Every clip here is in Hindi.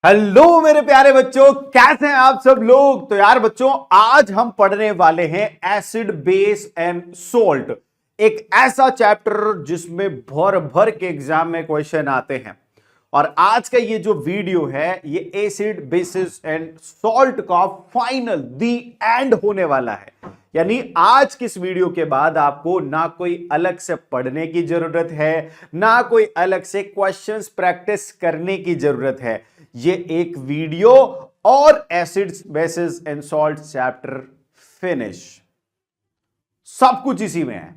हेलो मेरे प्यारे बच्चों, कैसे हैं आप सब लोग। तो यार बच्चों, आज हम पढ़ने वाले हैं एसिड बेस एंड सोल्ट, एक ऐसा चैप्टर जिसमें भर भर के एग्जाम में क्वेश्चन आते हैं। और आज का ये जो वीडियो है ये एसिड बेसिस एंड सॉल्ट का फाइनल दी एंड होने वाला है। यानी आज किस वीडियो के बाद आपको ना कोई अलग से पढ़ने की जरूरत है, ना कोई अलग से क्वेश्चंस प्रैक्टिस करने की जरूरत है। ये एक वीडियो और acids bases and salt chapter finish, सब कुछ इसी में है।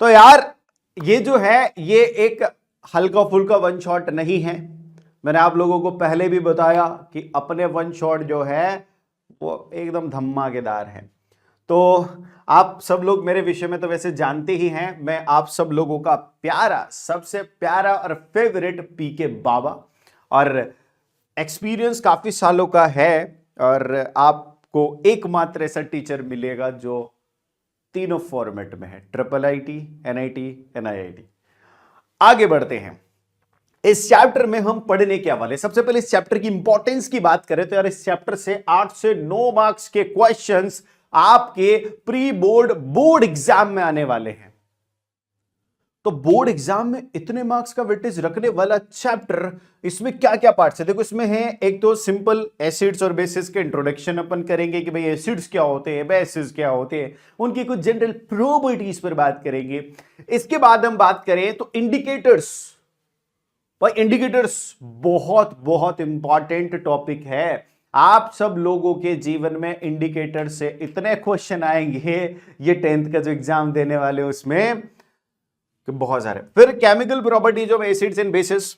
तो यार ये जो है ये एक हल्का फुल्का वन शॉट नहीं है। मैंने आप लोगों को पहले भी बताया कि अपने वन शॉट जो है वो एकदम धमाकेदार है। तो आप सब लोग मेरे विषय में तो वैसे जानते ही हैं, मैं आप सब लोगों का प्यारा, सबसे प्यारा और फेवरेट पीके बाबा। और एक्सपीरियंस काफी सालों का है और आपको एकमात्र ऐसा टीचर मिलेगा जो तीनों फॉर्मेट में है, ट्रिपल आईटी, एनआईटी, एनआईआईटी। आगे बढ़ते हैं। इस चैप्टर में हम पढ़ने क्या वाले, सबसे पहले इस चैप्टर की इंपॉर्टेंस की बात करें तो यार इस चैप्टर से 8 से 9 मार्क्स के क्वेश्चंस आपके प्री बोर्ड एग्जाम में आने वाले हैं। तो बोर्ड एग्जाम में इतने मार्क्स का वेटेज रखने वाला चैप्टर, इसमें क्या क्या पार्ट्स है देखो। इसमें है एक तो सिंपल एसिड्स और बेसिस के इंट्रोडक्शन अपन करेंगे कि भाई एसिड्स क्या होते हैं, बेसिस क्या होते हैं, उनकी कुछ जनरल प्रॉपर्टीज पर बात करेंगे। इसके बाद हम बात करें तो इंडिकेटर्स। भाई इंडिकेटर्स बहुत बहुत इंपॉर्टेंट टॉपिक है। आप सब लोगों के जीवन में इंडिकेटर से इतने क्वेश्चन आएंगे ये 10th का जो एग्जाम देने वाले उसमें कि बहुत सारे। फिर chemical properties of acids and bases,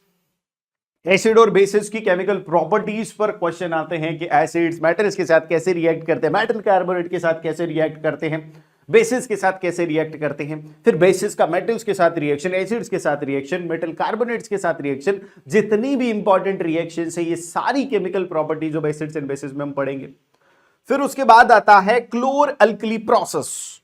acid और बेसिस की केमिकल प्रॉपर्टीज पर क्वेश्चन आते हैं कि एसिड्स मेटल्स के साथ कैसे रिएक्ट करते हैं, मेटल कार्बोनेट के साथ कैसे रिएक्ट करते हैं, बेसिस के साथ कैसे रिएक्ट करते हैं। फिर बेसिस का मेटल्स के साथ रिएक्शन, एसिड्स के साथ रिएक्शन, मेटल कार्बोनेट्स के साथ रिएक्शन, जितनी भी इंपॉर्टेंट रिएक्शन है ये सारी chemical properties of acids and bases में हम पढ़ेंगे। फिर उसके बाद आता है क्लोर अल्कली प्रोसेस।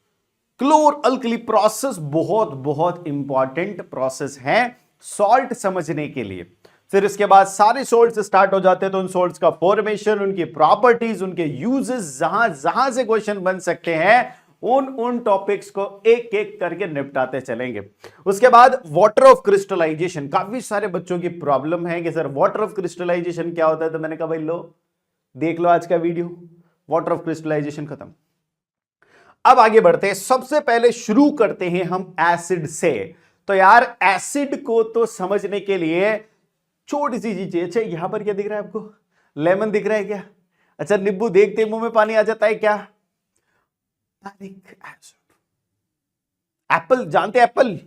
क्लोर अल्कली प्रोसेस बहुत बहुत इंपॉर्टेंट प्रोसेस है सॉल्ट समझने के लिए। फिर इसके बाद सारे सॉल्ट्स स्टार्ट हो जाते हैं, तो उन सॉल्ट्स का फॉर्मेशन, उनकी प्रॉपर्टीज, उनके यूजेस, जहां जहां से क्वेश्चन बन सकते हैं उन टॉपिक्स को एक एक करके निपटाते चलेंगे। उसके बाद वाटर ऑफ क्रिस्टलाइजेशन, काफी सारे बच्चों की प्रॉब्लम है कि सर वाटर ऑफ क्रिस्टलाइजेशन क्या होता है। तो मैंने कहा भाई लो देख लो आज का वीडियो, वाटर ऑफ क्रिस्टलाइजेशन खत्म। अब आगे बढ़ते हैं, सबसे पहले शुरू करते हैं हम एसिड से। तो यार एसिड को तो समझने के लिए छोटी सी चीज, अच्छा यहां पर क्या दिख रहा है आपको, लेमन दिख रहा है क्या? अच्छा नींबू देखते मुंह में पानी आ जाता है क्या? एप्पल जानते हैं, एप्पल,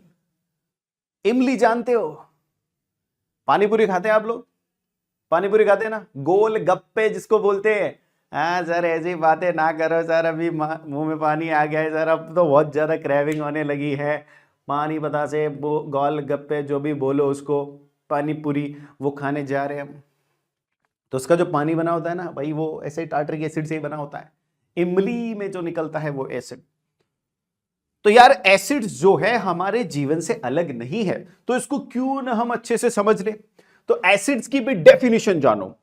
इमली जानते हो, पानी पूरी खाते हैं आप लोग, पानी पूरी खाते हैं ना, गोल गप्पे जिसको बोलते हैं। हाँ सर ऐसी बातें ना करो सर, अभी मुंह में पानी आ गया है सर, अब तो बहुत ज्यादा क्रेविंग होने लगी है, पानी पता से गोल गप्पे जो भी बोलो उसको, पानी पूरी वो खाने जा रहे हैं हम। तो उसका जो पानी बना होता है ना भाई वो ऐसे टार्टरिक एसिड से ही बना होता है, इमली में जो निकलता है वो एसिड। तो यार एसिड जो है हमारे जीवन से अलग नहीं है, तो इसको क्यों ना हम अच्छे से समझ लें। तो एसिड्स की भी डेफिनेशन जानो।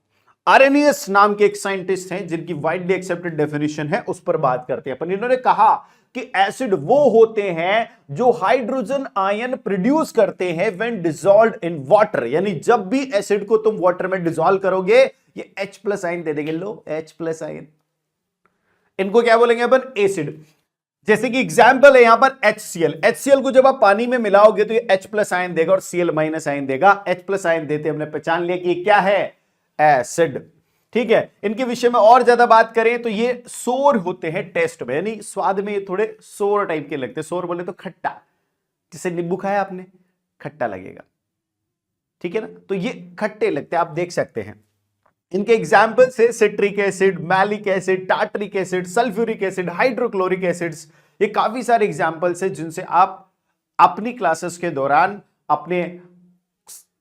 आर्रेनियस नाम के एक साइंटिस्ट हैं जिनकी वाइडली एक्सेप्टेड डेफिनेशन है, उस पर बात करते हैं अपन। इन्होंने कहा कि एसिड वो होते हैं जो हाइड्रोजन आयन प्रोड्यूस करते हैं व्हेन डिसॉल्व्ड इन वाटर। यानी जब भी एसिड को तुम वाटर में डिसॉल्व करोगे ये H+ आयन दे देंगे, लो H+ आयन, इनको क्या बोलेंगे अपन, एसिड। जैसे कि एग्जाम्पल है यहां पर HCl, HCl को जब आप पानी में मिलाओगे तो ये H+ आयन देगा और Cl- आयन देगा। H+ आयन देते हमने पहचान लिया कि ये क्या है, एसिड। ठीक है, इनके विषय में और ज्यादा बात करें तो ये सोर होते हैं टेस्ट में, यानी स्वाद में ये थोड़े सोर टाइप के लगते हैं। सोर बोले तो खट्टा, जैसे नींबू खाया आपने खट्टा लगेगा, ठीक है ना, तो ये खट्टे लगते हैं, आप देख सकते हैं। इनके एग्जाम्पल से citric acid, malic acid, tartaric acid, sulphuric acid, hydrochloric acids, ये काफी सारे एग्जाम्पल्स हैं जिनसे आप अपनी क्लासेस के दौरान, अपने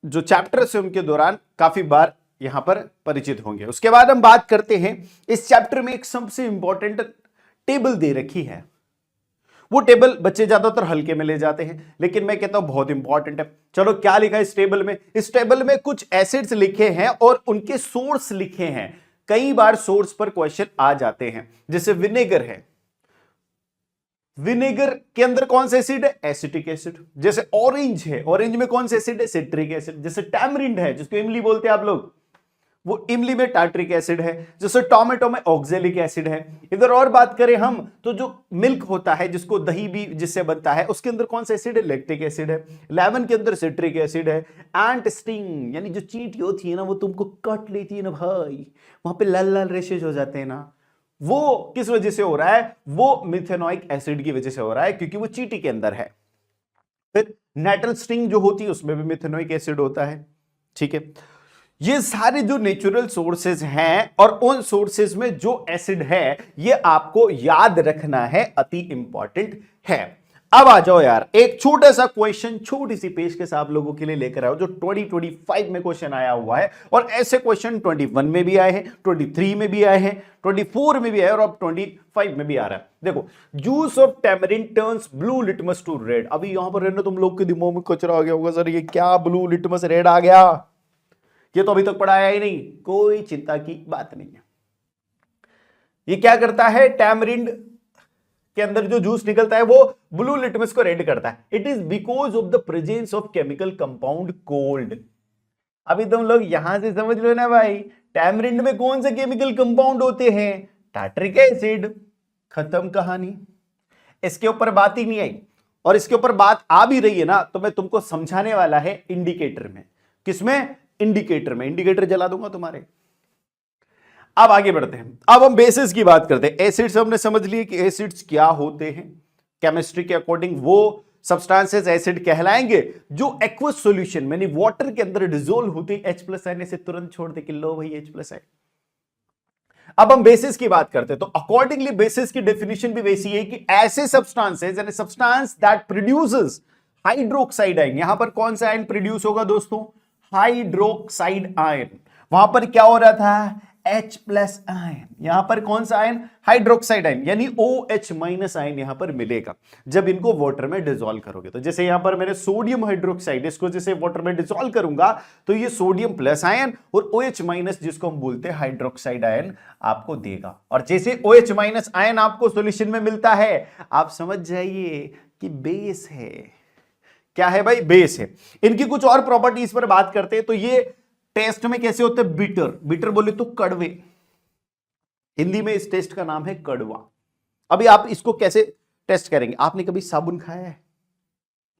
जो चैप्टर्स है उनके दौरान काफी बार यहां पर परिचित होंगे। उसके बाद हम बात करते हैं, इस चैप्टर में एक सबसे इंपॉर्टेंट टेबल दे रखी है, वो टेबल बच्चे ज्यादातर हल्के में ले जाते हैं, लेकिन मैं कहता हूं बहुत इंपॉर्टेंट है। चलो क्या लिखा है इस टेबल में? इस टेबल में कुछ एसिड्स लिखे हैं और उनके सोर्स लिखे हैं। कई बार सोर्स पर क्वेश्चन आ जाते हैं। जैसे विनेगर है, विनेगर के अंदर कौन सा एसिड है? Acetic acid. जैसे ऑरेंज है, ऑरेंज में कौन सा एसिड है? Citric acid. जैसे टैमरिंड है, जिसको इमली बोलते हैं आप लोग, वो इमली में टार्ट्रिक एसिड है। जैसे टोमेटो में ऑक्जेलिक एसिड है। इधर और बात करें हम तो जो मिल्क होता है, जिसको दही भी जिससे बनता है, उसके अंदर कौन सा एसिड है? लैक्टिक एसिड है। लेमन के अंदर सिट्रिक एसिड है। एंट स्टिंग यानी जो चींटी होती है ना, वो तुमको कट लेती है ना भाई, वहां पे लाल लाल रेशेज हो जाते हैं ना, वो किस वजह से हो रहा है? वो मिथेनोइक एसिड की वजह से हो रहा है, क्योंकि वो चींटी के अंदर है। फिर नेटल स्टिंग जो होती है उसमें भी मिथेनोइक एसिड होता है। ठीक है, ये सारे जो नेचुरल सोर्सेज हैं और उन सोर्सेज में जो एसिड है, ये आपको याद रखना है, अति इंपॉर्टेंट है। अब आ जाओ यार, एक छोटा सा क्वेश्चन, छोटी सी पेशकश आप लोगों के लिए लेकर आओ, जो 2025 में क्वेश्चन आया हुआ है, और ऐसे क्वेश्चन 21 में भी आए हैं, 23 में भी आए हैं, 24 में भी आए और अब 25 में भी आ रहा है। देखो, juice of tamarind turns blue litmus to red. अभी यहां पर रहना तुम लोग के दिमाग में कचरा आ गया होगा, सर ये क्या ब्लू लिटमस रेड आ गया, ये तो अभी तक पढ़ाया ही नहीं। कोई चिंता की बात नहीं है। ये क्या करता है? टैमरिंड के अंदर जो जूस निकलता है वो ब्लू लिटमस को रेड करता है। It is because of the presence of chemical compound cold. अभी तुम लोग यहां से समझ लो ना भाई, टैमरिंड में कौन से केमिकल कंपाउंड होते हैं? Tartaric acid. खत्म कहानी, इसके ऊपर बात ही नहीं आई। और इसके ऊपर बात आ भी रही है ना, तो मैं तुमको समझाने वाला है इंडिकेटर में। किसमें? इंडिकेटर में। इंडिकेटर जला दूंगा तुम्हारे। अब आगे बढ़ते हैं, अब हम बेसिस की बात करते हैं। एसिड्स हमने समझ लिए कि एसिड्स क्या होते हैं। केमिस्ट्री के अकॉर्डिंग वो सब्सटेंसेस एसिड कहलाएंगे जो एक्वस सॉल्यूशन यानी वाटर के अंदर डिसोल्व होते, H+ आने से तुरंत छोड़ दे कि लो भाई H+ है। अब हम बेसिस की बात करते हैं, तो अकॉर्डिंगली बेसिस की डेफिनेशन भी वैसी है कि ऐसे सब्सटेंसेस यानी substance that produces hydroxide ion. यहां पर कौन सा आयन प्रोड्यूस होगा दोस्तों? Hydroxide ion. वहां पर क्या हो रहा था? H+ ion. यहां पर कौन सा आयन? हाइड्रोक्साइड आयन, यानी OH- आयन यहां पर मिलेगा जब इनको वाटर में डिसॉल्व करोगे। तो जैसे यहां पर मैंने सोडियम हाइड्रोक्साइड, इसको जैसे वाटर में डिसॉल्व करूंगा तो ये सोडियम प्लस आयन और OH- जिसको हम बोलते हैं हाइड्रोक्साइड आयन आपको देगा। और जैसे OH- आयन आपको सॉल्यूशन में मिलता है, आप समझ जाइए कि बेस है। क्या है भाई? बेस है। इनकी कुछ और प्रॉपर्टीज पर बात करते हैं, तो ये टेस्ट में कैसे होते हैं? बिटर। बिटर बोले तो कड़वे, हिंदी में इस टेस्ट का नाम है कड़वा। अभी आप इसको कैसे टेस्ट करेंगे? आपने कभी साबुन खाया है?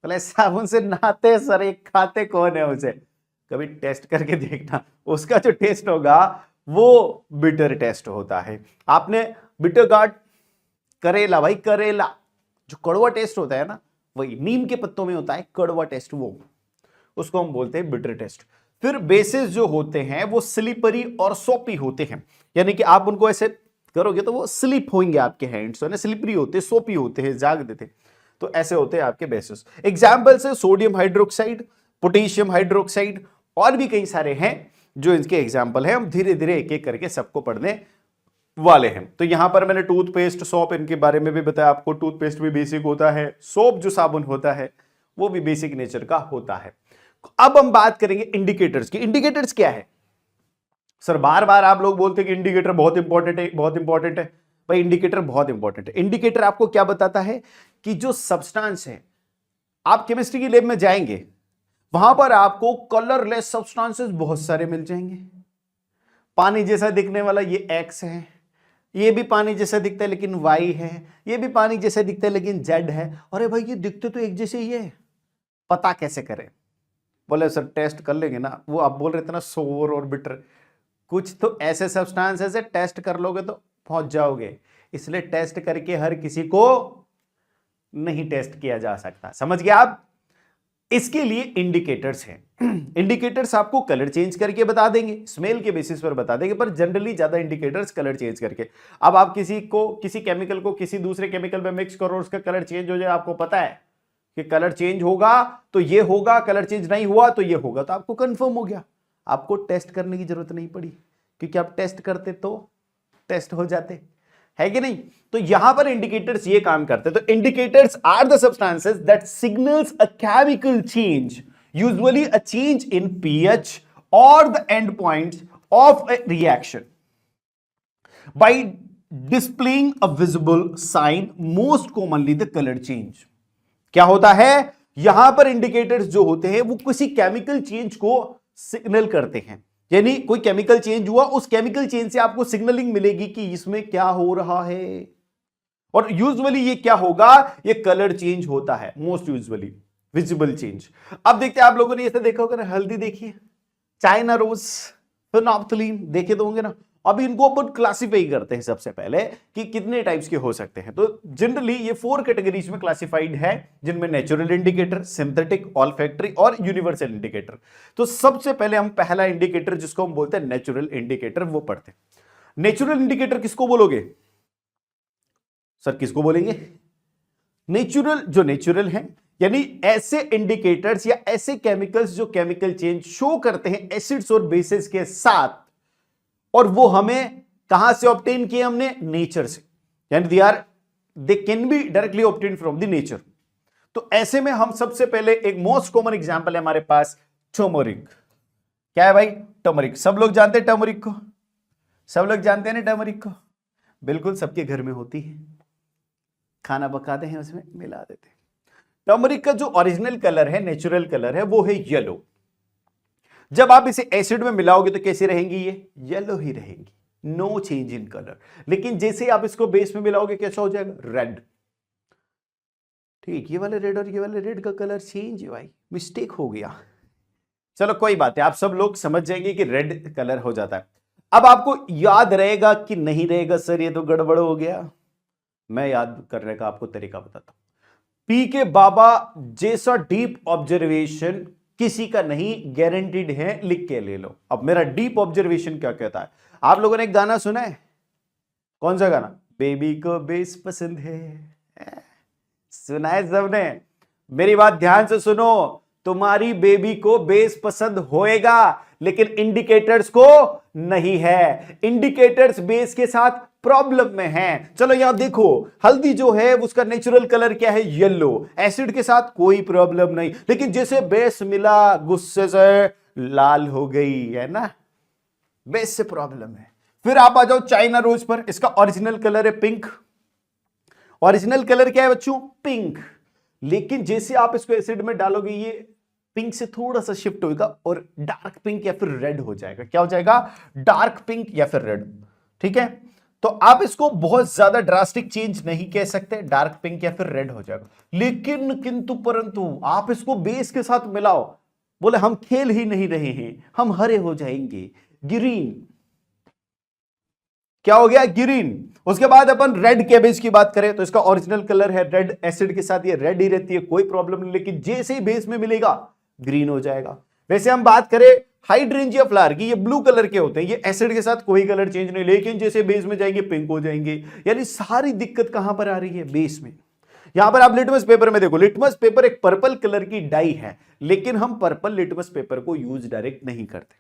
पहले साबुन से नहाते सर, एक खाते कौन है उसे? कभी टेस्ट करके देखना, उसका जो टेस्ट होगा वो बिटर टेस्ट होता है। आपने बिटर गार्ड, करेला, भाई करेला जो कड़वा टेस्ट होता है ना, वही नीम के पत्तों में होता है कड़वा टेस्ट, वो उसको हम बोलते हैं बिटर टेस्ट। फिर बेसिस जो होते हैं वो स्लिपरी और सोपी होते हैं, यानी कि आप उनको ऐसे करोगे तो वो स्लिप होंगे आपके हैंड्स, है ना, स्लिपरी होते हैं, सोपी होते हैं, जाग देते हैं। तो ऐसे होते हैं आपके बेसिस। एग्जाम्पल्स है सोडियम हाइड्रोक्साइड, पोटेशियम हाइड्रोक्साइड, और भी कई सारे हैं जो इनके एग्जाम्पल है। हम धीरे धीरे एक एक करके सबको पढ़ने वाले हैं। तो यहां पर मैंने टूथपेस्ट, सोप, इनके बारे में भी बताया आपको। टूथपेस्ट भी बेसिक होता है, सोप जो साबुन होता है वो भी बेसिक नेचर का होता है। अब हम बात करेंगे इंडिकेटर्स की। इंडिकेटर्स क्या है? सर बार बार आप लोग बोलते हैं कि इंडिकेटर बहुत इंपॉर्टेंट है, बहुत इंपॉर्टेंट है। भाई इंडिकेटर बहुत इंपॉर्टेंट है। इंडिकेटर आपको क्या बताता है कि जो सब्सटेंस है, आप केमिस्ट्री की लैब में जाएंगे, वहां पर आपको कलरलेस सब्सटेंसेस बहुत सारे मिल जाएंगे। पानी जैसा दिखने वाला ये X है, ये भी पानी जैसा दिखता है लेकिन Y है, ये भी पानी जैसा दिखता है लेकिन Z है। अरे भाई ये दिखते तो एक जैसे ही है, पता कैसे करें? बोले सर टेस्ट कर लेंगे ना। वो आप बोल रहे थे ना सोर और बिटर, कुछ तो ऐसे सब्सटेंस है टेस्ट कर लोगे तो पहुंच जाओगे, इसलिए टेस्ट करके हर किसी को नहीं टेस्ट किया जा सकता। समझ गया आप? इसके लिए इंडिकेटर्स हैं। इंडिकेटर्स आपको कलर चेंज करके बता देंगे, स्मेल के बेसिस पर बता देंगे, पर जनरली ज्यादा इंडिकेटर्स कलर चेंज करके। अब आप किसी केमिकल को किसी दूसरे केमिकल में मिक्स करो, उसका कलर चेंज हो जाए, आपको पता है कि कलर चेंज होगा तो ये होगा, कलर चेंज नहीं हुआ तो ये होगा, तो आपको कंफर्म हो गया। आपको टेस्ट करने की जरूरत नहीं पड़ी, क्योंकि आप टेस्ट करते तो टेस्ट हो जाते, है कि नहीं? तो यहां पर इंडिकेटर्स ये काम करते हैं। तो indicators are the substances that signals a chemical change, usually a change in pH or the end points of a reaction by displaying a visible sign, most commonly the colour change. क्या होता है? यहां पर इंडिकेटर्स जो होते हैं वो किसी केमिकल चेंज को सिग्नल करते हैं, यानी कोई केमिकल चेंज हुआ, उस केमिकल चेंज से आपको सिग्नलिंग मिलेगी कि इसमें क्या हो रहा है। और यूजुअली ये क्या होगा? ये कलर चेंज होता है, मोस्ट यूजुअली विजिबल चेंज। अब देखते हैं, आप लोगों ने ऐसे देखा होगा ना, हल्दी देखिए, चाइना रोज, फिनोल्फ्थालीन देखे तो होंगे ना। अब इनको अपन क्लासिफाई करते हैं सबसे पहले कि कितने टाइप्स के हो सकते हैं। तो जनरली ये 4 कैटेगरीज में क्लासिफाइड है, जिनमें नेचुरल इंडिकेटर, सिंथेटिक, ऑल्फैक्टरी और यूनिवर्सल इंडिकेटर। तो सबसे पहले हम पहला इंडिकेटर जिसको हम बोलते हैं नेचुरल इंडिकेटर वो पढ़ते हैं। नेचुरल इंडिकेटर किसको बोलोगे सर? किसको बोलेंगे? नेचुरल, जो नेचुरल है, यानी ऐसे इंडिकेटर्स या ऐसे केमिकल्स जो केमिकल चेंज शो करते हैं एसिड्स और बेसिस के साथ, और वो हमें कहां से ऑब्टेन किए? हमने नेचर से, यानी they can be directly obtain from the nature. तो ऐसे में हम सबसे पहले एक मोस्ट कॉमन एग्जांपल है हमारे पास, टर्मरिक। क्या है भाई? टर्मरिक। सब लोग जानते हैं टर्मरिक को, सब लोग जानते हैं ना टर्मरिक को, बिल्कुल सबके घर में होती है, खाना पकाते हैं उसमें मिला देते हैं। टर्मरिक का जो ओरिजिनल कलर है, नेचुरल कलर है, वो है येलो। जब आप इसे एसिड में मिलाओगे तो कैसी रहेंगी? ये येलो ही रहेंगी, नो चेंज इन कलर। लेकिन जैसे आप इसको बेस में मिलाओगे कैसा हो जाएगा? रेड। ठीक, ये वाले रेड और ये वाले रेड का कलर चेंज है भाई, मिस्टेक हो गया। चलो कोई बात है, आप सब लोग समझ जाएंगे कि रेड कलर हो जाता है। अब आपको याद रहेगा कि नहीं रहेगा सर, ये तो गड़बड़ हो गया। मैं याद करने का आपको तरीका बताता हूं। पी के बाबा जैसा डीप ऑब्जर्वेशन किसी का नहीं, गारंटीड है, लिख के ले लो। अब मेरा डीप ऑब्जर्वेशन क्या कहता है? आप लोगों ने एक गाना सुना है, कौन सा गाना? बेबी को बेस पसंद है, सुना है सबने? मेरी बात ध्यान से सुनो, तुम्हारी बेबी को बेस पसंद होएगा, लेकिन इंडिकेटर्स को नहीं है। इंडिकेटर्स बेस के साथ प्रॉब्लम में है। चलो यहां देखो, हल्दी जो है उसका नेचुरल कलर क्या है? येलो। एसिड के साथ कोई प्रॉब्लम नहीं, लेकिन जैसे बेस मिला गुस्से से लाल हो गई, है ना, बेस से प्रॉब्लम है। फिर आप आ जाओ चाइना रोज पर, इसका ओरिजिनल कलर है पिंक। ओरिजिनल कलर क्या है बच्चों? पिंक। लेकिन जैसे आप इसको एसिड में डालोगे, ये पिंक से थोड़ा सा शिफ्ट होगा और डार्क पिंक या फिर रेड हो जाएगा। क्या हो जाएगा? डार्क पिंक या फिर रेड। ठीक है, तो आप इसको बहुत ज्यादा ड्रास्टिक चेंज नहीं कह सकते, डार्क पिंक या फिर रेड हो जाएगा। लेकिन किंतु परंतु आप इसको बेस के साथ मिलाओ, बोले हम खेल ही नहीं रहे हैं, हम हरे हो जाएंगे, ग्रीन। क्या हो गया? ग्रीन। उसके बाद अपन रेड कैबेज की बात करें तो इसका ओरिजिनल कलर है रेड, एसिड के साथ ये रेड ही रहती है, कोई प्रॉब्लम नहीं, लेकिन जैसे ही बेस में मिलेगा ग्रीन हो जाएगा। वैसे हम बात करें हाइड्रेंजिया फ्लावर की, ये ब्लू कलर के होते हैं, ये एसिड के साथ कोई कलर चेंज नहीं, लेकिन जैसे बेस में जाएंगे पिंक हो जाएंगे। यानी सारी दिक्कत कहां पर आ रही है? बेस में। यहां पर आप लिटमस पेपर में देखो, लिटमस पेपर एक पर्पल कलर की डाई है, लेकिन हम पर्पल लिटमस पेपर को यूज डायरेक्ट नहीं करते।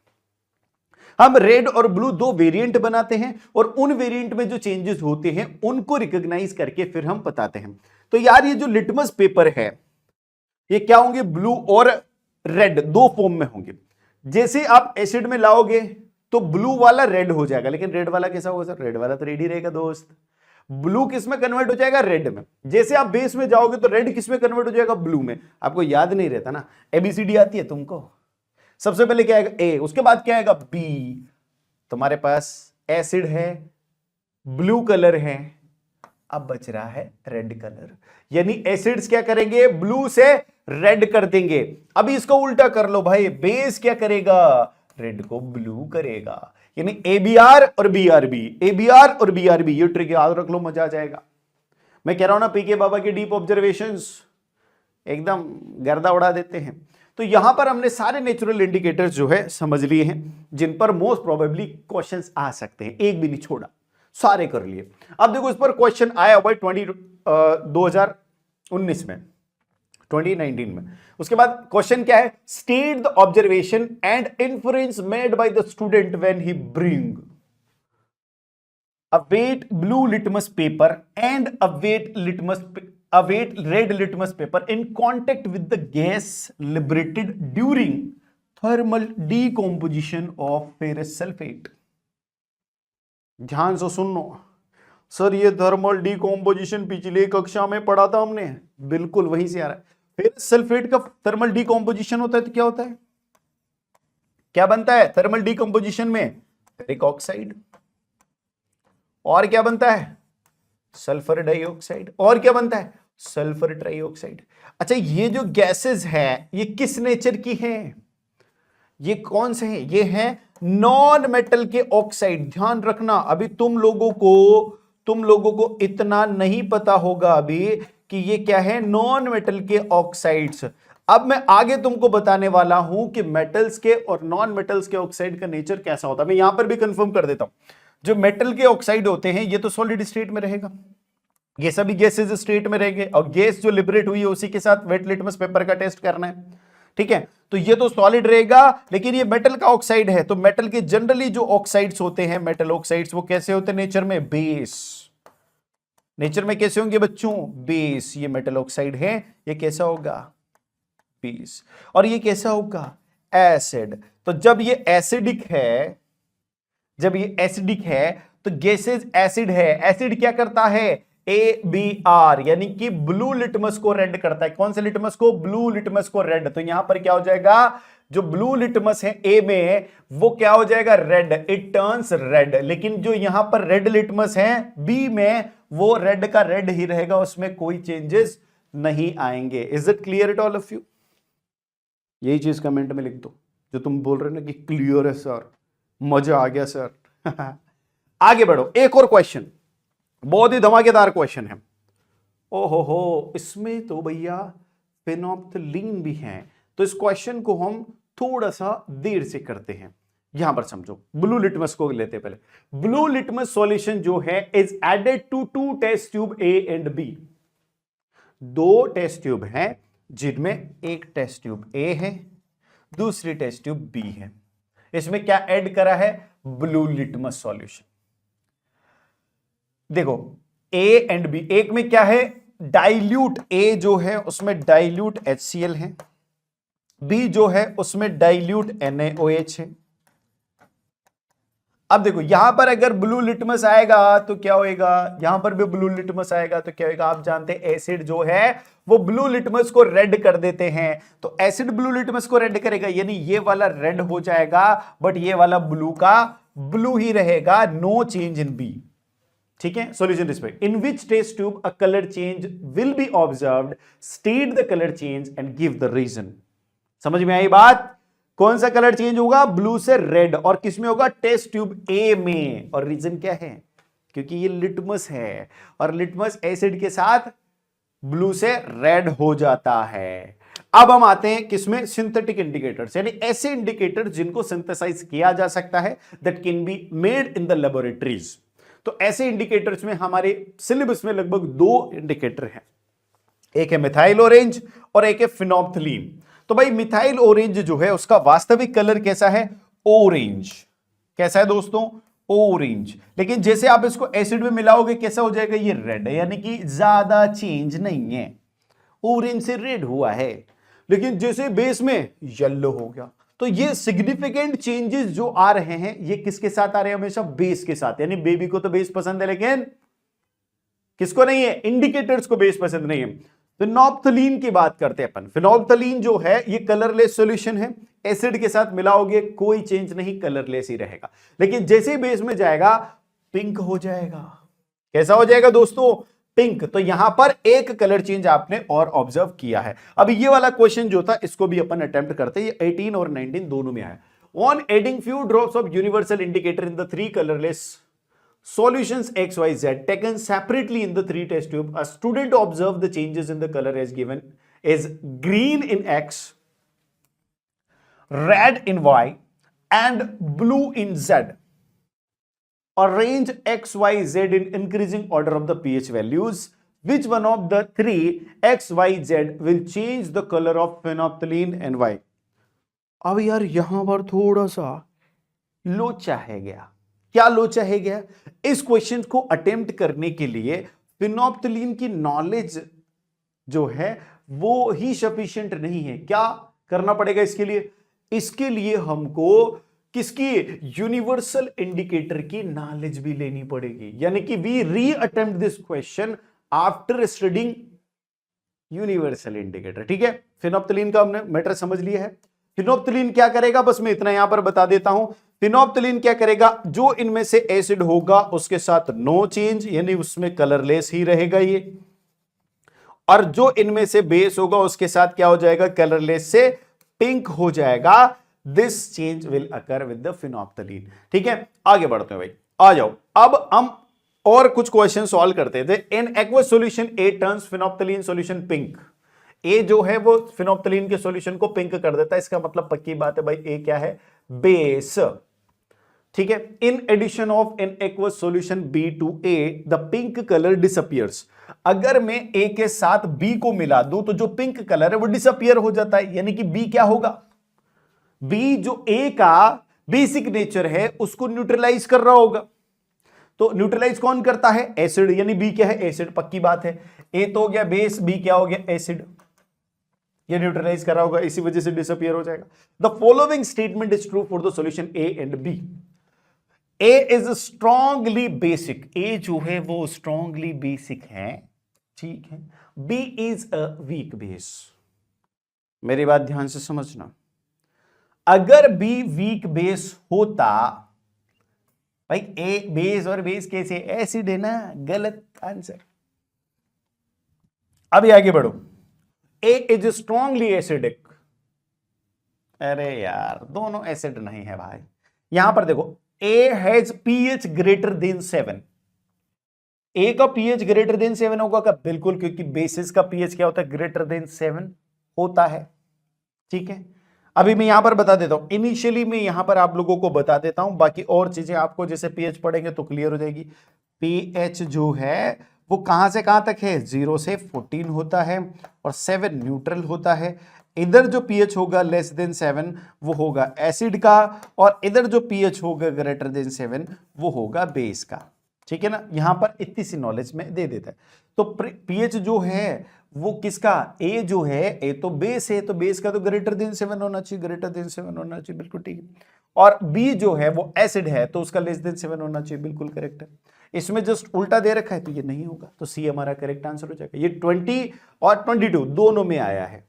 हम रेड और ब्लू 2 वेरिएंट बनाते हैं, और उन वेरिएंट में जो चेंजेस होते हैं उनको रिकॉग्नाइज करके फिर हम बताते हैं। तो यार ये जो लिटमस पेपर है, ये क्या होंगे? ब्लू और रेड 2 फॉर्म में होंगे। जैसे आप एसिड में लाओगे तो ब्लू वाला रेड हो जाएगा, लेकिन रेड वाला कैसा होगा सर? रेड वाला तो रेड ही रहेगा दोस्त। ब्लू किस में कन्वर्ट हो जाएगा? रेड में। जैसे आप बेस में जाओगे तो रेड किस में कन्वर्ट हो जाएगा? ब्लू में। आपको याद नहीं रहता ना, एबीसीडी आती है तुमको? सबसे पहले क्या आएगा? ए, उसके बाद क्या आएगा? बी। तुम्हारे पास एसिड है, ब्लू कलर है, अब बच रहा है रेड कलर। यानी एसिड्स क्या करेंगे? ब्लू से रेड कर देंगे। अभी इसको उल्टा कर लो भाई, बेस क्या करेगा? रेड को ब्लू करेगा। यानी एबीआर और बीआरबी, एबीआर और बीआरबी, ये ट्रिक याद रख लो, मजा आ जाएगा। मैं कह रहा हूं ना, पीके बाबा के डीप ऑब्जर्वेशंस एकदम गर्दा उड़ा देते हैं। तो यहां पर हमने सारे नेचुरल इंडिकेटर्स जो है समझ लिए हैं, जिन पर मोस्ट प्रोबेबली क्वेश्चंस आ सकते हैं, एक भी नहीं छोड़ा, सारे कर लिए। अब देखो इस पर क्वेश्चन आया हुआ 2019 में, 2019 में। उसके बाद क्वेश्चन क्या है? State the observation and influence made by the student when he bring. await blue litmus paper and await red litmus paper in contact with the gas liberated during thermal decomposition of ferrous sulfate। ध्यान से सुनो सर, ये थर्मल डिकम्पोजिशन पिछले कक्षा में पढ़ा था हमने, बिल्कुल वहीं से आ रहा है। फेरस सल्फेट का थर्मल डिकम्पोजिशन होता है तो क्या होता है, क्या बनता है थर्मल डिकम्पोजिशन में, फेरिक ऑक्साइड, और क्या बनता है सल्फर डाइऑक्साइड, और क्या बनता है सल्फर ट्राइऑक्साइड। अच्छा, ये जो गैसेस है ये किस नेचर की है, ये कौन से हैं, ये हैं नॉन मेटल के ऑक्साइड। ध्यान रखना, अभी तुम लोगों को इतना नहीं पता होगा अभी कि ये क्या है, नॉन मेटल के ऑक्साइड्स। अब मैं आगे तुमको बताने वाला हूं कि मेटल्स के और नॉन मेटल्स के ऑक्साइड का नेचर कैसा होता है। मैं यहां पर भी कंफर्म कर देता हूं, जो मेटल के ऑक्साइड होते हैं ये तो सॉलिड स्टेट में रहेगा, ये सभी गैसेज स्टेट में रहेंगे, और गैस जो लिबरेट हुई है उसी के साथ वेट लिटमस पेपर का टेस्ट करना है, ठीक है। तो ये तो सॉलिड रहेगा, लेकिन ये मेटल का ऑक्साइड है, तो मेटल के जनरली जो ऑक्साइड्स होते हैं, मेटल ऑक्साइड्स, वो कैसे होते हैं नेचर में, बेस। नेचर में कैसे होंगे बच्चों, बेस। ये मेटल ऑक्साइड है, ये कैसा होगा, बेस। और ये कैसा होगा, एसिड। तो जब ये एसिडिक है, तो गैसेज एसिड है, एसिड क्या करता है, ABR, यानी कि ब्लू लिटमस को रेड करता है। कौन से लिटमस को, ब्लू लिटमस को रेड। तो यहां पर क्या हो जाएगा, जो ब्लू लिटमस है A में, वो क्या हो जाएगा, रेड, इट टर्न्स रेड। लेकिन जो यहां पर रेड लिटमस है B में, वो रेड का रेड ही रहेगा, उसमें कोई चेंजेस नहीं आएंगे। Is it clear it all of you? यही चीज कमेंट में लिख दो जो तुम बोल रहे हो ना कि क्लियर है सर, मजा आ गया सर। आगे बढ़ो, एक और क्वेश्चन, बहुत ही धमाकेदार क्वेश्चन है। ओहो, इसमें तो भैया फेनोल्फथलीन भी है, तो इस क्वेश्चन को हम थोड़ा सा देर से करते हैं। यहां पर समझो, ब्लू लिटमस को लेते हैं पहले। ब्लू लिटमस सॉल्यूशन जो है is added to 2 test tube A and B। 2 test tube हैं, जिनमें एक टेस्ट ट्यूब A है, दूसरी टेस्ट ट्यूब B है। इसमें क्या ऐड करा है, ब्लू लिटमस सॉल्यूशन। देखो A एंड B, एक में क्या है, डाइल्यूट, A जो है उसमें डाइल्यूट HCl है, B जो है उसमें डाइल्यूट NaOH है। अब देखो यहां पर अगर ब्लू लिटमस आएगा तो क्या होएगा, यहां पर भी ब्लू लिटमस आएगा तो क्या होएगा, आप जानते हैं एसिड जो है वो ब्लू लिटमस को रेड कर देते हैं। तो एसिड ब्लू लिटमस को रेड करेगा, यानी ये वाला रेड हो जाएगा, बट ये वाला ब्लू का ब्लू ही रहेगा, नो चेंज इन बी। ठीक है, solution respect, in which test tube a colour change will be observed, state the colour change and give the reason. समझ में आई बात? कौन सा कलर चेंज होगा, ब्लू से रेड, और किस में होगा, टेस्ट ट्यूब A में। और रीजन क्या है, क्योंकि ये लिटमस है, और लिटमस एसिड के साथ ब्लू से रेड हो जाता है। अब हम आते हैं किसमें, सिंथेटिक इंडिकेटर्स, यानी ऐसे इंडिकेटर जिनको सिंथेसाइज किया जा सकता है, that can be made in the laboratories. तो ऐसे इंडिकेटर्स में हमारे सिलेबस में लगभग 2 इंडिकेटर हैं, एक है मिथाइल ऑरेंज और एक है फेनोल्फथलीन। तो भाई मिथाइल ऑरेंज जो है उसका वास्तविक कलर कैसा है, ऑरेंज। कैसा है दोस्तों, ऑरेंज। लेकिन जैसे आप इसको एसिड में मिलाओगे कैसा हो जाएगा, ये रेड है, यानी कि ज्यादा चेंज नहीं है, ऑरेंज से रेड हुआ है। लेकिन जैसे बेस में येलो हो गया। तो ये सिग्निफिकेंट चेंजेस जो आ रहे हैं ये किसके साथ आ रहे हैं, हमेशा बेस के साथ। यानी बेबी को तो बेस पसंद है, लेकिन किसको नहीं है, इंडिकेटर्स को बेस पसंद नहीं है। फेनोल्फथलीन की बात करते हैं अपन। फेनोल्फथलीन जो है ये कलरलेस सॉल्यूशन है, एसिड के साथ मिलाओगे कोई चेंज नहीं, कलरलेस ही रहेगा। लेकिन जैसे ही बेस में जाएगा पिंक हो जाएगा। कैसा हो जाएगा दोस्तों, पिंक। तो यहां पर एक कलर चेंज आपने और ऑब्जर्व किया है। अब ये वाला क्वेश्चन जो था इसको भी अपन अटेम्प्ट करते हैं, ये 18 और 19 दोनों में आया। On adding few drops of universal indicator in the 3 colorless solutions XYZ taken separately in the 3 test tube, a student observed the changes in the color as given is green in X, red in Y and blue in Z. Arrange X, Y, Z in increasing order of the pH values. Which one of the 3 X, Y, Z will change the color of phenolphthalein and Y? अब यार यहां पर थोड़ा सा लोचा है गया। क्या लो चाहे गया? इस क्वेश्चन को अटेम्प्ट करने के लिए फिनोप्थलीन की नॉलेज जो है वो ही सफिशिएंट नहीं है। क्या करना पड़ेगा इसके लिए? इसके लिए हमको किसकी? यूनिवर्सल इंडिकेटर की नॉलेज भी लेनी पड़ेगी। यानी कि वी री attempt this question after studying universal indicator. ठीक है, फिनोप्थलीन का हमने मैटर समझ लिया है। फिनोप्थलीन क्या करेगा, बस मैं इतना यहां पर बता देता हूं। फिनोप्थलीन क्या करेगा, जो इनमें से एसिड होगा उसके साथ नो चेंज, यानी उसमें कलरलेस ही रहेगा ये, और जो इनमें से बेस होगा उसके साथ क्या हो जाएगा, कलरलेस से पिंक हो जाएगा। This change will occur with the phenolphthalein. ठीक है, आगे बढ़ते हैं भाई, आ जाओ। अब हम और कुछ क्वेश्चन सॉल्व करते थे। In aqueous solution A turns phenolphthalein solution pink. A जो है वो फिनोप्थलीन के सॉल्यूशन को पिंक कर देता है, इसका मतलब पक्की बात है भाई ए क्या है, बेस। ठीक है, in addition of an aqueous solution B to A the pink colour disappears. अगर मैं ए के साथ बी को मिला दूं तो जो पिंक कलर है वो डिसअपियर हो जाता है, यानी कि बी क्या होगा, बी जो ए का बेसिक नेचर है उसको न्यूट्रलाइज कर रहा होगा। तो न्यूट्रलाइज कौन करता है, एसिड, यानी बी क्या है, एसिड, पक्की बात है। ए तो हो गया बेस, बी क्या हो गया, एसिड, ये न्यूट्रलाइज कर रहा होगा, इसी वजह से डिसअपियर हो जाएगा। The following statement is true for the solution A and B. A is strongly basic, A जो है वो स्ट्रॉन्गली बेसिक है, ठीक है। B is a weak base. मेरी बात ध्यान से समझना, अगर बी वीक बेस होता, भाई ए बेस और बेस कैसे, एसिड है ना, गलत आंसर। अभी आगे बढ़ो, ए इज स्ट्रॉन्गली एसिडिक। अरे यार दोनों एसिड नहीं है भाई। यहां पर देखो, A has pH greater than 7। ए का पीएच ग्रेटर देन 7 होगा क्या, बिल्कुल, क्योंकि बेसिस का पीएच क्या होता है, ग्रेटर देन 7 होता है। ठीक है, अभी मैं यहां पर बता देता हूं, इनिशियली मैं यहां पर आप लोगों को बता देता हूं, बाकी और चीजें आपको जैसे पीएच पढ़ेंगे तो क्लियर हो जाएगी। पीएच जो है वो कहां से कहां तक है, 0 से 14 होता है, और 7 न्यूट्रल होता है। इधर जो पीएच होगा लेस देन 7 वो होगा एसिड का, और इधर जो पीएच होगा ग्रेटर देन 7 वो होगा बेस का। ठीक है ना, यहां पर इतनी सी नॉलेज में दे देता है। तो पीएच जो है वो किसका, ए जो है, ए तो बेस है, तो बेस का तो ग्रेटर देन 7 होना चाहिए, ग्रेटर देन 7 होना चाहिए, बिल्कुल ठीक है। और बी जो है वो एसिड है तो उसका लेस देन 7 होना चाहिए, बिल्कुल करेक्ट है। इसमें जस्ट उल्टा दे रखा है तो ये नहीं होगा, तो सी हमारा करेक्ट आंसर हो जाएगा। ये 20 और 22 दोनों में आया है।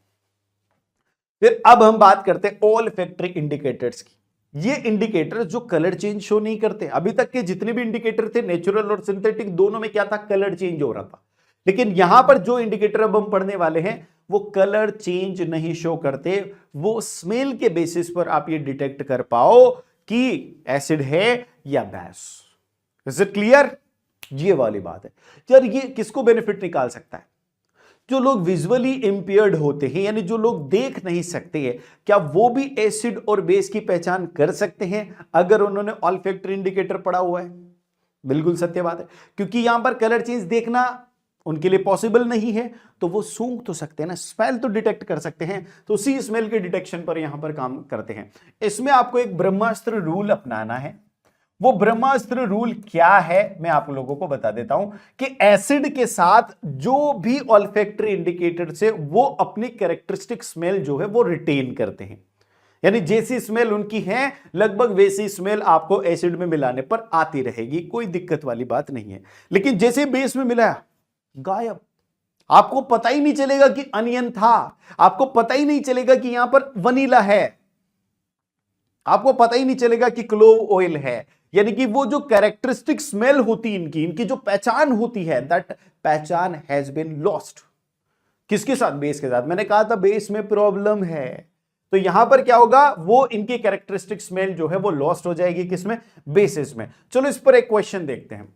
फिर अब हम बात करते हैं ऑल फैक्टरी इंडिकेटर्स की। ये इंडिकेटर जो कलर चेंज शो नहीं करते, अभी तक के जितने भी इंडिकेटर थे नेचुरल और सिंथेटिक दोनों में क्या था, कलर चेंज हो रहा था। लेकिन यहां पर जो इंडिकेटर अब हम पढ़ने वाले हैं वो कलर चेंज नहीं शो करते, वो स्मेल के बेसिस पर आप ये डिटेक्ट कर पाओ कि एसिड है या बेस। Is it clear? ये वाली बात है यार। ये किसको बेनिफिट निकाल सकता है, जो लोग विजुअली इंपेयर्ड होते हैं, यानी जो लोग देख नहीं सकते हैं, क्या वो भी एसिड और बेस की पहचान कर सकते हैं अगर उन्होंने ऑल्फैक्टरी इंडिकेटर पढ़ा हुआ है? बिल्कुल सत्य बात है, क्योंकि यहां पर कलर चेंज देखना उनके लिए पॉसिबल नहीं है, तो वो सूंघ तो सकते हैं ना, स्मेल तो डिटेक्ट कर सकते हैं, तो उसी स्मेल के डिटेक्शन पर यहां पर काम करते हैं। इसमें आपको एक ब्रह्मास्त्र रूल अपनाना है। वो ब्रह्मास्त्र रूल क्या है मैं आप लोगों को बता देता हूं कि एसिड के साथ जो भी ऑल्फैक्टरी इंडिकेटर से वो अपनी कैरेक्टरिस्टिक स्मेल जो है वो रिटेन करते हैं, यानी जैसी स्मेल उनकी है लगभग वैसी स्मेल आपको एसिड में मिलाने पर आती रहेगी, कोई दिक्कत वाली बात नहीं है। लेकिन जैसे बेस में मिलाया, गायब, आपको पता ही नहीं चलेगा कि अनियन था, आपको पता ही नहीं चलेगा कि यहां पर वनीला है, आपको पता ही नहीं चलेगा कि क्लोव ऑयल है। यानी कि वो जो कैरेक्टरिस्टिक स्मेल होती इनकी जो पहचान होती है, दैट पहचान हैज बीन लॉस्ट। किसके साथ, बेस के साथ। मैंने कहा था बेस में प्रॉब्लम है, तो यहां पर क्या होगा, वो इनकी कैरेक्टरिस्टिक स्मेल जो है वो लॉस्ट हो जाएगी, किसमें, बेसिस में। चलो इस पर एक क्वेश्चन देखते हैं।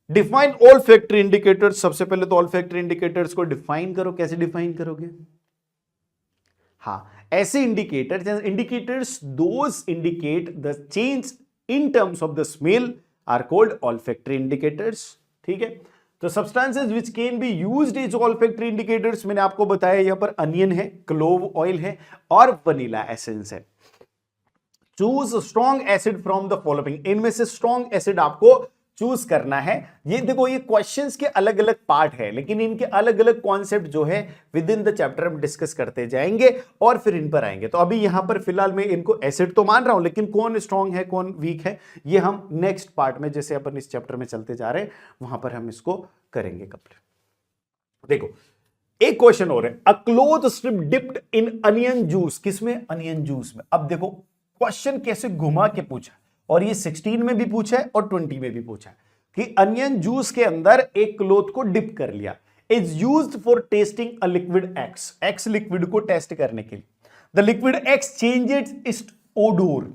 Define all factory indicators. सबसे पहले तो ऑल फैक्टरी इंडिकेटर्स को डिफाइन करो। कैसे डिफाइन करोगे? हाँ, ऐसे indicators those indicate the change in terms of the smell are called olfactory indicators। ठीक है, तो substances which can be used as olfactory indicators मैंने आपको बताया, यहां पर अनियन है, क्लोव ऑयल है और वनीला एसेंस है। Choose strong acid from the following, इनमें से स्ट्रॉन्ग एसिड आपको चूज करना है। ये देखो, ये क्वेश्चंस के अलग अलग पार्ट है, लेकिन इनके अलग अलग कॉन्सेप्ट जो है विद इन द चैप्टर हम डिस्कस करते जाएंगे और फिर इन पर आएंगे। तो अभी यहां पर फिलहाल मैं इनको एसिड तो मान रहा हूं, लेकिन कौन स्ट्रॉन्ग है कौन वीक है ये हम नेक्स्ट पार्ट में, जैसे अपन इस चैप्टर में चलते जा रहे हैं वहां पर हम इसको करेंगे कंप्लीट। देखो एक क्वेश्चन और है, a cloth strip dipped in onion juice, किसमें? अनियन जूस में। अब देखो क्वेश्चन कैसे घुमा के पूछा, और ये 16 में भी पूछा है और 20 में भी पूछा है कि अनियन जूस के अंदर एक क्लोथ को डिप कर लिया, is used for testing a liquid x, x liquid को टेस्ट करने के लिए। The liquid x changes it's odour,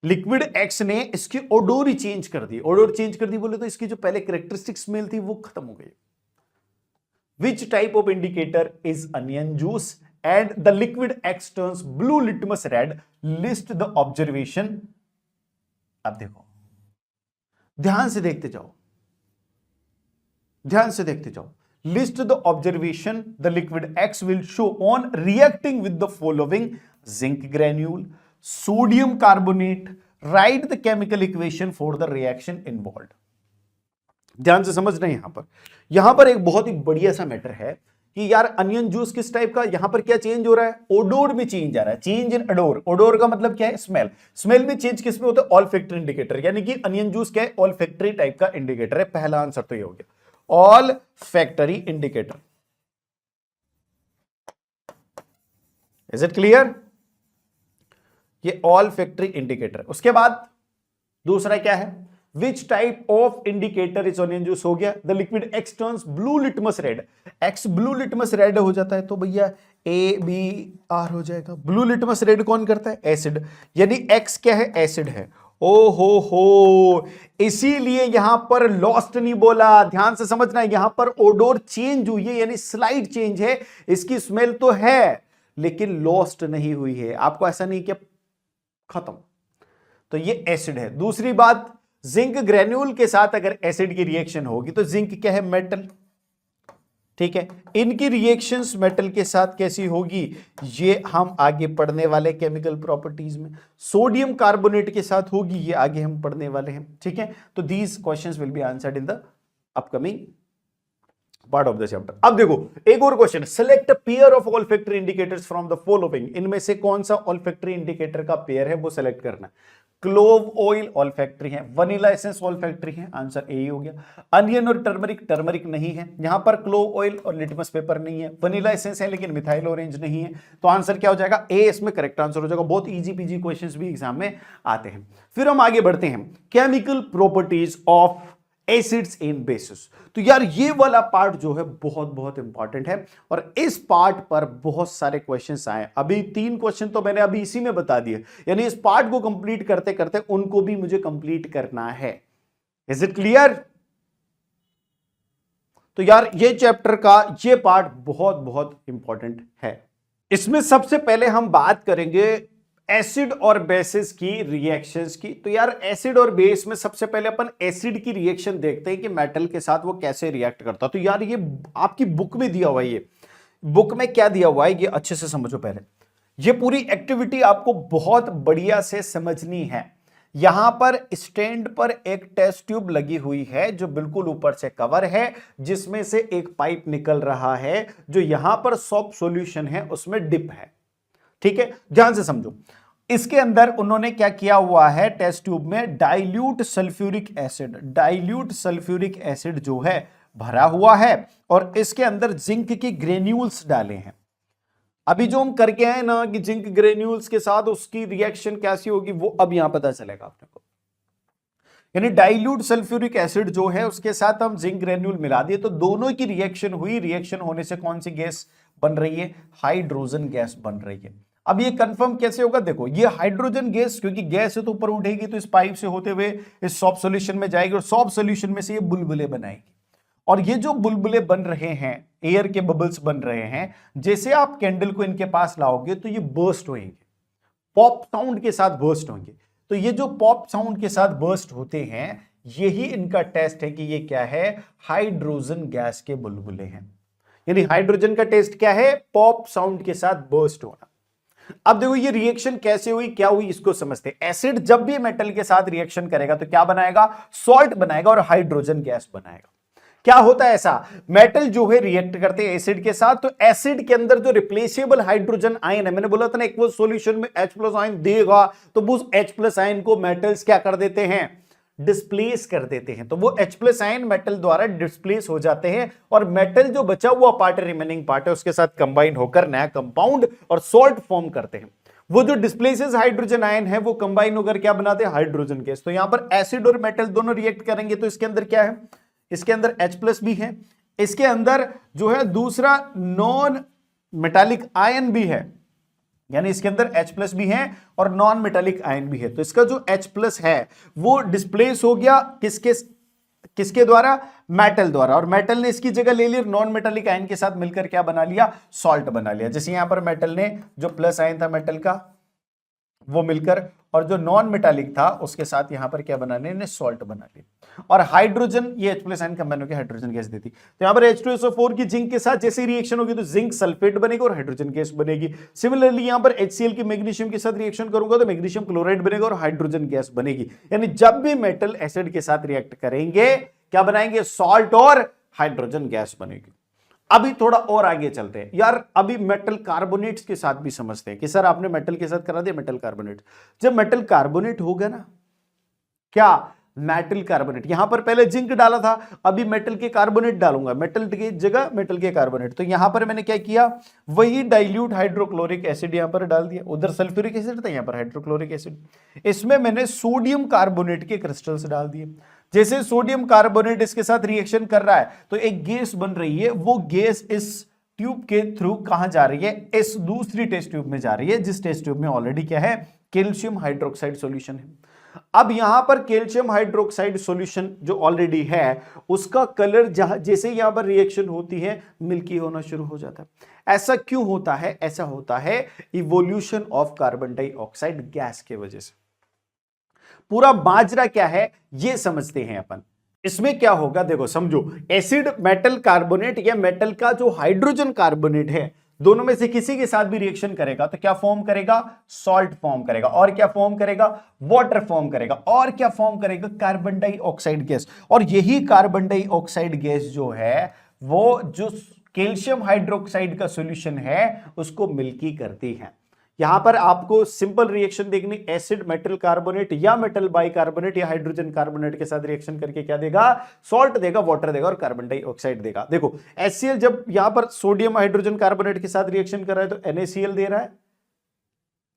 liquid x ने इसकी ओडोर ही चेंज कर दी। ओडोर चेंज कर दी बोले तो इसकी जो पहले कैरेक्टरिस्टिक स्मेल थी वो खत्म हो गई। Which type of indicator is onion juice and the liquid X turns blue litmus red? List the observation. अब देखो ध्यान से देखते जाओ, ध्यान से देखते जाओ। List the observation the liquid X will show on reacting with the following: zinc granule, sodium carbonate. Write the chemical equation for the reaction involved. ध्यान से समझना है। यहां पर एक बहुत ही बढ़िया सा मैटर है कि यार अनियन जूस किस टाइप का, यहां पर क्या चेंज हो रहा है? ओडोर में चेंज आ रहा है, चेंज इन अडोर। ओडोर का मतलब क्या है? स्मेल। स्मेल में चेंज किस में होता है? ऑल्फैक्टरी इंडिकेटर, यानी कि अनियन जूस क्या है? ऑल्फैक्टरी टाइप का इंडिकेटर है। पहला आंसर तो ये हो गया, olfactory indicator. Is it clear? ये ऑल्फैक्टरी इंडिकेटर। उसके बाद दूसरा क्या है? Which type of indicator is onion juice? हो गया। The liquid X turns blue litmus red. X blue litmus red हो जाता है तो भैया ABR हो जाएगा। blue litmus red कौन करता है? एसिड, यानी X क्या है? एसिड है। ओ हो, इसीलिए यहां पर लॉस्ट नहीं बोला, ध्यान से समझना है। यहां पर ओडोर चेंज हुई है, यानी स्लाइड चेंज है। इसकी स्मेल तो है लेकिन लॉस्ट नहीं हुई है। आपको ऐसा नहीं कि खत्म, तो ये एसिड है। दूसरी बात, जिंक ग्रेन्यूल के साथ अगर एसिड की रिएक्शन होगी तो जिंक क्या है? मेटल, ठीक है। इनकी रिएक्शंस मेटल के साथ कैसी होगी ये हम आगे पढ़ने वाले केमिकल प्रॉपर्टीज में। सोडियम कार्बोनेट के साथ होगी, ये आगे हम पढ़ने वाले हैं, ठीक है। तो these questions will be answered in the upcoming part of the chapter. अब देखो एक और question, select pair of olfactory indicators from the following, इनमें से कौन सा ऑल्फैक्टरी इंडिकेटर का पेयर है वो सेलेक्ट करना। क्लोव ऑयल ऑल्फैक्टरी है, वनीला एसेंस ऑल्फैक्टरी है, आंसर ए हो गया। अनियन और टर्मरिक, टर्मरिक नहीं है यहां पर। क्लोव ऑयल और लिटमस पेपर नहीं है। वनीला एसेंस है लेकिन मिथाइल ऑरेंज नहीं है, तो आंसर क्या हो जाएगा? ए इसमें करेक्ट आंसर हो जाएगा। बहुत इजी पीजी क्वेश्चंस भी एग्जाम में आते हैं। फिर हम आगे बढ़ते हैं, chemical properties of acids in basis. तो यार ये वाला पार्ट जो है बहुत बहुत इंपॉर्टेंट है और इस पार्ट पर बहुत सारे क्वेश्चंस आए। अभी 3 क्वेश्चन तो मैंने अभी इसी में बता दिए, यानी इस पार्ट को कंप्लीट करते करते उनको भी मुझे कंप्लीट करना है। Is it clear? तो यार ये चैप्टर का ये पार्ट बहुत बहुत इंपॉर्टेंट है। इसमें सबसे पहले हम बात करेंगे एसिड और बेसिस की रिएक्शंस की। तो यार एसिड और बेस में सबसे पहले अपन एसिड की रिएक्शन देखते हैं कि मेटल के साथ वो कैसे रिएक्ट करता है। तो यार ये आपकी बुक में दिया हुआ है, ये बुक में क्या दिया हुआ है ये अच्छे से समझो पहले। ये पूरी एक्टिविटी आपको बहुत बढ़िया से समझनी है। यहां पर स्टैंड पर एक टेस्ट ट्यूब लगी हुई है जो बिल्कुल ऊपर से कवर है, जिसमें से एक पाइप निकल रहा है जो यहां पर सॉफ्ट सॉल्यूशन है उसमें डिप है, ठीक है। ध्यान से समझो, इसके अंदर उन्होंने क्या किया हुआ है, टेस्ट ट्यूब में dilute sulphuric acid, dilute sulphuric acid जो है भरा हुआ है और इसके अंदर जिंक की ग्रेन्यूल्स डाले हैं। अभी जो हम करके आए ना कि जिंक ग्रेन्यूल्स के साथ उसकी रिएक्शन कैसी होगी वो अब यहां पता चलेगा आपने को। यानी डाइल्यूट सल्फ्यूरिक एसिड जो है उसके साथ हम जिंक ग्रेन्यूल मिला दिए तो दोनों की रिएक्शन हुई। रिएक्शन होने से कौन सी गैस बन रही है? हाइड्रोजन गैस बन रही है। अब ये कंफर्म कैसे होगा? देखो ये हाइड्रोजन गैस क्योंकि गैस है तो ऊपर उठेगी तो इस पाइप से होते हुए इस सॉफ्ट सॉल्यूशन में जाएगी और सॉफ्ट सॉल्यूशन में से ये बुलबुले बनाएगी। और ये जो बुलबुले बन रहे हैं, एयर के बबल्स बन रहे हैं, जैसे आप कैंडल को इनके पास लाओगे तो ये बर्स्ट होंगे, पॉप साउंड के साथ बर्स्ट होंगे। तो ये जो पॉप साउंड के साथ बर्स्ट होते हैं यही इनका टेस्ट है कि ये क्या है? हाइड्रोजन गैस के बुलबुले हैं। यानी हाइड्रोजन का टेस्ट क्या है? पॉप साउंड के साथ बर्स्ट होना। अब देखो ये रिएक्शन कैसे हुई, क्या हुई, इसको समझते हैं। एसिड जब भी मेटल के साथ रिएक्शन करेगा तो क्या बनाएगा, सॉल्ट बनाएगा और हाइड्रोजन गैस बनाएगा। क्या होता है ऐसा, मेटल जो है रिएक्ट करते हैं एसिड के साथ, तो एसिड के अंदर जो रिप्लेसेबल हाइड्रोजन आयन है, मैंने बोला था ना एक वो सॉल्यूशन में H+ आयन देगा, तो उस H+ आयन को मेटल्स क्या कर देते हैं, डिस्प्लेस कर देते हैं। तो वो H+ आयन मेटल द्वारा डिस्प्लेस हो जाते हैं और मेटल जो बचा हुआ पार्ट है, रिमेनिंग पार्ट है, उसके साथ कंबाइन होकर नया कंपाउंड और सॉल्ट फॉर्म करते हैं। वो जो डिस्प्लेसेस हाइड्रोजन आयन है वो कंबाइन होकर क्या बनाते हैं, हाइड्रोजन गैस। तो यहां पर एसिड और मेटल दोनों रिएक्ट करेंगे तो इसके अंदर क्या है, इसके अंदर H+ भी है, इसके अंदर जो है दूसरा नॉन मेटालिक आयन भी है, यानी इसके अंदर H+ भी है और नॉन मेटालिक आयन भी है। तो इसका जो H+ है वो डिस्प्लेस हो गया किसके किसके द्वारा, मेटल द्वारा, और मेटल ने इसकी जगह ले ली नॉन मेटालिक आयन के साथ मिलकर क्या बना लिया, सॉल्ट बना लिया। जैसे यहां पर मेटल ने जो प्लस आयन था मेटल का वो मिलकर, और जो नॉन मेटालिक था उसके साथ यहां पर क्या बनाने ने, सॉल्ट बना ली। और हाइड्रोजन, ये H+ आयन कंबाइन होकर हाइड्रोजन गैस देती। तो यहां पर H2SO4 की जिंक के साथ जैसे रिएक्शन होगी तो जिंक सल्फेट बनेगा और हाइड्रोजन गैस बनेगी। सिमिलरली यहां पर HCl की मैग्नीशियम के साथ रिएक्शन करूंगा तो मैग्नीशियम क्लोराइड बनेगा और हाइड्रोजन गैस बनेगी। यानी जब भी मेटल एसिड के साथ रिएक्ट करेंगे क्या बनाएंगे, सॉल्ट और हाइड्रोजन गैस बनेगी। अभी थोड़ा और आगे चलते हैं यार, अभी मेटल कार्बोनेट्स के साथ भी समझते हैं कि सर आपने मेटल के साथ करा दिया मेटल कार्बोनेट। जब मेटल कार्बोनेट होगा ना, क्या मेटल कार्बोनेट, यहां पर पहले जिंक डाला था, अभी मेटल के कार्बोनेट डालूंगा, मेटल की जगह मेटल के कार्बोनेट। तो यहां पर मैंने क्या किया, वही डाइल्यूट हाइड्रोक्लोरिक एसिड यहां पर डाल दिया, उधर सल्फ्यूरिक एसिड था, यहां पर हाइड्रोक्लोरिक एसिड। इसमें मैंने सोडियम कार्बोनेट के क्रिस्टल्स डाल दिए। जैसे सोडियम कार्बोनेट इसके साथ रिएक्शन कर रहा है तो एक गैस बन रही है, वो गैस इस ट्यूब के थ्रू कहां जा रही है, इस दूसरी टेस्ट ट्यूब में जा रही है, जिस टेस्ट ट्यूब में ऑलरेडी क्या है, कैल्शियम हाइड्रोक्साइड सॉल्यूशन है। अब यहां पर कैल्शियम हाइड्रोक्साइड सॉल्यूशन जो ऑलरेडी है उसका कलर जैसे यहां पर रिएक्शन होती है मिल्की होना शुरू हो जाता है। ऐसा क्यों होता है, ऐसा होता है evolution of carbon dioxide gas के वजह से। पूरा माजरा क्या है ये समझते हैं अपन। इसमें क्या होगा देखो समझो, एसिड मेटल कार्बोनेट या मेटल का जो हाइड्रोजन कार्बोनेट है, दोनों में से किसी के साथ भी रिएक्शन करेगा तो क्या फॉर्म करेगा, सॉल्ट फॉर्म करेगा, और क्या फॉर्म करेगा, वाटर फॉर्म करेगा, और क्या फॉर्म करेगा, कार्बन डाइऑक्साइड गैस। और यही कार्बन डाइऑक्साइड गैस जो है वो जो कैल्शियम हाइड्रोक्साइड का सॉल्यूशन है उसको मिल्की करती है। यहां पर आपको सिंपल रिएक्शन देखनी, एसिड मेटल कार्बोनेट या मेटल बाइकार्बोनेट या हाइड्रोजन कार्बोनेट के साथ रिएक्शन करके क्या देगा, सॉल्ट देगा, वाटर देगा और कार्बन डाइऑक्साइड देगा। देखो HCl जब यहां पर सोडियम हाइड्रोजन कार्बोनेट के साथ रिएक्शन कर रहा है तो NaCl दे रहा है,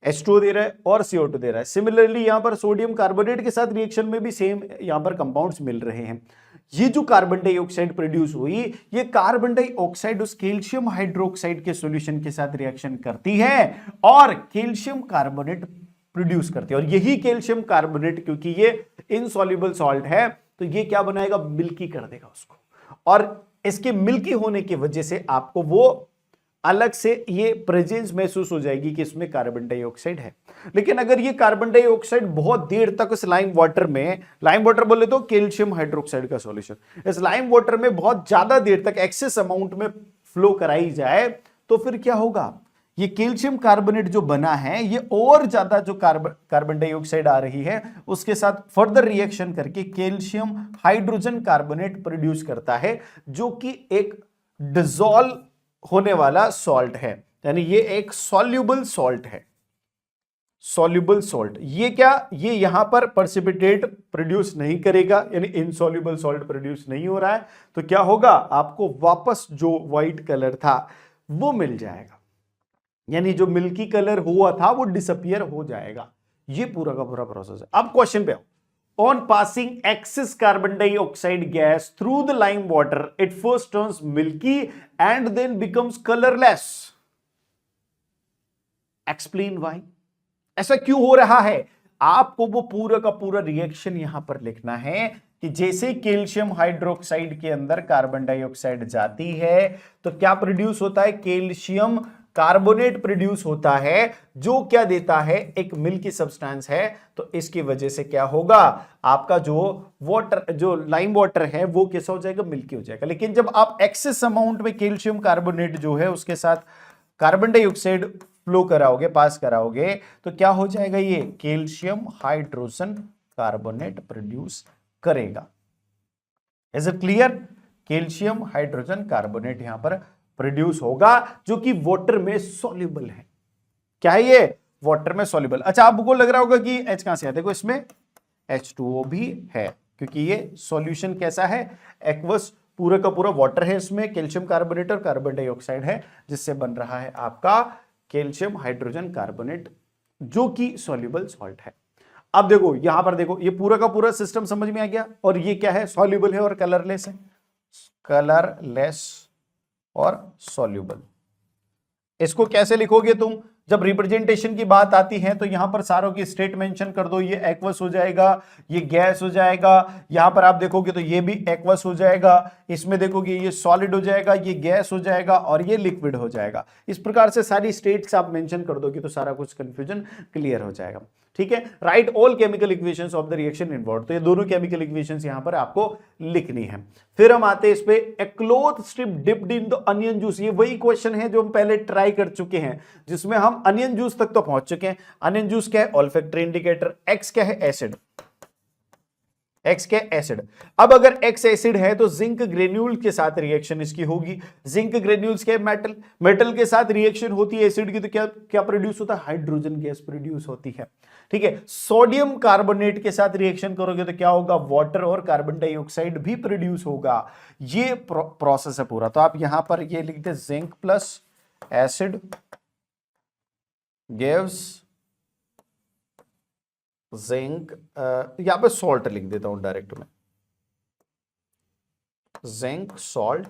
H2O दे रहा है और CO2 दे रहा है। सिमिलरली यहां पर सोडियम कार्बोनेट के साथ रिएक्शन में भी सेम यहां पर कंपाउंड्स मिल रहे हैं। ये जो कार्बन डाइऑक्साइड प्रोड्यूस हुई, ये कार्बन डाइऑक्साइड उस कैल्शियम हाइड्रोक्साइड के सॉल्यूशन के साथ रिएक्शन करती है और कैल्शियम कार्बोनेट प्रोड्यूस करती है। और यही कैल्शियम कार्बोनेट क्योंकि ये इनसॉल्युबल सॉल्ट है तो ये क्या बनाएगा, मिल्की कर देगा उसको। और इसके मिल्की होने की वजह से आपको वो अलग से ये प्रेजेंस महसूस हो जाएगी कि इसमें कार्बन डाइऑक्साइड है। लेकिन अगर ये कार्बन डाइऑक्साइड बहुत देर तक इस लाइम वाटर में, लाइम वाटर बोले तो कैल्शियम हाइड्रोक्साइड का सॉल्यूशन, इस लाइम वाटर में बहुत ज्यादा देर तक एक्सेस अमाउंट में फ्लो कराई जाए तो फिर क्या होगा, ये कैल्शियम कार्बोनेट जो बना है ये और ज्यादा जो कार्बन डाइऑक्साइड आ रही है उसके साथ फर्दर रिएक्शन करके कैल्शियम हाइड्रोजन कार्बोनेट प्रोड्यूस करता है, जो कि एक डिसॉल्व होने वाला सॉल्ट है। यानी ये एक सॉल्युबल सॉल्ट है, सॉल्युबल सॉल्ट। ये क्या, ये यहां पर प्रेसिपिटेट प्रोड्यूस नहीं करेगा, यानी इनसॉल्युबल सॉल्ट प्रोड्यूस नहीं हो रहा है। तो क्या होगा, आपको वापस जो व्हाइट कलर था वो मिल जाएगा, यानी जो मिल्की कलर हुआ था वो डिसअपियर हो जाएगा। ये पूरा का पूरा प्रोसेस है। अब क्वेश्चन पे आओ। On passing excess carbon dioxide gas through the lime water, it first turns milky and then becomes colorless. Explain why? ऐसा क्यों हो रहा है? आपको वो पूरा का पूरा रिएक्शन यहां पर लिखना है कि जैसे कैल्शियम हाइड्रोक्साइड के अंदर कार्बन डाइऑक्साइड जाती है तो क्या प्रोड्यूस होता है, कैल्शियम कार्बोनेट प्रोड्यूस होता है, जो क्या देता है, एक मिल्की सब्सटेंस है। तो इसकी वजह से क्या होगा, आपका जो वाटर, जो लाइम वाटर है वो कैसा हो जाएगा, मिल्की हो जाएगा। लेकिन जब आप एक्सेस अमाउंट में कैल्शियम कार्बोनेट जो है उसके साथ कार्बन डाइऑक्साइड फ्लो कराओगे, पास कराओगे, तो क्या हो जाएगा, ये कैल्शियम हाइड्रोजन कार्बोनेट प्रोड्यूस करेगा। Is it clear? Calcium hydrogen carbonate यहां पर प्रोड्यूस होगा, जो कि वाटर में सॉल्युबल है। क्या है ये? वाटर में सॉल्युबल। अच्छा, आपको लग रहा होगा कि H कहां से है, देखो इसमें H2O भी है, क्योंकि ये सॉल्यूशन कैसा है, एक्वस, पूरा का पूरा वाटर है, इसमें कैल्शियम कार्बोनेट और कार्बन डाइऑक्साइड है, जिससे बन रहा है आपका कैल्शियम हाइड्रोजन कार्बोनेट, जो कि सॉल्युबल सॉल्ट है। अब देखो यहां पर, देखो ये पूरा का पूरा सिस्टम समझ में आ गया। और ये क्या है, सॉल्युबल है और कलरलेस है, कलरलेस और सॉल्युबल। इसको कैसे लिखोगे तुम? जब रिप्रेजेंटेशन की बात आती है तो यहां पर सारों की स्टेट मेंशन कर दो, ये एक्वस हो जाएगा, ये गैस हो जाएगा, यहां पर आप देखोगे तो ये भी एक्वस हो जाएगा, इसमें देखोगे ये सॉलिड हो जाएगा, ये गैस हो जाएगा और ये लिक्विड हो जाएगा। इस प्रकार से सारी स्टेट्स आप मेंशन कर दोगे तो सारा कुछ कंफ्यूजन क्लियर हो जाएगा। ठीक है, right all chemical equations of the reaction involved, तो ये दोनों केमिकल इक्वेशंस यहां पर आपको लिखनी है। फिर हम आते हैं इस पे, A cloth strip dipped in the onion juice. ये वही क्वेश्चन है जो हम पहले ट्राई कर चुके हैं, जिसमें हम अनियन जूस तक तो पहुंच चुके हैं। अनियन जूस क्या है? Olfactory indicator. एक्स क्या है? एसिड। एक्स क्या? एसिड। अब अगर एक्स एसिड है तो जिंक ग्रेन्यूल के साथ रिएक्शन इसकी होगी। जिंक ग्रेन्यूल्स क्या है? मेटल। मेटल के साथ रिएक्शन होती है एसिड की, तो क्या क्या प्रोड्यूस होता है? हाइड्रोजन गैस प्रोड्यूस होती है। ठीक है, सोडियम कार्बोनेट के साथ रिएक्शन करोगे तो क्या होगा? वाटर और कार्बन डाइऑक्साइड भी प्रोड्यूस होगा। ये प्रोसेस है पूरा। तो आप यहां पर ये लिखते, zinc plus acid gives zinc, यहां पर सॉल्ट लिख देता हूं डायरेक्ट में, zinc salt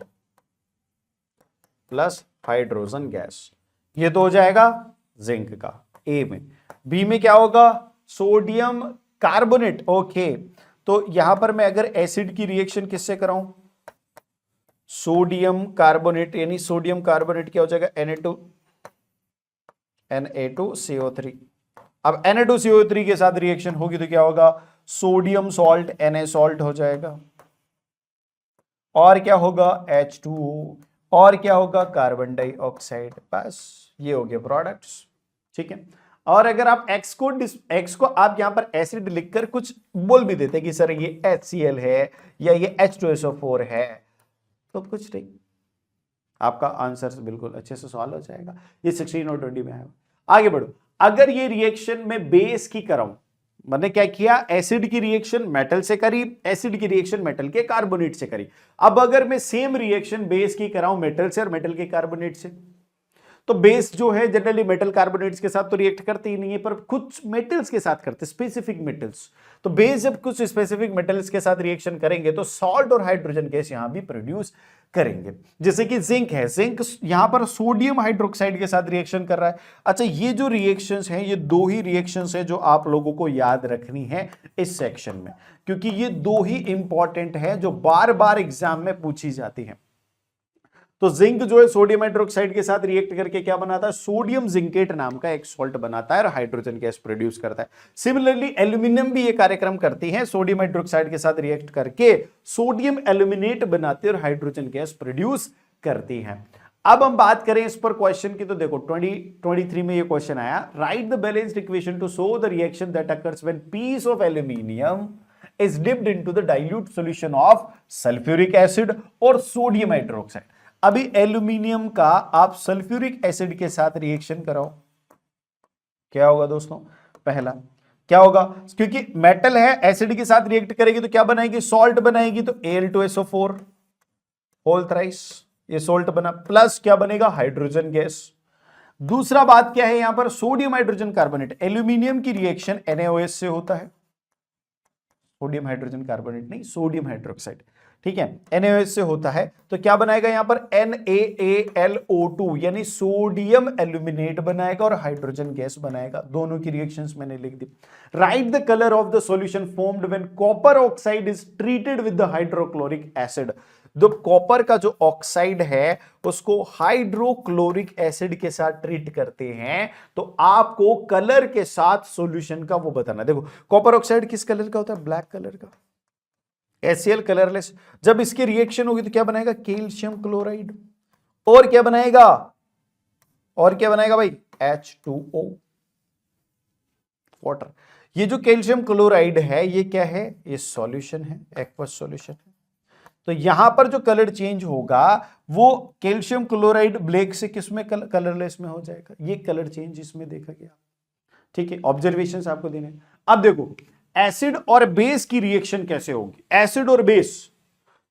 plus hydrogen gas. ये तो हो जाएगा जिंक का ए में। बी में क्या होगा? Sodium carbonate. ओके, तो यहां पर मैं अगर एसिड की रिएक्शन किससे कराऊं? सोडियम कार्बोनेट, यानी सोडियम कार्बोनेट क्या हो जाएगा? Na2CO3। अब Na2CO3 के साथ रिएक्शन होगी तो क्या होगा? सोडियम सॉल्ट Na सॉल्ट हो जाएगा, और क्या होगा? H2O, और क्या होगा? Carbon dioxide. बस ये हो गया प्रोडक्ट्स। ठीक है, और अगर आप एक्स को आप यहां पर एसिड लिखकर कुछ बोल भी देते कि सर ये HCl है या ये H2SO4 है, तो कुछ नहीं, आपका आंसर बिल्कुल अच्छे से सॉल्व हो जाएगा। ये 16 और 20 में है। आगे बढ़ो, अगर ये रिएक्शन में बेस की कराऊं, मैंने क्या किया? एसिड की रिएक्शन मेटल से करी, एसिड की रिएक्शन मेटल के कार्बोनेट से करी। अब अगर मैं सेम रिएक्शन बेस की कराऊं मेटल से और मेटल के कार्बोनेट से, तो बेस जो है जनरली मेटल कार्बोनेट्स के साथ तो रिएक्ट करते ही नहीं है, पर कुछ मेटल्स के साथ करते, स्पेसिफिक मेटल्स। तो बेस जब कुछ स्पेसिफिक मेटल्स के साथ रिएक्शन करेंगे तो सॉल्ट और हाइड्रोजन गैस यहां भी प्रोड्यूस करेंगे। जैसे कि जिंक है, जिंक यहां पर सोडियम हाइड्रोक्साइड के साथ रिएक्शन कर रहा है। अच्छा, ये जो रिएक्शंस हैं, ये दो ही रिएक्शंस हैं जो आप लोगों को याद रखनी है इस सेक्शन में, क्योंकि ये दो ही इंपॉर्टेंट है जो बार बार एग्जाम में पूछी जाती है। तो जिंक जो है सोडियम हाइड्रोक्साइड के साथ रिएक्ट करके क्या बनाता है? सोडियम जिंकेट नाम का एक सॉल्ट बनाता है और हाइड्रोजन गैस प्रोड्यूस करता है। सिमिलरली एल्यूमिनियम भी ये कार्यक्रम करती है, सोडियम हाइड्रोक्साइड के साथ रिएक्ट करके सोडियम एल्यूमिनेट बनाती है और हाइड्रोजन गैस प्रोड्यूस करती है। अब हम बात करें इस पर क्वेश्चन की, तो देखो 2023 में ये क्वेश्चन आया, write the balanced equation to show the reaction that occurs when piece of aluminium is dipped into the dilute solution of sulfuric acid और सोडियम हाइड्रोक्साइड। अभी एल्यूमिनियम का आप सल्फ्यूरिक एसिड के साथ रिएक्शन कराओ, क्या होगा दोस्तों? पहला क्या होगा? क्योंकि मेटल है, एसिड के साथ रिएक्ट करेगी तो क्या बनाएगी? सॉल्ट बनाएगी, तो Al2SO4 होल थ्राइस, ये सॉल्ट बना, प्लस क्या बनेगा? Hydrogen gas. दूसरा बात क्या है यहां पर? सोडियम हाइड्रोजन कार्बोनेट, एल्यूमिनियम की रिएक्शन NaOH से होता है, सोडियम हाइड्रोजन कार्बोनेट नहीं, सोडियम हाइड्रोक्साइड। ठीक है, NaOH से होता है, तो क्या बनाएगा यहां पर? NaAlO2, यानी सोडियम एल्यूमिनेट बनाएगा और हाइड्रोजन गैस बनाएगा। दोनों की रिएक्शंस मैंने लिख दी। Write the colour of the solution formed when copper oxide is treated with the hydrochloric acid. जो कॉपर का जो ऑक्साइड है उसको हाइड्रोक्लोरिक एसिड के साथ ट्रीट करते हैं, तो आपको कलर के साथ सॉल्यूशन का वो बताना। देखो कॉपर ऑक्साइड किस कलर का होता है? ब्लैक कलर का। HCl colourless. जब इसकी रिएक्शन होगी तो क्या बनाएगा? कैल्शियम क्लोराइड, और क्या बनाएगा? और क्या बनाएगा भाई, H2O, वाटर। ये जो कैल्शियम क्लोराइड है ये क्या है, ये सॉल्यूशन है, एक्वस सॉल्यूशन है। तो यहां पर जो कलर चेंज होगा वो कैल्शियम क्लोराइड ब्लैक से किसमें कलरलेस में हो जाएगा, ये कलर चेंज इसमें देखा गया। ठीक है, ऑब्जर्वेशंस आपको देने। अब देखो एसिड और बेस की रिएक्शन कैसे होगी, एसिड और बेस।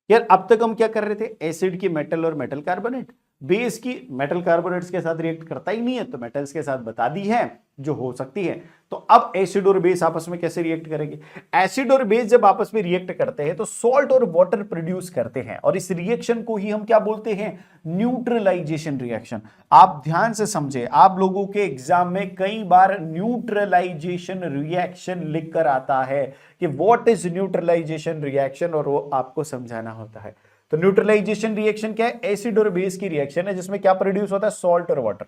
यार अब तक हम क्या कर रहे थे, एसिड की मेटल और मेटल कार्बोनेट, बेस की मेटल कार्बोनेट्स के साथ रिएक्ट करता ही नहीं है तो मेटल्स के साथ बता दी है जो हो सकती है। तो अब एसिड और बेस आपस में कैसे रिएक्ट करेंगे, एसिड और बेस जब आपस में रिएक्ट करते हैं तो सॉल्ट और वाटर प्रोड्यूस करते हैं और इस रिएक्शन को ही हम क्या बोलते हैं, न्यूट्रलाइजेशन रिएक्शन। आप ध्यान से समझे, आप लोगों के एग्जाम में कई बार न्यूट्रलाइजेशन रिएक्शन लिख कर आता है कि व्हाट इज न्यूट्रलाइजेशन रिएक्शन, और वो आपको समझाना होता है। तो न्यूट्रलाइजेशन रिएक्शन क्या है, एसिड और बेस की रिएक्शन है जिसमें क्या प्रोड्यूस होता है, सॉल्ट और वाटर।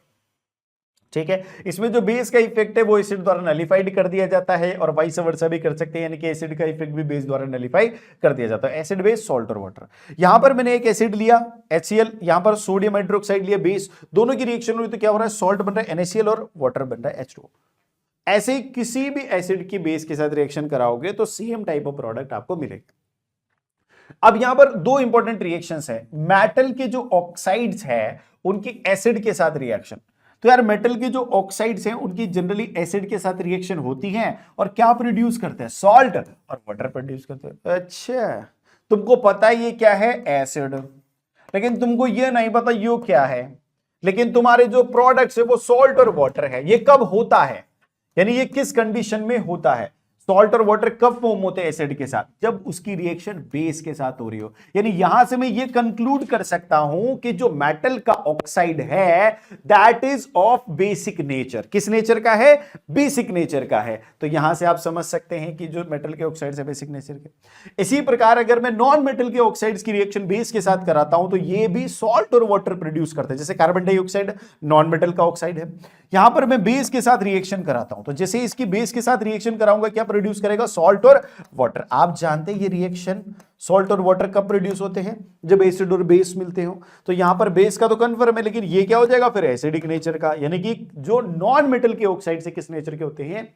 ठीक है, इसमें जो बेस का इफेक्ट है वो एसिड द्वारा नलिफाइड कर दिया जाता है और वाइस वर्सा भी कर सकते हैं, यानी कि एसिड का इफेक्ट भी बेस द्वारा नलिफाई कर दिया जाता है। एसिड बेस सॉल्ट और वाटर। यहां पर मैंने एक एसिड लिया HCl, यहां पर सोडियम हाइड्रोक्साइड लिया बेस, दोनों की रिएक्शन हुई तो क्या हो रहा है, सॉल्ट बन रहा है NaCl और वाटर बन रहा है H2O। ऐसे ही किसी भी एसिड की बेस के साथ रिएक्शन कराओगे तो सेम टाइप ऑफ प्रोडक्ट आपको मिलेगा। अब यहां पर दो इंपॉर्टेंट रिएक्शंस है, मेटल के जो ऑक्साइड्स है उनकी एसिड के साथ रिएक्शन। तो यार मेटल के जो ऑक्साइड्स हैं उनकी जनरली एसिड के साथ रिएक्शन होती हैं और क्या प्रोड्यूस करते हैं, सॉल्ट और वाटर प्रोड्यूस करते हैं। अच्छा, तुमको पता है ये क्या है, एसिड, लेकिन तुमको ये नहीं पता ये क्या है। लेकिन तुम्हारे जो प्रोडक्ट्स है वो सॉल्ट और वाटर है। ये कब होता है, यानी ये किस कंडीशन में होता है, सॉल्ट और वाटर कब फॉर्म होते हैं एसिड के साथ, जब उसकी रिएक्शन बेस के साथ हो रही हो। यानी यहां से मैं ये कंक्लूड कर सकता हूं कि जो मेटल का ऑक्साइड है that is of basic nature. किस नेचर का है, बेसिक नेचर का है। तो यहां से आप समझ सकते हैं कि जो मेटल के ऑक्साइड्स है बेसिक नेचर के। इसी प्रकार अगर मैं नॉन मेटल के ऑक्साइड्स की रिएक्शन बेस के साथ कराता हूं तो ये भी सॉल्ट और वाटर प्रोड्यूस करते हैं। जैसे कार्बन डाइऑक्साइड नॉन मेटल का ऑक्साइड है, यहां पर मैं बेस के साथ रिएक्शन कराता हूं तो जैसे इसकी बेस के साथ रिएक्शन कराऊंगा क्या प्रोड्यूस करेगा, सॉल्ट और वाटर। आप जानते हैं ये रिएक्शन सॉल्ट और वाटर कब प्रोड्यूस होते हैं, जब एसिड और बेस मिलते हो। तो यहां पर बेस का तो कन्फर्म है, लेकिन ये क्या हो जाएगा फिर एसिडिक नेचर का, यानी कि जो नॉन मेटल के ऑक्साइड से किस नेचर के होते हैं,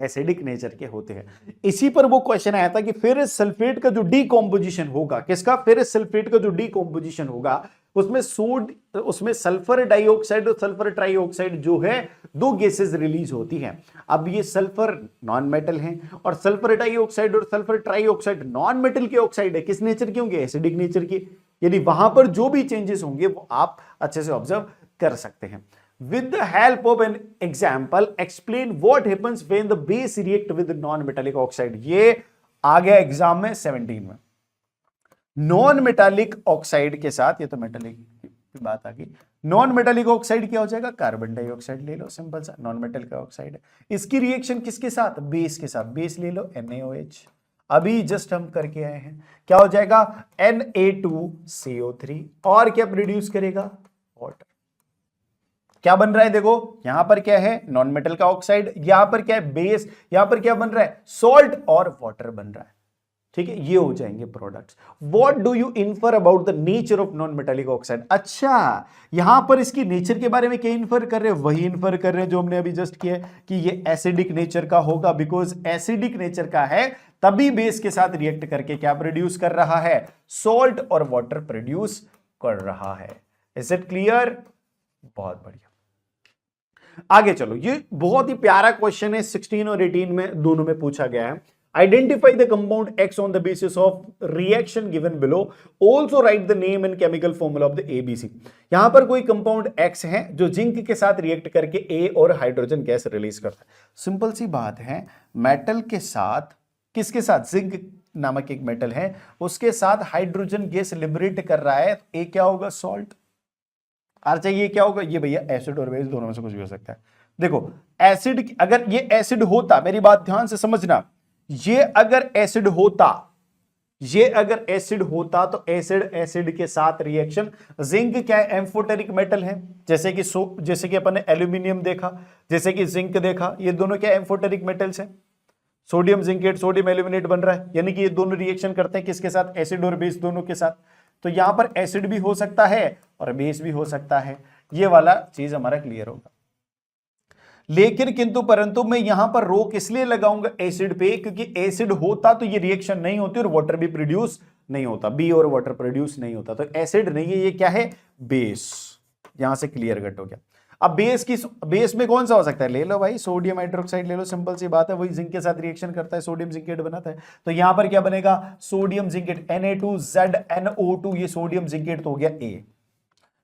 एसिडिक नेचर के होते हैं। इसी पर वो क्वेश्चन आया था कि फेरस सल्फेट का जो डीकंपोजिशन होगा, किसका, फेरस सल्फेट का जो डीकंपोजिशन होगा उसमें सल्फर डाइऑक्साइड और सल्फर ट्राइऑक्साइड जो है दो गैसेस रिलीज होती हैं। अब ये सल्फर नॉन मेटल है और सल्फर डाइऑक्साइड और सल्फर ट्राइऑक्साइड नॉन मेटल के ऑक्साइड है, किस नेचर के होंगे, एसिडिक नेचर के। यानी वहां पर जो भी चेंजेस होंगे वो आप अच्छे से ऑब्जर्व कर सकते हैं। With the help of an example, explain what happens when the base react with non-metallic oxide। ये आ गया एग्जाम में 17 में। नॉन मेटालिक ऑक्साइड के साथ, ये तो मेटालिक की बात आ गई, नॉन मेटालिक ऑक्साइड क्या हो जाएगा, कार्बन डाइऑक्साइड ले लो, सिंपल सा, नॉन मेटल का ऑक्साइड है। इसकी रिएक्शन किसके साथ, बेस के साथ, बेस ले लो NaOH, अभी जस्ट हम करके आए हैं। क्या हो जाएगा, Na2CO3 और क्या प्रोड्यूस करेगा, वाटर। क्या बन रहा है, देखो यहां पर क्या है, नॉन मेटल का ऑक्साइड, यहां पर क्या है, बेस, यहां पर क्या बन रहा है, सॉल्ट और वाटर बन रहा है। ठीक है, ये हो जाएंगे products. What do you infer about the nature of non metallic oxide. अच्छा, यहां पर इसकी नेचर के बारे में क्या इन्फर कर रहे हैं, वही इन्फर कर रहे हैं जो हमने अभी जस्ट किया कि ये एसिडिक नेचर का होगा। बिकॉज एसिडिक नेचर का है तभी बेस के साथ रिएक्ट करके क्या प्रोड्यूस कर रहा है, सॉल्ट और वाटर प्रोड्यूस कर रहा है। इज इट क्लियर, बहुत बढ़िया। आगे चलो, ये बहुत ही प्यारा क्वेश्चन है, 16 और 18 में दोनों में पूछा गया है। Identify the compound X on the basis of reaction given below, also right the name and chemical formula of the ABC। यहां पर कोई कंपाउंड X है जो जिंक के साथ रिएक्ट करके A और हाइड्रोजन गैस रिलीज करता है। सिंपल सी बात है, मेटल के साथ, किसके साथ, जिंक नामक एक मेटल है, उसके साथ हाइड्रोजन गैस लिबरेट कर रहा है, A क्या होगा, सॉल्ट। अच्छा, ये क्या होगा, ये भैया एसिड और बेस दोनों में से कुछ भी हो सकता है। देखो एसिड, अगर ये एसिड होता, मेरी बात ध्यान से समझना, ये अगर एसिड होता, ये अगर एसिड होता तो एसिड के साथ रिएक्शन, जिंक क्या है, एम्फोटेरिक मेटल है, जैसे कि अपन ने एल्यूमिनियम देखा, जैसे कि जिंक देखा, ये दोनों क्या एम्फोटेरिक मेटल्स हैं। सोडियम जिंकेट, सोडियम एल्यूमिनेट बन रहा है, यानी कि ये दोनों रिएक्शन करते हैं किसके साथ, एसिड और बेस दोनों के साथ। तो यहां पर एसिड भी हो सकता है और बेस भी हो सकता है। ये वाला चीज हमारा क्लियर होगा। लेकिन किंतु परंतु मैं यहां पर रोक इसलिए लगाऊंगा एसिड पे, क्योंकि एसिड होता तो ये रिएक्शन नहीं होती और वाटर भी प्रोड्यूस नहीं होता, बी और वाटर प्रोड्यूस नहीं होता, तो एसिड नहीं है, ये क्या है, बेस। यहां से क्लियर कट हो गया। अब बेस में कौन सा हो सकता है, ले लो भाई सोडियम हाइड्रोक्साइड ले लो, सिंपल सी बात है, वही जिंक के साथ रिएक्शन करता है, सोडियम जिंकेट बनाता है। तो यहां पर क्या बनेगा, सोडियम जिंकेट, Na2ZNO2, ये सोडियम जिंकेट तो हो गया ए।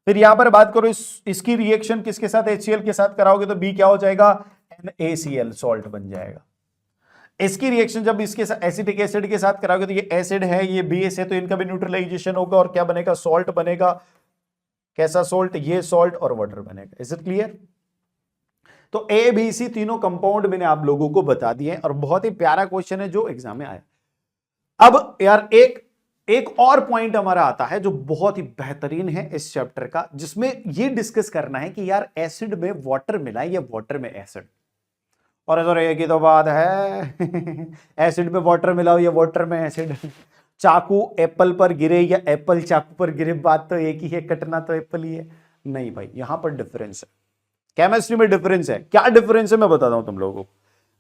फिर यहां पर बात करो इसकी रिएक्शन किसके साथ, HCl के साथ कराओगे तो बी क्या हो जाएगा, NaCl, सॉल्ट बन जाएगा। इसकी रिएक्शन जब इसके साथ एसिटिक एसिड के साथ कराओगे तो ये एसिड है, ये बेस है, तो इनका भी न्यूट्रलाइजेशन होगा और क्या बनेगा, सॉल्ट बनेगा। कैसा सॉल्ट, ये सॉल्ट और वाटर बनेगा। Is it clear? तो ए बी सी तीनों कंपाउंड मैंने आप लोगों को बता दिए और बहुत ही प्यारा क्वेश्चन है जो एग्जाम में आया। अब यार एक और पॉइंट हमारा आता है जो बहुत ही बेहतरीन है इस चैप्टर का, जिसमें ये डिस्कस करना है कि यार एसिड में वाटर मिला है या वाटर में एसिड। और एक ही तो बात है एसिड में वाटर मिला हो या वाटर में एसिड। चाकू एप्पल पर गिरे या एप्पल चाकू पर गिरे, बात तो एक ही है, कटना तो एप्पल ही है। नहीं भाई, यहां पर डिफरेंस है, केमिस्ट्री में डिफरेंस है। क्या डिफरेंस है मैं बताता हूं तुम लोगों को।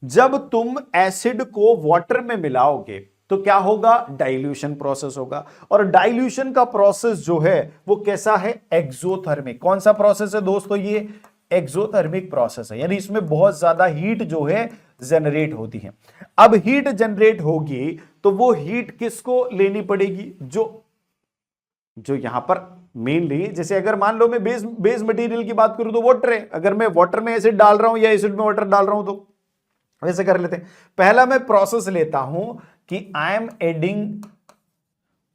जब तुम एसिड को वाटर में मिलाओगे तो क्या होगा, डाइल्यूशन प्रोसेस होगा। और डाइल्यूशन का प्रोसेस जो है वो कैसा है, एक्सोथर्मिक। कौन सा प्रोसेस है दोस्तों, ये एक्सोथर्मिक प्रोसेस है, यानी इसमें बहुत ज्यादा हीट जो है जनरेट होती है। अब हीट जनरेट होगी तो वो हीट किसको लेनी पड़ेगी, जो यहां पर मेनली, जैसे अगर मान लो मैं बेस मटेरियल की बात करूं तो वाटर है, अगर मैं वाटर में एसिड डाल रहा हूं या एसिड में वाटर डाल रहा हूं तो वैसे कर लेते हैं। पहला मैं प्रोसेस लेता हूं कि I am adding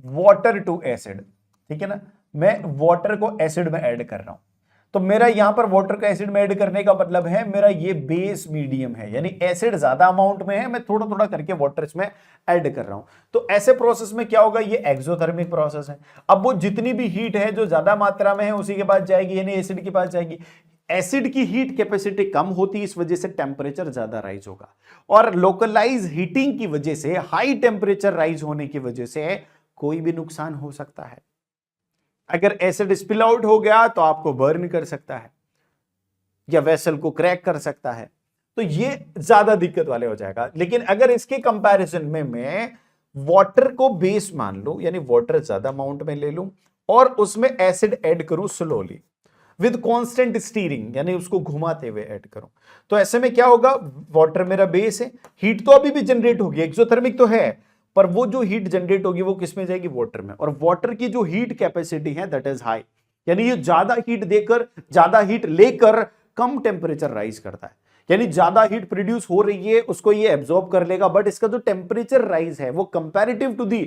water to acid, ठीक है ना, मैं वाटर को एसिड में ऐड कर रहा हूं। तो मेरा यहां पर वाटर का एसिड में ऐड करने का मतलब है मेरा ये बेस मीडियम है, यानी एसिड ज्यादा अमाउंट में है, मैं थोड़ा थोड़ा करके वाटर इसमें ऐड कर रहा हूं। तो ऐसे प्रोसेस में क्या होगा, ये एक्सोथर्मिक प्रोसेस है। अब वो जितनी भी हीट है जो ज्यादा मात्रा में है उसी के पास जाएगी, यानी एसिड के पास जाएगी। एसिड की हीट कैपेसिटी कम होती है, इस वजह से टेम्परेचर ज्यादा राइज होगा। और लोकलाइज हीटिंग की वजह से, हाई टेम्परेचर राइज होने की वजह से कोई भी नुकसान हो सकता है। अगर एसिड स्पिल आउट हो गया तो आपको बर्न कर सकता है या वेसल को क्रैक कर सकता है, तो ये ज्यादा दिक्कत वाले हो जाएगा। लेकिन अगर इसके कंपैरिजन में मैं वाटर को बेस मान लूं, यानी वाटर ज्यादा अमाउंट में ले लूं और उसमें एसिड ऐड करूं स्लोली विद कांस्टेंट स्टीरिंग, यानी उसको घुमाते हुए ऐड करूं, तो ऐसे में क्या होगा, वाटर मेरा बेस है, हीट तो अभी भी जनरेट होगी, एक्सोथर्मिक तो है, पर वो जो हीट जनरेट होगी वो किस में जाएगी, वाटर में। और वाटर की जो हीट कैपेसिटी है दैट इज हाई, यानी ये ज्यादा हीट लेकर कम टेम्परेचर राइज करता है, यानी ज्यादा हीट प्रोड्यूस हो रही है उसको ये एब्जॉर्ब कर लेगा, बट इसका जो टेम्परेचर राइज है वो कंपैरेटिव टू दी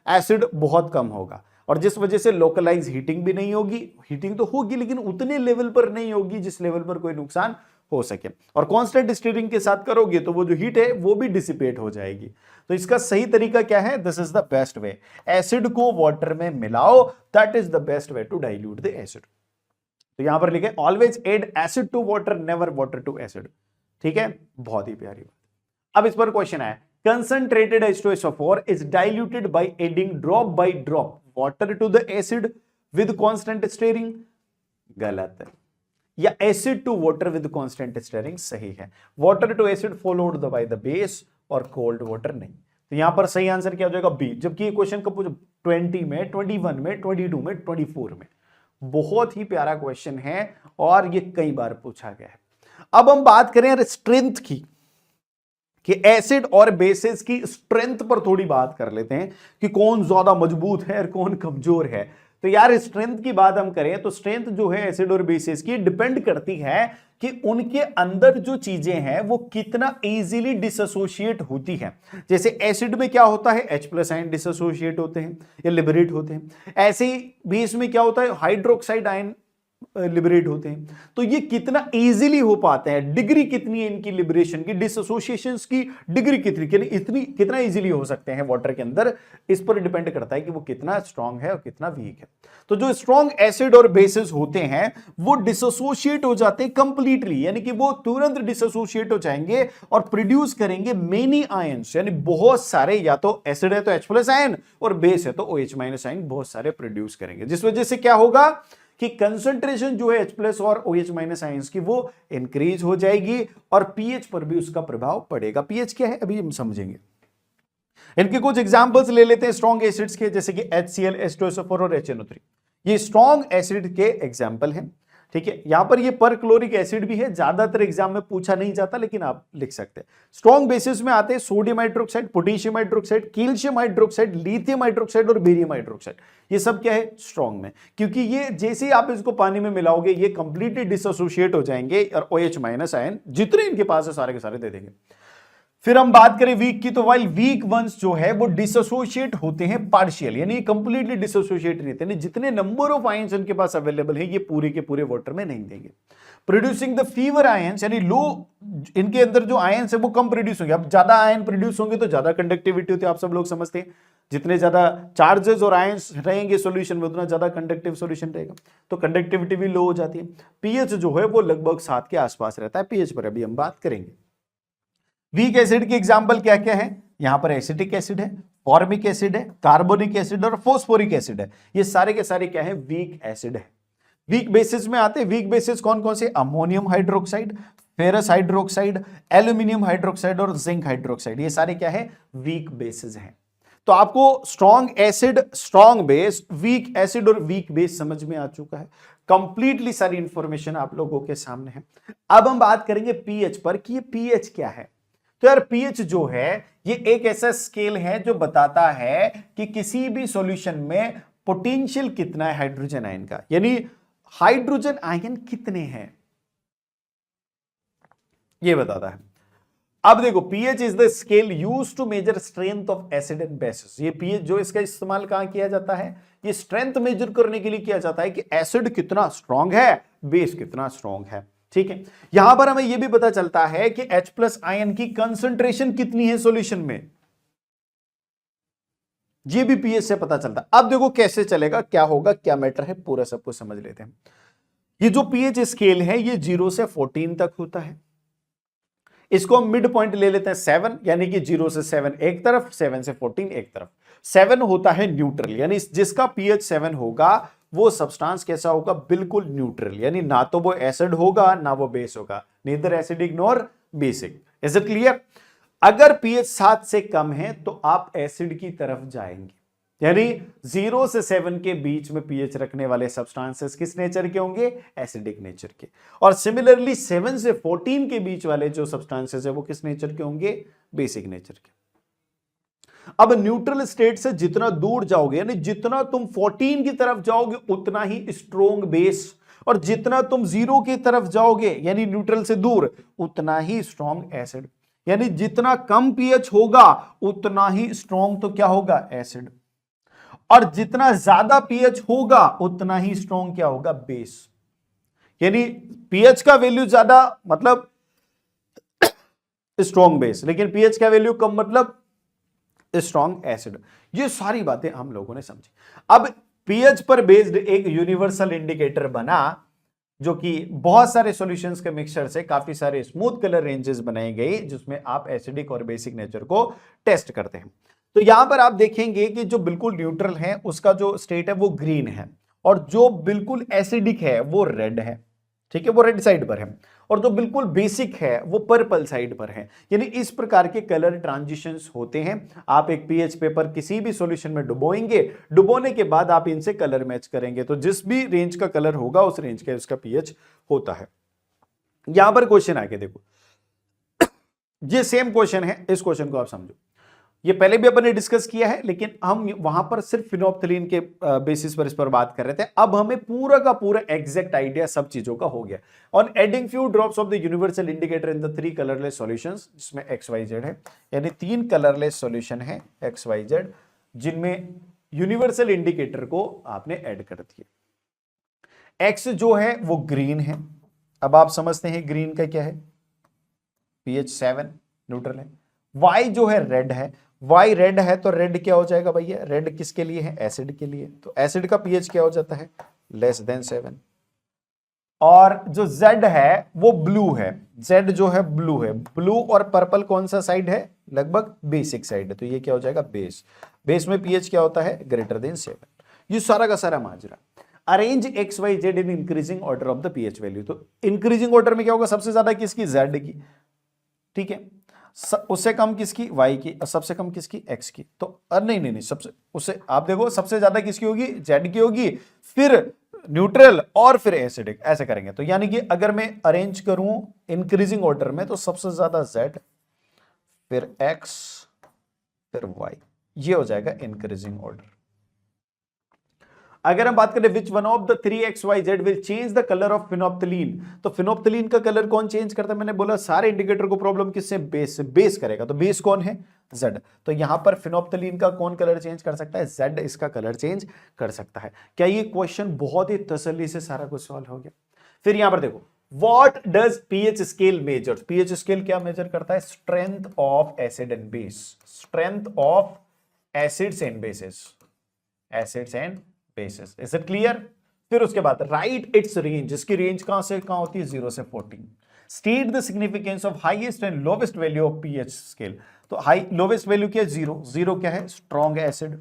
एसिड बहुत कम होगा। और जिस वजह से लोकलाइज हीटिंग भी नहीं होगी, हीटिंग तो होगी लेकिन उतने लेवल पर नहीं होगी जिस लेवल पर कोई नुकसान हो सके। और कांस्टेंट स्टीरिंग के साथ करोगे तो वो जो हीट है वो भी डिसिपेट हो जाएगी। तो इसका सही तरीका क्या है, this is the best way, acid को वाटर में मिलाओ, that is the best way to dilute the acid. तो यहां पर लिखे always add acid to water, never water to acid, ठीक है, बहुत ही प्यारी बात। अब इस पर क्वेश्चन है, concentrated H2SO4 is diluted by adding drop by drop water to the acid with constant stirring, गलत है, या acid to water with constant stirring सही है। water to acid followed by the base और cold water नहीं। तो यहां पर सही आंसर क्या हो जाएगा, बी। जबकि ये क्वेश्चन कब पूछा, 20 में, 21 में, 22 में, 24 में। बहुत ही प्यारा क्वेश्चन है और ये कई बार पूछा गया है। अब हम बात करें स्ट्रेंथ की, कि एसिड और बेसिस की स्ट्रेंथ पर थोड़ी बात कर लेते हैं कि कौन ज्यादा मजबूत है और कौन कमजोर है। तो यार स्ट्रेंथ की बात हम करें तो स्ट्रेंथ जो है एसिड और बेसिस की डिपेंड करती है कि उनके अंदर जो चीजें हैं वो कितना इजीली डिसोसिएट होती है। जैसे एसिड में क्या होता है, H+ आयन डिसोसिएट होते हैं या लिबरेट होते हैं, ऐसे ही बेस में क्या होता है, हाइड्रोक्साइड आयन लिबरेट होते हैं। तो ये कितना इजीली हो पाते हैं, डिग्री कितनी है इनकी लिबरेशन की, डिसोसिएशंस की डिग्री कितनी कितना इजीली हो सकते हैं वाटर के अंदर, इस पर डिपेंड करता है कि वो कितना स्ट्रांग है और कितना वीक है। तो जो स्ट्रांग एसिड और बेसिस होते हैं वो डिसोसिएट हो जाते हैं कंप्लीटली, यानी कि वो तुरंत डिसोसिएट हो जाएंगे और प्रोड्यूस करेंगे मेनी आयंस, यानी बहुत सारे, या तो एसिड है तो H+ आयन और बेस है तो OH- आयन बहुत सारे प्रोड्यूस करेंगे, जिस वजह से क्या होगा कि कंसंट्रेशन जो है H+ और OH- आयंस की वो इंक्रीज हो जाएगी और पीएच पर भी उसका प्रभाव पड़ेगा। पीएच क्या है अभी हम समझेंगे। इनके कुछ एग्जांपल्स ले लेते हैं स्ट्रॉन्ग एसिड्स के, जैसे कि HCl, H2SO4 और HNO3। ये स्ट्रॉन्ग एसिड के एग्जांपल हैं। ठीक है, यहां पर ये परक्लोरिक एसिड भी है, ज्यादातर एग्जाम में पूछा नहीं जाता लेकिन आप लिख सकते हैं। स्ट्रॉन्ग बेसिस में आते हैं sodium hydroxide, potassium hydroxide, calcium hydroxide, lithium hydroxide और बेरियम हाइड्रोक्साइड। ये सब क्या है स्ट्रॉन्ग में, क्योंकि ये जैसे ही आप इसको पानी में मिलाओगे ये कंप्लीटली डिसोसिएट हो जाएंगे और OH- आयन जितने इनके पास है सारे के सारे दे देंगे। फिर हम बात करें वीक की, तो वाइल वीक वंस जो है वो डिसोसिएट होते हैं पार्शियल, यानी कंप्लीटली डिसोसिएट नहीं होते, जितने नंबर ऑफ आयंस इनके पास अवेलेबल है ये पूरे के पूरे वाटर में नहीं देंगे। प्रोड्यूसिंग द फीवर आयंस, यानी लो, इनके अंदर जो आयंस है वो कम प्रोड्यूस होंगे। अब ज्यादा आयन प्रोड्यूस होंगे तो ज्यादा कंडक्टिविटी होती है, आप सब लोग समझते हैं। जितने ज्यादा चार्जेस और आयंस रहेंगे सॉल्यूशन में उतना ज्यादा कंडक्टिव सॉल्यूशन रहेगा, तो कंडक्टिविटी भी लो हो जाती है। पीएच जो है वो लगभग 7 के आसपास रहता है। पीएच पर अभी हम बात करेंगे। वीक एसिड के एग्जाम्पल क्या क्या है, यहां पर एसिटिक एसिड है, फॉर्मिक एसिड है, कार्बोनिक एसिड और फोस्फोरिक एसिड है। ये सारे के सारे क्या है वीक एसिड है। वीक बेसिस में आते हैं, वीक बेसिस कौन कौन से, ammonium hydroxide, ferrous hydroxide, aluminium hydroxide और जिंक हाइड्रोक्साइड। ये सारे क्या है वीक बेसिस हैं। तो आपको strong acid, strong base, weak acid और वीक बेस समझ में आ चुका है। कंप्लीटली सारी इंफॉर्मेशन आप लोगों के सामने है। अब हम बात करेंगे पीएच पर कि ये पीएच क्या है। तो यार पीएच जो है ये एक ऐसा स्केल है जो बताता है कि किसी भी सॉल्यूशन में पोटेंशियल कितना है हाइड्रोजन आयन का, यानी हाइड्रोजन आयन कितने हैं ये बताता है। अब देखो pH is the scale used to measure strength of acid and bases. ये पीएच जो इसका इस्तेमाल कहां किया जाता है, ये स्ट्रेंथ मेजर करने के लिए किया जाता है कि एसिड कितना स्ट्रांग है, बेस कितना स्ट्रांग है। ठीक है, यहां पर हमें यह भी पता चलता है कि H+ आयन की कंसंट्रेशन कितनी है सॉल्यूशन में, ये भी पीएच से पता चलता है। अब देखो कैसे चलेगा, क्या होगा, क्या मैटर है, पूरा सब कुछ समझ लेते हैं। ये जो पीएच स्केल है ये 0 से 14 तक होता है। इसको हम मिड पॉइंट ले लेते हैं 7, यानी कि 0 से 7 एक तरफ, 7 से 14 एक तरफ। 7 होता है न्यूट्रल, यानी जिसका पीएच 7 होगा वो सब्सटेंस कैसा होगा, बिल्कुल न्यूट्रल, यानी ना तो वो एसिड होगा ना वो बेस होगा, neither acidic nor basic. Is it clear. अगर पीएच 7 से कम है तो आप एसिड की तरफ जाएंगे, यानी 0 से 7 के बीच में पीएच रखने वाले सब्सटेंसेस किस नेचर के होंगे, एसिडिक नेचर के। और सिमिलरली 7 से 14 के बीच वाले जो सब्सटेंसेस है वो किस नेचर के होंगे, बेसिक नेचर के। अब न्यूट्रल स्टेट से जितना दूर जाओगे, यानी जितना तुम 14 की तरफ जाओगे उतना ही स्ट्रॉन्ग बेस, और जितना तुम 0 की तरफ जाओगे यानी न्यूट्रल से दूर उतना ही स्ट्रॉन्ग एसिड। यानी जितना कम पीएच होगा उतना ही स्ट्रॉन्ग तो क्या होगा, एसिड, और जितना ज्यादा पीएच होगा उतना ही स्ट्रॉन्ग क्या होगा, बेस। यानी पीएच का वैल्यू ज्यादा मतलब स्ट्रॉन्ग बेस, लेकिन पीएच का वैल्यू कम मतलब स्ट्रॉन्ग एसिड। ये सारी बातें हम लोगों ने समझी। अब पीएच पर बेस्ड एक यूनिवर्सल इंडिकेटर बना, जो कि बहुत सारे सॉल्यूशंस के मिक्सचर से काफी सारे स्मूथ कलर रेंजेस बनाए गए जिसमें आप एसिडिक और बेसिक नेचर को टेस्ट करते हैं। तो यहां पर आप देखेंगे कि जो बिल्कुल न्यूट्रल है उसका जो स्टेट है वो ग्रीन है, और जो बिल्कुल एसिडिक है वो रेड है। ठीक है, वो रेड साइड पर है, और जो बिल्कुल बेसिक है वो पर्पल साइड पर है। यानी इस प्रकार के कलर ट्रांजिशंस होते हैं। आप एक पीएच पेपर किसी भी सॉल्यूशन में डुबोएंगे, डुबोने के बाद आप इनसे कलर मैच करेंगे तो जिस भी रेंज का कलर होगा उस रेंज का उसका पीएच होता है। यहां पर क्वेश्चन आके देखो, ये सेम क्वेश्चन है, इस क्वेश्चन को आप समझो। ये पहले भी अपन ने डिस्कस किया है लेकिन हम वहां पर सिर्फ फिनोप्थलीन के बेसिस पर इस पर बात कर रहे थे। अब हमें पूरा का पूरा एग्जैक्ट आइडिया सब चीजों का हो गया। On adding few drops of the universal indicator in the 3 colourless solutions, जिसमें XYZ है, यानी 3 कलरलेस सॉल्यूशन है XYZ जिनमें यूनिवर्सल इंडिकेटर को आपने ऐड कर दिया। एक्स जो है वो ग्रीन है। अब आप समझते हैं ग्रीन का क्या है, pH 7 न्यूट्रल है। वाई जो है रेड है, वाई रेड है तो रेड क्या हो जाएगा भैया, रेड किसके लिए है, एसिड के लिए, तो एसिड का पीएच क्या हो जाता है, लेस देन 7। और जो Z है वो ब्लू है, Z जो है ब्लू है, ब्लू और पर्पल कौन सा साइड है, लगभग बेसिक साइड है, तो ये क्या हो जाएगा, बेस। बेस में पीएच क्या होता है, ग्रेटर देन 7। ये सारा का सारा माजरा। Arrange X Y Z in increasing order of the pH value. तो इंक्रीजिंग ऑर्डर में क्या होगा, सबसे ज्यादा किसकी, जेड की, ठीक है, उससे कम किसकी, वाई की, और सबसे कम किसकी, एक्स की। तो नहीं नहीं नहीं, सबसे उससे आप देखो सबसे ज्यादा किसकी होगी, जेड की होगी, फिर न्यूट्रल और फिर एसिडिक, ऐसे करेंगे। तो यानी कि अगर मैं अरेंज करूं इंक्रीजिंग ऑर्डर में तो सबसे ज्यादा जेड, फिर एक्स, फिर वाई, ये हो जाएगा इंक्रीजिंग ऑर्डर। अगर हम बात करें which one of the 3xyz will change the colour of phenolphthalein, तो फिनोप्थलीन का कलर कौन चेंज करता है, मैंने बोला सारे इंडिकेटर को प्रॉब्लम किससे, बेस से, बेस करेगा। तो बेस कौन है, Z। तो यहां पर फिनोप्थलीन का कौन कलर चेंज कर सकता है, Z इसका कलर चेंज कर सकता है। क्या ये क्वेश्चन बहुत ही तसल्ली से सारा कुछ सॉल्व हो गया। फिर यहां पर देखो, what does pH scale major, pH scale क्या मेजर करता है, strength of acid and base, strength of acids and bases, acids and bases. Is it clear. फिर उसके बाद राइट इट्स रेंज, इसकी रेंज कहां से कहां होती है, 0 से 14। State the significance of highest and lowest value of pH scale. तो हाई लोवेस्ट वैल्यू क्या है, 0, 0 क्या है, स्ट्रॉन्ग एसिड,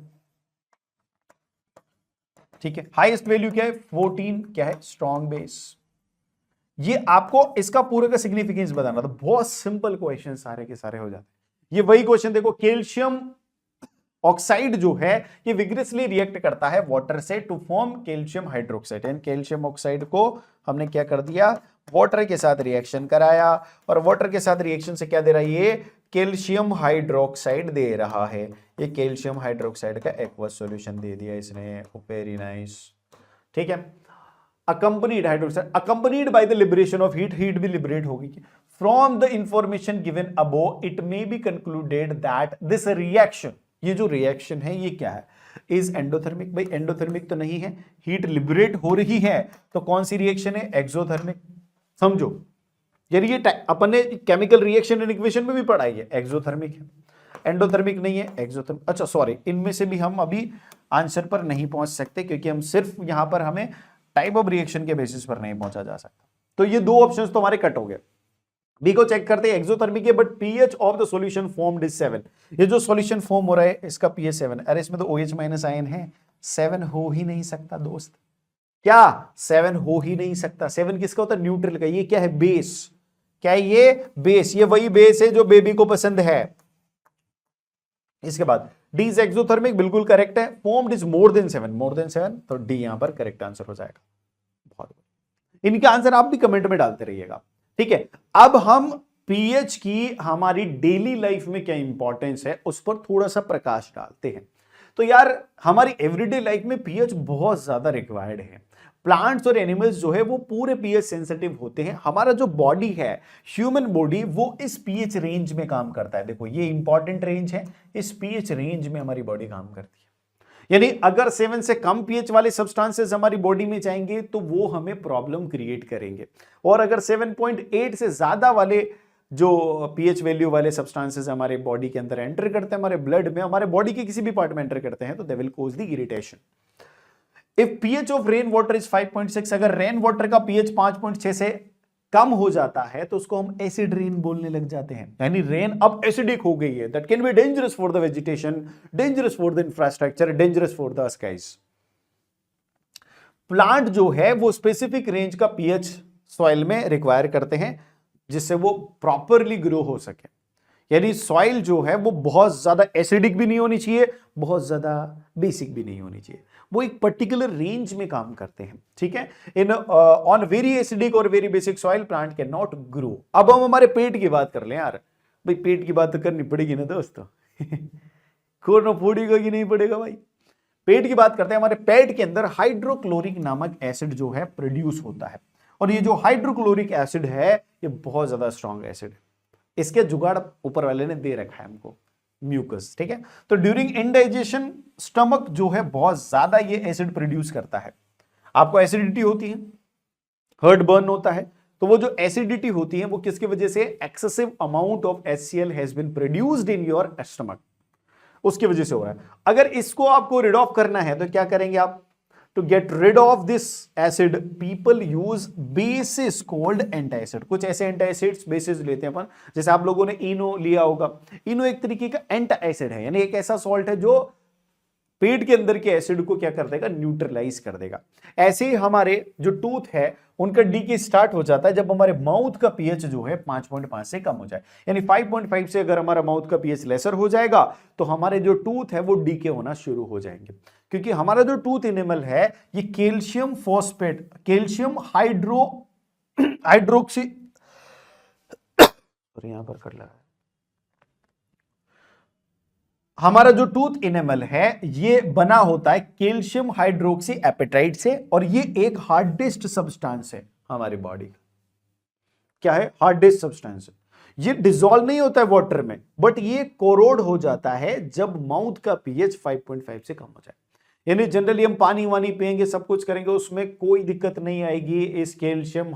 ठीक है। हाईएस्ट वैल्यू क्या है, 14, क्या है, स्ट्रॉन्ग बेस। ये आपको इसका पूरे का सिग्निफिकेंस बताना था, बहुत सिंपल क्वेश्चन सारे के सारे हो जाते। ये वही क्वेश्चन देखो, कैल्शियम ऑक्साइड जो है ये विग्रेसली रिएक्ट करता है वाटर से to form calcium hydroxide, and calcium oxide को हमने क्या कर दिया, वाटर के साथ रिएक्शन कराया, और वाटर के साथ रिएक्शन से क्या दे रहा है, ये कैल्शियम हाइड्रोक्साइड दे रहा है। ये कैल्शियम हाइड्रोक्साइड का एक्वस सॉल्यूशन दे दिया इसने, वेरी नाइस, ठीक है। accompanied hydroxide accompanied by the liberation of heat, heat भी liberate होगी। from the information given above it may be concluded that this reaction, ये जो रिएक्शन है ये क्या है, इज एंडोथर्मिक। भाई एंडोथर्मिक तो नहीं है, हीट लिबरेट हो रही है, तो कौन सी रिएक्शन है, एक्सोथर्मिक। समझो यानी ये अपन ने केमिकल रिएक्शन एंड इक्वेशन में भी पढ़ाई है, एक्सोथर्मिक है, एंडोथर्मिक नहीं है, एक्सोथर्मिक। अच्छा सॉरी, इनमें से भी हम अभी आंसर पर नहीं पहुंच सकते क्योंकि हम सिर्फ यहां पर हमें टाइप ऑफ रिएक्शन के बेसिस पर नहीं पहुंचा जा सकता। तो ये दो ऑप्शंस तो हमारे कट हो गए। बी को चेक करते हैं, एक्सोथर्मिक है but pH of the solution formed is 7। ये जो सॉल्यूशन फॉर्म हो रहा है इसका पीएच 7, अरे इसमें तो OH माइनस आयन है, 7 हो ही नहीं सकता दोस्त। क्या 7 हो ही नहीं सकता, 7 किसका होता है, न्यूट्रल का। ये क्या है, बेस। क्या है ये, बेस। ये वही बेस है जो बेबी को पसंद है। इसके बाद डी इज एक्सोथर्मिक, बिल्कुल करेक्ट है। Formed is more than 7, more than 7, तो डी यहां पर करेक्ट आंसर हो जाएगा। बहुत इनके आंसर आप भी कमेंट में डालते रहिएगा, ठीक है। अब हम पीएच की हमारी डेली लाइफ में क्या इंपॉर्टेंस है उस पर थोड़ा सा प्रकाश डालते हैं। तो यार हमारी एवरीडे लाइफ में पीएच बहुत ज्यादा रिक्वायर्ड है। प्लांट्स और एनिमल्स जो है वो पूरे पीएच सेंसिटिव होते हैं। हमारा जो बॉडी है, ह्यूमन बॉडी, वो इस पीएच रेंज में काम करता है। देखो ये इंपॉर्टेंट रेंज है, इस पीएच रेंज में हमारी बॉडी काम करती है। यानी अगर 7 से कम पीएच वाले सब्सटेंसेस हमारी बॉडी में जाएंगे तो वो हमें प्रॉब्लम क्रिएट करेंगे, और अगर 7.8 से ज्यादा वाले जो पीएच वैल्यू वाले सब्सटेंसेस हमारे बॉडी के अंदर एंटर करते हैं, हमारे ब्लड में, हमारे बॉडी के किसी भी पार्ट में एंटर करते हैं, तो they will cause the irritation. If pH of rain water is 5.6, अगर रेन वाटर का पीएच 5.6 से कम हो जाता है तो उसको हम एसिड रेन बोलने लग जाते हैं, यानी रेन अब एसिडिक हो गई है। That can be dangerous for the vegetation, dangerous for the infrastructure, dangerous for the skies. Plant जो है वो स्पेसिफिक रेंज का पीएच सॉइल में रिक्वायर करते हैं जिससे वो प्रॉपरली ग्रो हो सके। यानी सॉइल जो है वो बहुत ज्यादा एसिडिक भी नहीं होनी चाहिए, बहुत ज्यादा बेसिक भी नहीं होनी चाहिए, वो एक पर्टिकुलर रेंज में काम करते हैं, ठीक है। इन ऑन वेरी एसिडिक और very basic soil plant can not grow. अब हम हमारे पेट की बात कर लें यार, भाई पेट की बात तो करनी पड़ेगी ना दोस्तों खोना पड़ेगा कि नहीं पड़ेगा भाई। पेट की बात करते हैं, हमारे पेट के अंदर हाइड्रोक्लोरिक नामक एसिड जो है प्रोड्यूस होता है, और ये जो हाइड्रोक्लोरिक एसिड है ये बहुत ज्यादा स्ट्रॉन्ग एसिड है। इसके जुगाड़ ऊपर वाले ने दे रखा है हमको, म्यूकस, ठीक है। तो ड्यूरिंग इंडाइजेशन स्टमक जो है बहुत ज्यादा ये एसिड प्रोड्यूस करता है। आपको एसिडिटी होती है, हर्ट बर्न होता है, तो वो जो एसिडिटी होती है वो किसकी वजह से, excessive amount of HCl has been produced in your stomach, उसकी वजह से हो रहा है। अगर इसको आपको रिड ऑफ करना है तो क्या करेंगे आप, to get rid of this acid people use bases called antacid। कुछ ऐसे एंटासिड्स बेसिस लेते हैं अपन, जैसे आप लोगों ने इनो लिया होगा। इनो एक तरीके का एंटासिड है, यानी एक ऐसा सॉल्ट है जो पेट के अंदर के एसिड को क्या कर देगा, न्यूट्रलाइज कर देगा। ऐसे ही हमारे जो टूथ है उनका डीके स्टार्ट हो जाता है जब हमारे माउथ का पीएच जो है 5.5 से कम हो जाए, यानी 5.5 से अगर हमारा माउथ का पीएच लेसर हो जाएगा तो हमारे जो टूथ है वो डीके होना शुरू हो जाएंगे, क्योंकि हमारा जो टूथ इनेमल है ये कैल्शियम फॉस्फेट, कैल्शियम हाइड्रोक्सी यहां पर कर लगा, हमारा जो टूथ इनेमल है ये बना होता है कैल्शियम हाइड्रोक्सी एपेटाइट से, और ये एक हार्डेस्ट सब्सटेंस है हमारी बॉडी का। क्या है? हार्डेस्ट सब्सटेंस है। ये डिसॉल्व नहीं होता है वाटर में, बट ये कोरोड हो जाता है जब माउथ का पीएच 5.5 से कम हो जाए। यानी जनरली हम पानी वानी पिएंगे, सब कुछ करेंगे, उसमें कोई दिक्कत नहीं आएगी इस कैल्शियम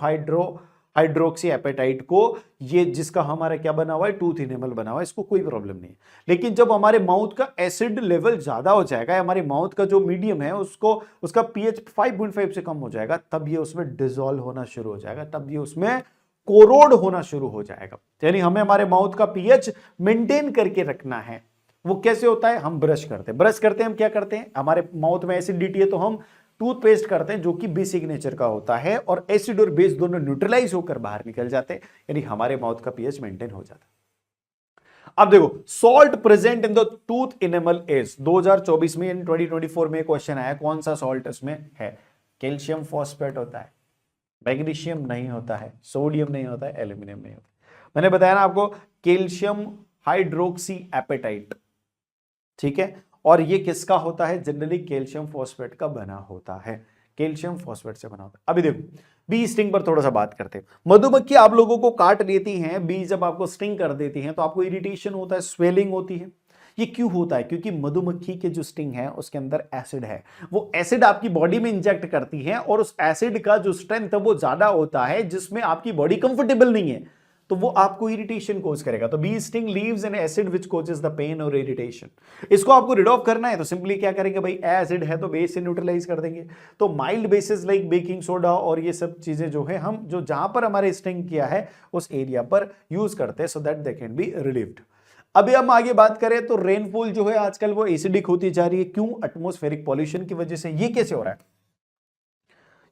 हाइड्रोक्सी एपेटाइट को, ये जिसका हमारा क्या बना हुआ है, टूथ इनेमल बना हुआ है, इसको कोई प्रॉब्लम नहीं है। लेकिन जब हमारे माउथ का एसिड लेवल ज्यादा हो जाएगा, हमारे माउथ का जो मीडियम है उसका पीएच 5.5 से कम हो जाएगा, तब ये उसमें डिसॉल्व होना शुरू हो जाएगा, तब ये उसमें कोरोड होना शुरू हो जाएगा। यानी हमें हमारे माउथ का पीएच मेंटेन करके रखना है। वो कैसे होता है? हम ब्रश करते हैं, हम क्या करते हैं, हमारे माउथ में एसिडिटी है तो हम टूथपेस्ट करते हैं जो कि बेसिक नेचर का होता है, और एसिड और बेस दोनों न्यूट्रलाइज होकर बाहर निकल जाते हैं, यानी हमारे माउथ का पीएच मेंटेन हो जाता है। अब देखो, salt present in the tooth enamel is 2024 में, इन 2024 में क्वेश्चन आया, कौन सा सॉल्ट इसमें है? कैल्शियम फॉस्फेट होता है, मैग्नीशियम नहीं होता है, सोडियम नहीं होता है, एल्यूमिनियम नहीं होता है। मैंने बताया ना आपको, कैल्शियम हाइड्रोक्सी एपेटाइट, ठीक है, और ये किसका होता है? जनरली कैल्शियम फॉस्फेट का बना होता है, कैल्शियम फॉस्फेट से बना होता है। अभी देखो, बी स्टिंग पर थोड़ा सा बात करते हैं। मधुमक्खी आप लोगों को काट लेती हैं, बी जब आपको स्टिंग कर देती हैं तो आपको इरिटेशन होता है, स्वेलिंग होती है। ये क्यों होता है? क्योंकि मधुमक्खी के जो स्टिंग है उसके अंदर एसिड है, वो एसिड आपकी बॉडी में इंजेक्ट करती है, और उस एसिड का जो स्ट्रेंथ है वो ज्यादा होता है, जिसमें आपकी बॉडी कंफर्टेबल नहीं है, तो वो आपको इरिटेशन कोज करेगा। तो bee sting leaves an acid which causes the pain और इरिटेशन। इसको आपको रिड ऑफ करना है तो सिंपली क्या करेंगे भाई, एसिड है तो बेस से न्यूट्रलाइज कर देंगे। तो mild basis like baking soda और ये सब चीजें जो है, हम जो जहां पर हमारे स्टिंग किया है उस एरिया पर यूज करते हैं, so that they can be relieved. अभी हम आगे बात करें तो रेनफॉल जो है आजकल वो एसिडिक होती जा रही है। क्यों? एटमॉस्फेरिक पॉल्यूशन की वजह से। ये कैसे हो रहा है?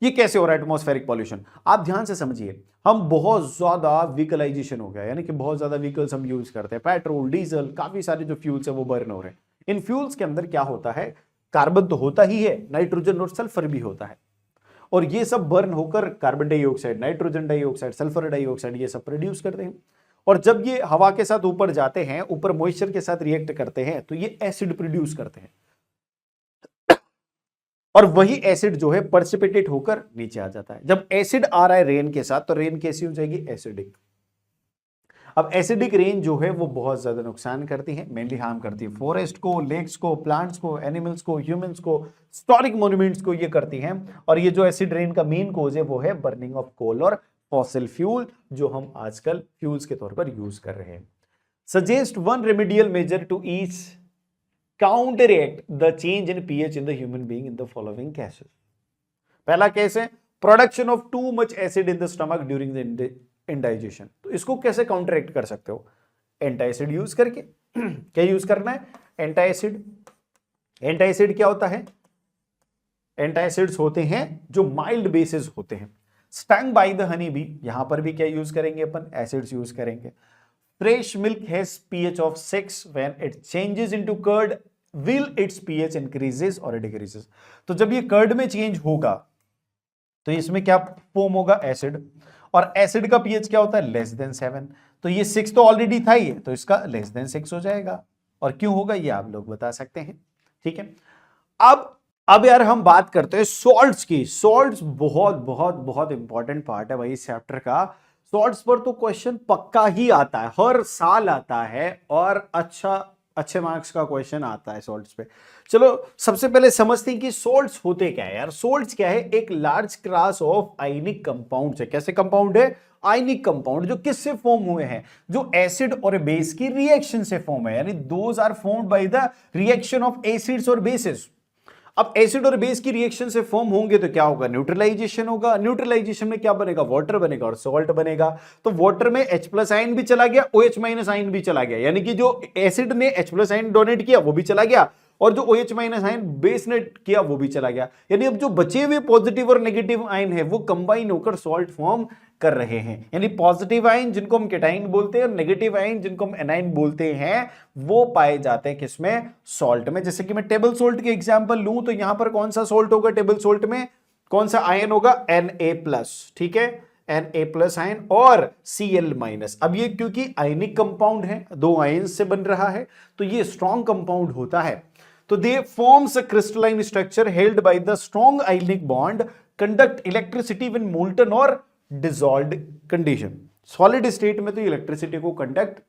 ये कैसे हो रहा है एटमॉस्फेरिक पॉल्यूशन? आप ध्यान से समझिए, हम बहुत ज्यादा व्हीकलाइजेशन हो गया, यानी कि बहुत ज्यादा व्हीकल्स हम यूज करते हैं, पेट्रोल, डीजल, काफी सारे जो फ्यूल्स है वो बर्न हो रहे हैं। इन फ्यूल्स के अंदर क्या होता है? कार्बन तो होता ही है, नाइट्रोजन और सल्फर भी होता है, और ये सब बर्न होकर carbon dioxide, nitrogen dioxide, sulphur dioxide ये सब प्रोड्यूस करते हैं। और जब ये हवा के साथ ऊपर जाते हैं, ऊपर मॉइस्चर के साथ रिएक्ट करते हैं, तो ये एसिड प्रोड्यूस करते हैं, और वही एसिड जो है पर्सिपिटेट होकर नीचे आ जाता है। जब एसिड आ रहा है रेन के साथ, तो रेन कैसी हो जाएगी? एसिडिक। अब एसिडिक रेन जो है वो बहुत ज्यादा नुकसान करती है, मेनली हार्म करती है फॉरेस्ट को, लेक्स को, प्लांट्स को, एनिमल्स को, ह्यूमंस को, हिस्टोरिक मॉन्यूमेंट्स को ये करती हैं। और ये जो एसिड रेन का मेन कोज है वो है बर्निंग ऑफ कोल और फॉसिल फ्यूल, जो हम आजकल फ्यूल्स के तौर पर यूज कर रहे हैं। Suggest one remedial measure to each counteract the change in pH in the human being in the following cases. पहला केस है production of too much acid in the stomach during the indigestion. तो इसको कैसे काउंटरएक्ट कर सकते हो? एंटाइसिड यूज करके। क्या यूज करना है? एंटाइसिड। एंटाइसिड क्या होता है? एंटाइसिड्स होते हैं जो माइल्ड बेसिस होते हैं। Stung by the honey bee, यहां पर भी क्या यूज करेंगे अपन? एसिड्स यूज करेंगे। Fresh milk has pH of 6 when it changes into curd will its pH increases or decreases। तो जब ये कर्ड में चेंज होगा तो इसमें क्या फॉर्म होगा? एसिड। और एसिड का pH क्या होता है? Less than 7। तो ये 6 तो ऑलरेडी था ही, तो इसका लेस देन 6 हो जाएगा। और क्यों होगा ये आप लोग बता सकते हैं, ठीक है। अब यार हम बात करते हैं सॉल्ट्स की। सॉल्ट्स बहुत बहुत बहुत इंपॉर्टेंट पार्ट है भाई इस चैप्टर का। सॉल्ट्स पर तो क्वेश्चन पक्का ही आता है, हर साल आता है, और अच्छे मार्क्स का क्वेश्चन आता है सॉल्ट्स पे। चलो सबसे पहले समझते हैं कि सॉल्ट्स होते क्या है यार। सॉल्ट्स क्या है? एक large class of ionic compound है। कैसे कंपाउंड है? आयनिक कंपाउंड, जो किससे फॉर्म हुए हैं? जो एसिड और बेस की रिएक्शन से फॉर्म है, यानी those are formed by the reaction of acids और बेसिस। अब एसिड और बेस की रिएक्शन से फॉर्म होंगे तो क्या होगा? न्यूट्रलाइजेशन होगा। न्यूट्रलाइजेशन में क्या बनेगा? वाटर बनेगा और सॉल्ट बनेगा। तो वाटर में H+ आयन भी चला गया, OH- आयन भी चला गया, यानी कि जो एसिड ने H+ आयन डोनेट किया वो भी चला गया, और जो OH माइनस आयन बेस ने किया वो भी चला गया। यानी अब जो बचे हुए पॉजिटिव और नेगेटिव आयन है वो कंबाइन होकर सॉल्ट फॉर्म कर रहे हैं। यानी पॉजिटिव आयन जिनको हम केटाइन बोलते हैं और नेगेटिव आयन जिनको हम एनाइन बोलते हैं वो पाए जाते हैं किसमें, सॉल्ट में। जैसे कि मैं टेबल सॉल्ट के एग्जांपल लूं तो यहां पर कौन सा सॉल्ट होगा टेबल सॉल्ट में, कौन सा आयन होगा, Na+, ठीक है, Na+ आयन और Cl-। अब ये क्योंकि आयनिक कंपाउंड है, दो आयन से बन रहा है तो ये स्ट्रॉन्ग कंपाउंड होता है। तो दे forms a crystalline structure held by the strong ionic bond, conduct electricity when molten और डिसॉल्व्ड कंडीशन। सॉलिड स्टेट में तो इलेक्ट्रिसिटी को कंडक्ट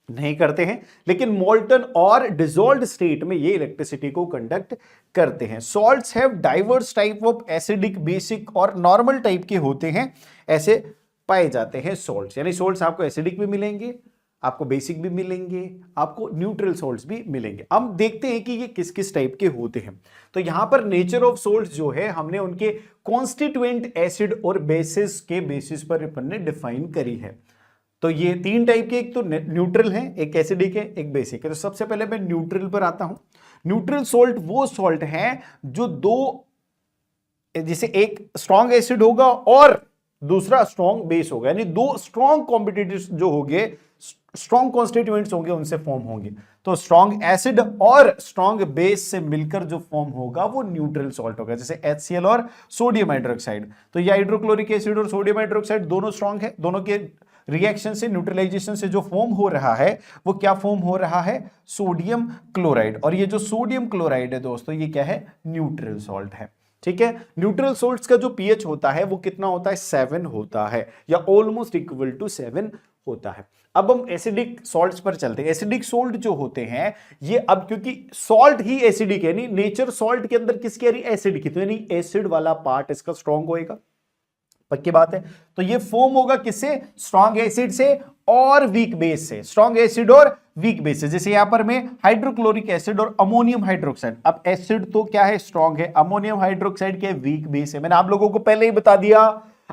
नहीं करते हैं, लेकिन मोल्टन और डिसॉल्व्ड स्टेट में ये इलेक्ट्रिसिटी को कंडक्ट करते हैं। Salts have diverse type of acidic, basic और नॉर्मल टाइप के होते हैं, ऐसे पाए जाते हैं सॉल्ट्स। यानी सॉल्ट्स आपको एसिडिक भी मिलेंगे, आपको बेसिक भी मिलेंगे, आपको न्यूट्रल सॉल्ट्स भी मिलेंगे। अब देखते हैं कि ये किस किस टाइप के होते हैं। तो यहां पर नेचर ऑफ सॉल्ट्स जो है हमने उनके कॉन्स्टिट्यूएंट एसिड और बेसिस के बेसिस पर अपन ने डिफाइन करी है। तो ये तीन टाइप के, एक तो न्यूट्रल है, एक एसिडिक है, एक बेसिक है। तो सबसे पहले मैं न्यूट्रल पर आता हूं। न्यूट्रल सॉल्ट वो सॉल्ट है जो दो, जैसे एक स्ट्रॉन्ग एसिड होगा और दूसरा स्ट्रॉन्ग बेस होगा, यानी दो स्ट्रॉन्ग कॉम्पिटिटिव्स जो होंगे, स्ट्रॉन्ग कॉन्स्टिट्यूएंट्स होंगे, उनसे फॉर्म होंगे। तो स्ट्रॉन्ग एसिड और स्ट्रॉन्ग बेस से मिलकर जो फॉर्म होगा वो न्यूट्रल सॉल्ट होगा, जैसे HCl और सोडियम हाइड्रोक्साइड। तो ये हाइड्रोक्लोरिक एसिड और सोडियम हाइड्रोक्साइड दोनों स्ट्रॉन्ग है, दोनों के रिएक्शन से, न्यूट्रलाइजेशन से जो फॉर्म हो रहा है वो क्या फॉर्म हो रहा है, सोडियम क्लोराइड। और ये जो सोडियम क्लोराइड है दोस्तों ये क्या है, न्यूट्रल सॉल्ट है। ठीक है, न्यूट्रल सॉल्ट्स का जो पीएच होता है वो कितना होता है, 7 होता है, या ऑलमोस्ट इक्वल टू 7 होता है। अब हम एसिडिक सॉल्ट्स पर चलते हैं। एसिडिक सॉल्ट जो होते हैं ये, अब क्योंकि सॉल्ट ही एसिडिक है, यानी नेचर सॉल्ट के अंदर किसकी आ रही है, एसिड की, तो यानी एसिड वाला पार्ट इसका स्ट्रॉन्ग होएगा, पक्की बात है। तो ये फॉर्म होगा किससे, स्ट्रॉन्ग एसिड से और वीक बेस से, स्ट्रॉन्ग एसिड और वीक बेस से। जैसे यहां पर मैं हाइड्रोक्लोरिक एसिड और अमोनियम हाइड्रोक्साइड, अब एसिड तो क्या है, स्ट्रॉन्ग है, अमोनियम हाइड्रोक्साइड क्या है, वीक बेस है। मैंने आप लोगों को पहले ही बता दिया,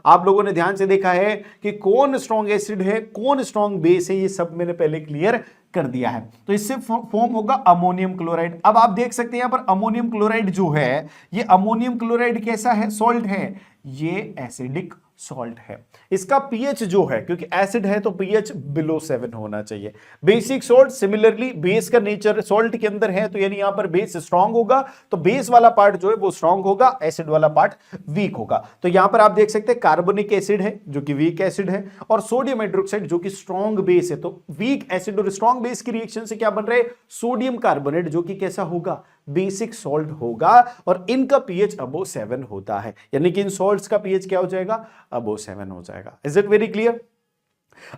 आप लोगों ने ध्यान से देखा है कि कौन स्ट्रॉन्ग एसिड है, कौन स्ट्रॉन्ग बेस है, ये सब मैंने पहले क्लियर कर दिया है। तो इससे फॉर्म होगा अमोनियम क्लोराइड। अब आप देख सकते हैं यहां पर अमोनियम क्लोराइड जो है, ये अमोनियम क्लोराइड कैसा है, सॉल्ट है, ये एसिडिक सॉल्ट है। इसका पीएच जो है, क्योंकि एसिड है तो पीएच बिलो 7 होना चाहिए। बेसिक सॉल्ट सिमिलरली, बेस का नेचर सॉल्ट के अंदर है, तो यानी यहां पर बेस स्ट्रांग होगा, तो बेस वाला पार्ट जो है वो स्ट्रांग होगा, एसिड वाला पार्ट वीक होगा। तो यहां पर आप देख सकते हैं कार्बोनिक एसिड है जो कि वीक एसिड है, और सोडियम हाइड्रोक्साइड जो कि स्ट्रांग बेस है। तो वीक एसिड और स्ट्रांग बेस की रिएक्शन से क्या बन रहा है, सोडियम कार्बोनेट, जो कि कैसा होगा, बेसिक सॉल्ट होगा, और इनका पीएच अबो 7 होता है। यानी कि इन सॉल्ट्स का पीएच क्या हो जाएगा, अबो 7 हो जाएगा। Is it very clear.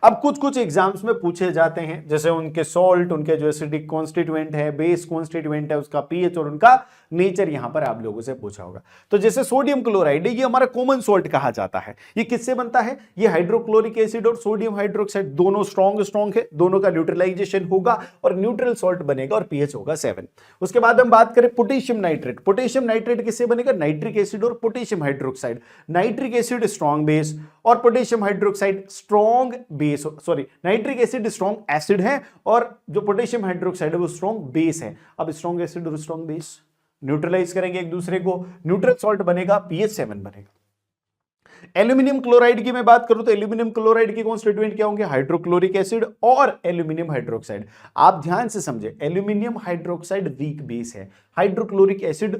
अब कुछ कुछ एग्जाम्स में पूछे जाते हैं, जैसे उनके सॉल्ट, उनके जो एसिडिक कॉन्स्टिट्यूएंट है, बेस कॉन्स्टिट्यूएंट है, उसका पीएच और उनका नेचर यहां पर आप लोगों से पूछा होगा। तो जैसे सोडियम क्लोराइड है, ये हमारा कॉमन सॉल्ट कहा जाता है। ये किससे बनता है, ये हाइड्रोक्लोरिक एसिड और सोडियम हाइड्रोक्साइड दोनों स्ट्रॉन्ग है, दोनों का न्यूट्रलाइजेशन होगा और न्यूट्रल सॉल्ट बनेगा और पीएच होगा 7। उसके बाद हम बात करें पोटेशियम नाइट्रेट। पोटेशियम नाइट्रेट किससे बनेगा, नाइट्रिक एसिड और potassium hydroxide. Nitric acid strong base और potassium hydroxide strong base, sorry nitric acid strong acid है और जो पोटेशियम हाइड्रोक्साइड है वो स्ट्रॉन्ग बेस है। अब स्ट्रॉन्ग एसिड और स्ट्रॉन्ग बेस न्यूट्रलाइज करेंगे एक दूसरे को, न्यूट्रल सॉल्ट बनेगा, पीएच 7 बनेगा। एल्यूमिनियम क्लोराइड की मैं बात करूं तो एल्यूमिनियम क्लोराइड के कॉन्स्टिट्यूएंट क्या होंगे, हाइड्रोक्लोरिक एसिड और एल्यूमिनियम हाइड्रोक्साइड। आप ध्यान से समझे, एल्यूमिनियम हाइड्रोक्साइड वीक बेस है, हाइड्रोक्लोरिक एसिड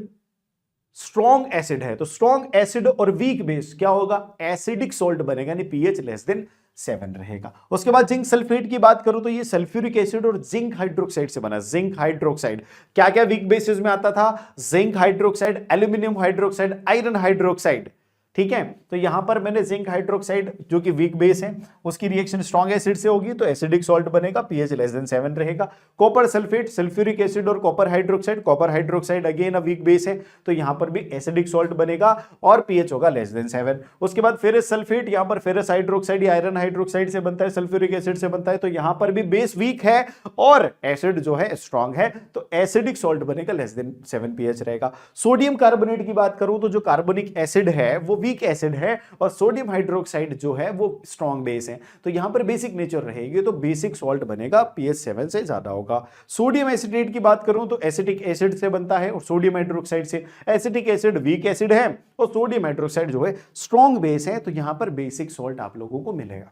स्ट्रॉन्ग एसिड है, तो स्ट्रॉन्ग एसिड और वीक बेस क्या होगा, एसिडिक सॉल्ट बनेगा, यानी पीएच लेस देन 7 रहेगा। उसके बाद जिंक सल्फेट की बात करूं तो ये सल्फ्यूरिक एसिड और जिंक हाइड्रोक्साइड से बना। जिंक हाइड्रोक्साइड क्या क्या वीक बेसिस में आता था, zinc hydroxide, aluminium hydroxide, iron hydroxide, ठीक है। तो यहां पर मैंने जिंक हाइड्रोक्साइड जो कि वीक बेस है, उसकी रिएक्शन स्ट्रॉन्ग एसिड से होगी तो एसिडिक सॉल्ट बनेगा, पीएच लेस देन 7 रहेगा। कॉपर सल्फेट, सल्फ्यूरिक एसिड और copper hydroxide again a weak base है, तो यहां पर भी एसिडिक सॉल्ट बनेगा और पीएच होगा लेस देन 7। उसके बाद फेरस सल्फेट, यहां पर फेरस हाइड्रोक्साइड या आयरन हाइड्रोक्साइड से बनता है, सल्फ्यूरिक एसिड से बनता है, तो यहां पर भी बेस वीक है और एसिड जो है स्ट्रॉन्ग है, तो एसिडिक सॉल्ट बनेगा, लेस देन 7 पीएच रहेगा। सोडियम कार्बोनेट की बात करूं तो जो कार्बोनिक एसिड है वो वीक एसिड है और सोडियम हाइड्रोक्साइड जो है वो स्ट्रॉन्ग बेस है, तो यहां पर बेसिक नेचर रहेगी तो बेसिक सॉल्ट बनेगा, pH 7 से ज्यादा होगा। सोडियम एसिटेट की बात करूं तो एसिटिक एसिड से बनता है और सोडियम हाइड्रोक्साइड से। एसिटिक एसिड वीक एसिड है और सोडियम हाइड्रोक्साइड जो है स्ट्रॉन्ग बेस है, तो यहां पर बेसिक सॉल्ट आप लोगों को मिलेगा।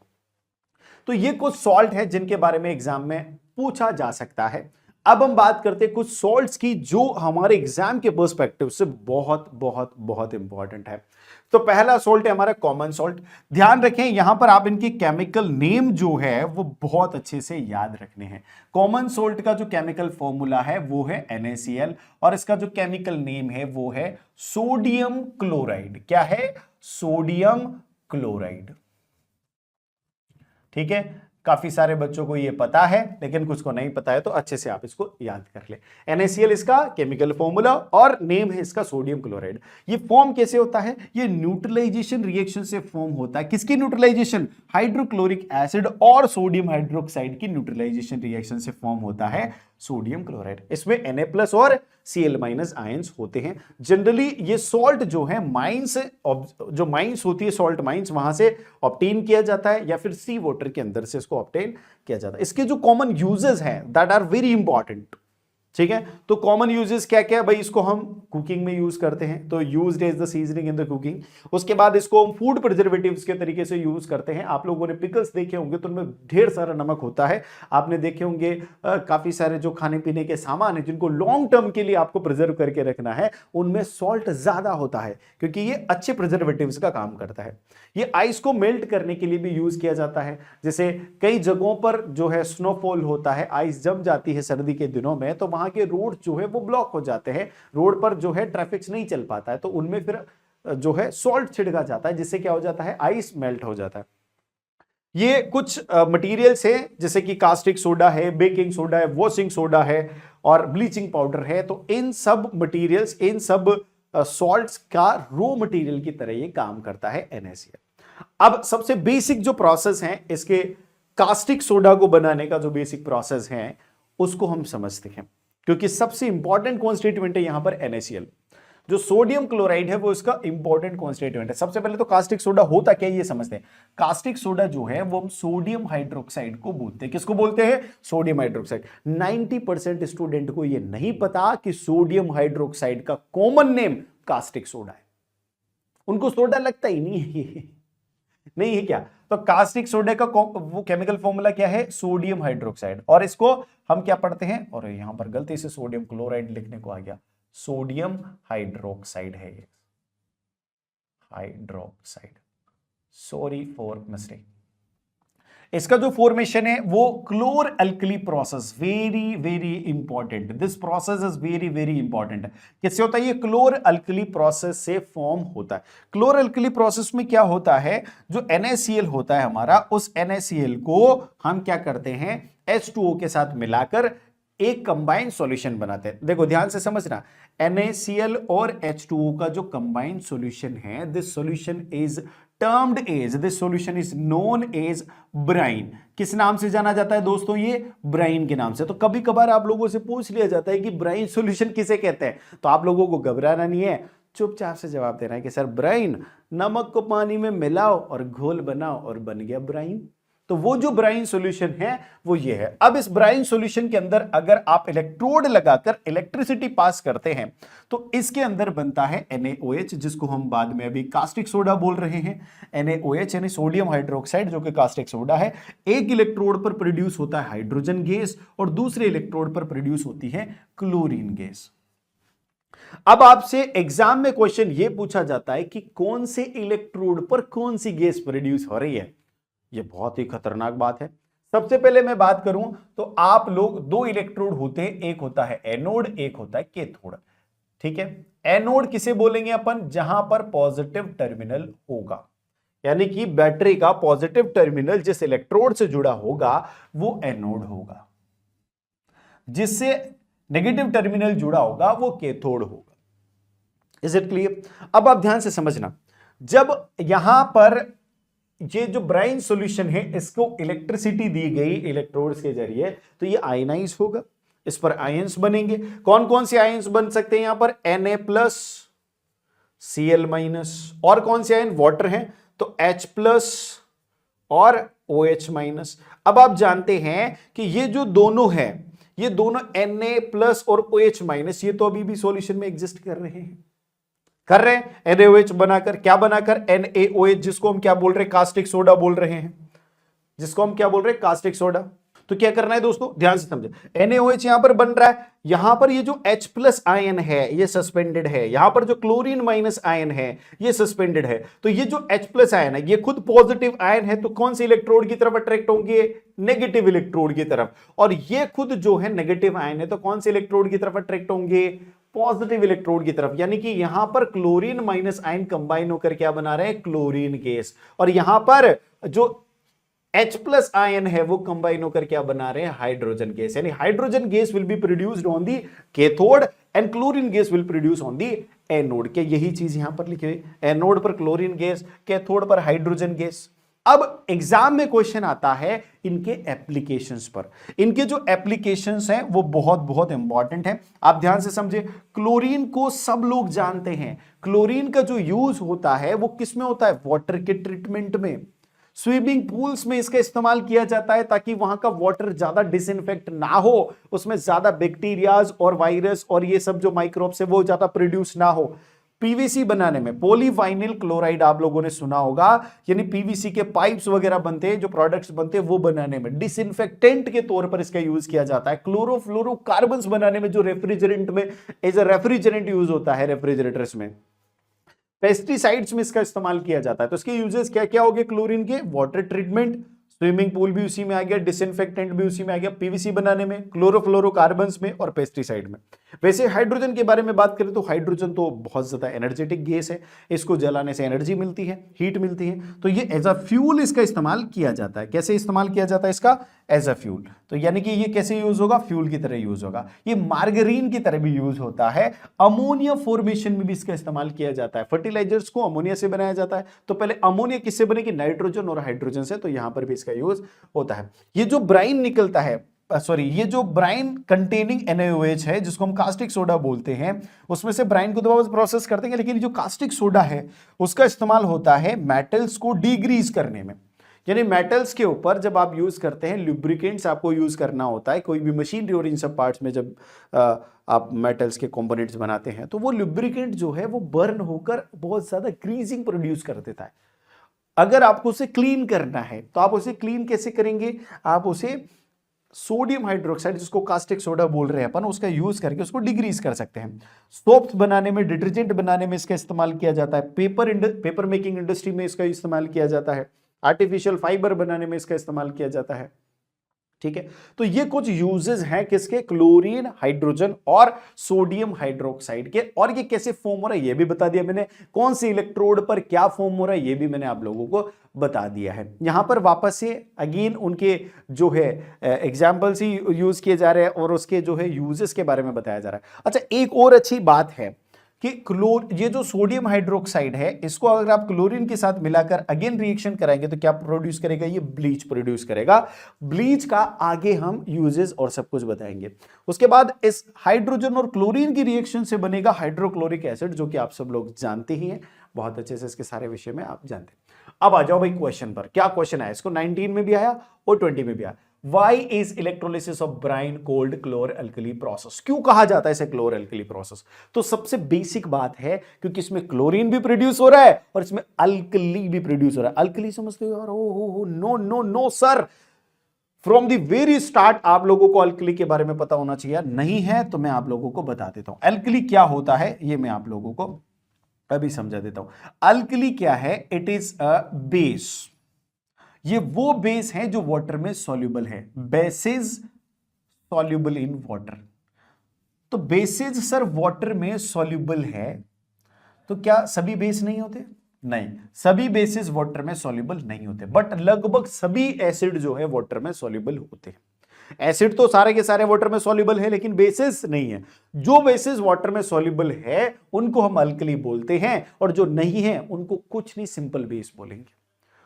तो ये कुछ सॉल्ट है जिनके बारे में एग्जाम में पूछा जा सकता है। अब हम बात करते हैं कुछ सॉल्ट्स की जो हमारे एग्जाम के पर्सपेक्टिव से बहुत बहुत बहुत इंपॉर्टेंट है। तो पहला सॉल्ट है हमारा कॉमन सॉल्ट। ध्यान रखें यहां पर आप इनकी केमिकल नेम जो है वो बहुत अच्छे से याद रखने हैं। कॉमन सॉल्ट का जो केमिकल फॉर्मूला है वो है NaCl और इसका जो केमिकल नेम है वो है सोडियम क्लोराइड। क्या है? Sodium chloride. ठीक है, काफी सारे बच्चों को ये पता है लेकिन कुछ को नहीं पता है, तो अच्छे से आप इसको याद कर ले। NaCl इसका केमिकल फॉर्मूला और नेम है इसका सोडियम क्लोराइड। ये फॉर्म कैसे होता है? ये न्यूट्रलाइजेशन रिएक्शन से फॉर्म होता है। किसकी न्यूट्रलाइजेशन? हाइड्रोक्लोरिक एसिड और सोडियम हाइड्रोक्साइड की न्यूट्रलाइजेशन रिएक्शन से फॉर्म होता है सोडियम क्लोराइड। इसमें Na+ और Cl- आयंस होते हैं। जनरली ये सॉल्ट जो है माइंस, जो माइंस होती है सॉल्ट माइंस, वहां से ऑब्टेन किया जाता है या फिर सी वाटर के अंदर से इसको ऑब्टेन किया जाता है। इसके जो कॉमन यूजेस हैं दैट आर वेरी इंपॉर्टेंट। ठीक है, तो कॉमन यूजेस क्या क्या है भाई? इसको हम कुकिंग में यूज करते हैं, तो used as the seasoning in the cooking. उसके बाद इसको हम फूड प्रिजर्वेटिव्स के तरीके से यूज करते हैं। आप लोगों ने पिकल्स देखे होंगे तो उनमें ढेर सारा नमक होता है। आपने देखे होंगे काफी सारे जो खाने पीने के सामान है जिनको लॉन्ग टर्म के लिए आपको प्रिजर्व करके रखना है, उनमें सॉल्ट ज्यादा होता है क्योंकि ये अच्छे प्रिजर्वेटिव्स का काम करता है। ये आइस को मेल्ट करने के लिए भी यूज किया जाता है। जैसे कई जगहों पर जो है स्नोफॉल होता है, आइस जम जाती है सर्दी के दिनों में, तो वहां के रोड जो है वो ब्लॉक हो जाते हैं, रोड पर जो है ट्रैफिक नहीं चल पाता है, तो उनमें फिर जो है सॉल्ट छिड़का जाता है जिससे क्या हो जाता है? आइस मेल्ट हो जाता है। ये कुछ मटेरियल्स हैं जैसे कि कास्टिक सोडा है, बेकिंग सोडा है, वॉशिंग सोडा है और ब्लीचिंग पाउडर है। तो इन सब मटेरियल्स, इन सब सॉल्ट्स का रो मटेरियल की तरह ये काम करता है NaCl। अब सबसे बेसिक जो प्रोसेस है इसके कास्टिक सोडा को बनाने का, जो बेसिक प्रोसेस है उसको हम समझते हैं, क्योंकि सबसे इंपॉर्टेंट कॉन्स्टिट्यूएंट है यहां पर NaCl। जो सोडियम क्लोराइड है वो इसका इंपॉर्टेंट कॉन्स्टिट्यूएंट है। सबसे पहले तो कास्टिक सोडा होता क्या है ये समझते हैं। कास्टिक सोडा जो है वो हम सोडियम हाइड्रोक्साइड को बोलते हैं। किसको बोलते हैं? Sodium hydroxide. 90% स्टूडेंट को ये नहीं पता कि सोडियम हाइड्रोक्साइड का कॉमन नेम कास्टिक सोडा है। उनको सोडा लगता ही नहीं है नहीं है क्या? तो कास्टिक सोडा का वो केमिकल फॉर्मूला क्या है? Sodium hydroxide. और इसको हम क्या पढ़ते हैं? और यहां पर गलती से सोडियम क्लोराइड लिखने को आ गया, सोडियम हाइड्रोक्साइड है ये, हाइड्रोक्साइड, सॉरी फॉर मिस्टेक। इसका जो फॉर्मेशन है वो क्लोर alkali process, very very important, this process is very very important. किससे होता है ये? क्लोर अल्कली प्रोसेस से फॉर्म होता है। क्लोर अल्कली प्रोसेस में क्या होता है? जो NaCl होता है हमारा, उस NaCl को हम क्या करते हैं? H2O के साथ मिलाकर एक कंबाइंड सॉल्यूशन बनाते हैं। देखो ध्यान से समझना, NaCl और H2O का जो कंबाइंड सॉल्यूशन है, this solution is termed as, this solution is known as brine. किस नाम से जाना जाता है दोस्तों? ये ब्राइन के नाम से। तो कभी कभार आप लोगों से पूछ लिया जाता है कि ब्राइन सॉल्यूशन किसे कहते हैं, तो आप लोगों को घबराना नहीं है, चुपचाप से जवाब देना है कि सर ब्राइन, नमक को पानी में मिलाओ और घोल बनाओ और बन गया ब्राइन। तो वो जो ब्राइन सॉल्यूशन है वो ये है। अब इस ब्राइन सॉल्यूशन के अंदर अगर आप इलेक्ट्रोड लगाकर इलेक्ट्रिसिटी पास करते हैं तो इसके अंदर बनता है NaOH, जिसको हम बाद में अभी कास्टिक सोडा बोल रहे हैं। NaOH यानी सोडियम हाइड्रोक्साइड, जो कि कास्टिक सोडा है। एक इलेक्ट्रोड पर प्रोड्यूस होता है हाइड्रोजन गैस और दूसरे इलेक्ट्रोड पर प्रोड्यूस होती है क्लोरीन गैस। अब आपसे एग्जाम में क्वेश्चन यह पूछा जाता है कि कौन से इलेक्ट्रोड पर कौन सी गैस प्रोड्यूस हो रही है। यह बहुत ही खतरनाक बात है। सबसे पहले मैं बात करूं तो आप लोग, दो इलेक्ट्रोड होते हैं, एक होता है एनोड, एक होता है कैथोड। ठीक है, एनोड किसे बोलेंगे अपन? जहां पर पॉजिटिव टर्मिनल होगा, यानी कि बैटरी का पॉजिटिव टर्मिनल जिस इलेक्ट्रोड से जुड़ा होगा वो एनोड होगा, जिससे नेगेटिव टर्मिनल जुड़ा होगा वो कैथोड होगा। Is it clear? अब आप ध्यान से समझना, जब यहां पर ये जो ब्राइन सॉल्यूशन है इसको इलेक्ट्रिसिटी दी गई इलेक्ट्रोड्स के जरिए, तो ये आयनाइज होगा, इस पर आयंस बनेंगे। कौन कौन से आयंस बन सकते हैं यहां पर? Na+, Cl माइनस, और कौन से आयन वाटर हैं तो H प्लस और OH माइनस। अब आप जानते हैं कि ये जो दोनों है, ये दोनों Na प्लस और OH माइनस, ये तो अभी भी सॉल्यूशन में एग्जिस्ट कर रहे हैं, NaOH बनाकर, क्या बनाकर NaOH, जिसको हम क्या बोल रहे हैं कास्टिक सोडा बोल रहे हैं, जिसको हम क्या बोल रहे हैं कास्टिक सोडा। तो क्या करना है दोस्तों, ध्यान से समझे, NaOH यहां पर बन रहा है, यहां पर ये जो H प्लस आयन है ये सस्पेंडेड है, यहां पर जो क्लोरीन माइनस आयन है ये सस्पेंडेड है। तो ये जो H प्लस आयन है ये खुद पॉजिटिव आयन है, तो कौन से इलेक्ट्रोड की तरफ अट्रैक्ट होंगे, नेगेटिव इलेक्ट्रोड की तरफ, और ये खुद जो है नेगेटिव आयन है, तो कौन से इलेक्ट्रोड की तरफ अट्रैक्ट होंगे, पॉजिटिव इलेक्ट्रोड की तरफ। यानी कि यहां पर क्लोरीन माइनस आयन कंबाइन होकर क्या बना रहे हैं, क्लोरीन गैस, और यहां पर जो H प्लस आयन है वो कंबाइन होकर क्या बना रहे हैं, हाइड्रोजन गैस। यानी hydrogen gas will be produced on the cathode and chlorine gas will produce on the anode. के यही चीज यहां पर लिखी हुई, एनोड पर क्लोरीन गैस, कैथोड पर हाइड्रोजन गैस। अब एग्जाम में क्वेश्चन आता है इनके एप्लीकेशंस पर। इनके जो एप्लीकेशंस हैं वो बहुत बहुत इंपॉर्टेंट हैं, आप ध्यान से समझे। क्लोरीन को सब लोग जानते हैं, क्लोरीन का जो यूज होता है वो किस में होता है, वाटर के ट्रीटमेंट में, स्विमिंग पूल्स में इसका इस्तेमाल किया जाता है ताकि वहां का वाटर ज्यादा डिसइंफेक्ट ना हो, उसमें ज्यादा बैक्टीरियाज और वायरस और ये सब जो माइक्रोब्स है वो ज्यादा प्रोड्यूस ना हो। पीवीसी बनाने में, पॉलीवाइनिल क्लोराइड आप लोगों ने सुना होगा, यानी पीवीसी के पाइप्स वगैरह बनते हैं, जो प्रोडक्ट्स बनते हैं वो बनाने में डिसइंफेक्टेंट के तौर पर इसका यूज किया जाता है। क्लोरोफ्लोरोकार्बन्स बनाने में, जो रेफ्रिजरेंट में एज अ रेफ्रिजरेंट यूज होता है रेफ्रिजरेटर्स में, पेस्टिसाइड्स में इसका इस्तेमाल किया जाता है। तो इसके यूजेस क्या क्या हो गए क्लोरीन के, वाटर ट्रीटमेंट, स्विमिंग पूल भी उसी में आ गया, डिसइंफेक्टेंट भी उसी में आ गया, पीवीसी बनाने में, क्लोरोफ्लोरोकार्बन्स में और पेस्टिसाइड में। वैसे हाइड्रोजन के बारे में बात करें तो हाइड्रोजन तो बहुत ज्यादा एनर्जेटिक गैस है, इसको जलाने से एनर्जी मिलती है, हीट मिलती है, तो ये एज अ फ्यूल इसका इस्तेमाल किया जाता है। कैसे इस्तेमाल किया जाता है इसका, एज अ फ्यूल। तो यानी कि ये कैसे यूज होगा, फ्यूल की तरह यूज होगा। ये मार्गरीन की तरह भी यूज होता है, अमोनिया फॉर्मेशन में भी इसका इस्तेमाल किया जाता है। फर्टिलाइजर्स को अमोनिया से बनाया जाता है, तो पहले अमोनिया किससे बनेगी, नाइट्रोजन और हाइड्रोजन से, तो यहां पर भी इसका यूज होता है। ये जो ब्राइन निकलता है, ये जो ब्राइन कंटेनिंग NaOH है जिसको हम कास्टिक सोडा बोलते हैं, उसमें से ब्राइन को तो वापस प्रोसेस करते हैं, लेकिन जो कास्टिक सोडा है उसका इस्तेमाल होता है मेटल्स को डिग्रीज करने में। यानी मेटल्स के ऊपर जब आप यूज करते हैं, लुब्रिकेंट्स आपको यूज करना होता है, कोई भी मशीनरी और इन सब पार्ट्स में जब आप मेटल्स के कंपोनेंट्स बनाते हैं, तो वो लुब्रिकेंट जो है वो बर्न होकर बहुत ज्यादा ग्रीजिंग प्रोड्यूस कर देता है। अगर आपको उसे क्लीन करना है तो आप उसे क्लीन कैसे करेंगे, आप उसे सोडियम हाइड्रोक्साइड, जिसको कास्टिक सोडा बोल रहे हैं अपन, उसका यूज करके उसको डिग्रीज कर सकते हैं। सोप्स बनाने में, डिटर्जेंट बनाने में इसका इस्तेमाल किया जाता है, पेपर मेकिंग इंडस्ट्री में इसका इस्तेमाल किया जाता है, आर्टिफिशियल फाइबर बनाने में इसका इस्तेमाल किया जाता है। ठीक है, तो ये कुछ यूजेस हैं किसके, क्लोरीन, हाइड्रोजन और सोडियम हाइड्रोक्साइड के। और ये कैसे फॉर्म हो रहा है ये भी बता दिया मैंने, कौन सी इलेक्ट्रोड पर क्या फॉर्म हो रहा है ये भी मैंने आप लोगों को बता दिया है। यहां पर वापस से अगेन उनके जो है एग्जांपल्स ही यूज किए जा रहे हैं और उसके जो है यूजेस के बारे में बताया जा रहा है। अच्छा, एक और अच्छी बात है कि ये जो सोडियम हाइड्रोक्साइड है, इसको अगर आप क्लोरीन के साथ मिलाकर अगेन रिएक्शन कराएंगे तो क्या प्रोड्यूस करेगा, ये ब्लीच प्रोड्यूस करेगा। ब्लीच का आगे हम यूजेस और सब कुछ बताएंगे। उसके बाद इस हाइड्रोजन और क्लोरीन की रिएक्शन से बनेगा हाइड्रोक्लोरिक एसिड, जो कि आप सब लोग जानते ही हैं बहुत अच्छे से, इसके सारे विषय में आप जानते हैं। अब आ जाओ भाई क्वेश्चन पर, क्या क्वेश्चन आया, इसको 19 में भी आया और 20 में भी आया। Why is electrolysis of brine called chlor-alkali process? क्यों कहा जाता है इसे chlor-alkali process? तो सबसे बेसिक बात है क्योंकि इसमें क्लोरीन भी प्रोड्यूस हो रहा है और इसमें अल्कली भी प्रोड्यूस हो रहा है। अल्कली समझते हो यार, oh no no no sir, from the very start आप लोगों को अल्कली के बारे में पता होना चाहिए, नहीं है तो मैं आप लोगों को बता देता हूं। अल्कली क्या होता है ये मैं आप लोगों को अभी समझा देता हूं। अल्कली क्या है, इट इज अ बेस। ये वो बेस है जो वाटर में सॉल्युबल है, बेसिस सॉल्युबल इन वाटर। तो बेसिस सर वाटर में सॉल्युबल है, तो क्या सभी बेस नहीं होते, नहीं, सभी बेसिस वाटर में सॉल्युबल नहीं होते, बट लगभग सभी एसिड जो है वाटर में सॉल्युबल होते हैं। एसिड तो सारे के सारे वाटर में सॉल्युबल है, लेकिन बेसिस नहीं है। जो बेसिस वाटर में सॉल्युबल है उनको हम अल्कली बोलते हैं, और जो नहीं है उनको कुछ नहीं, सिंपल बेस बोलेंगे।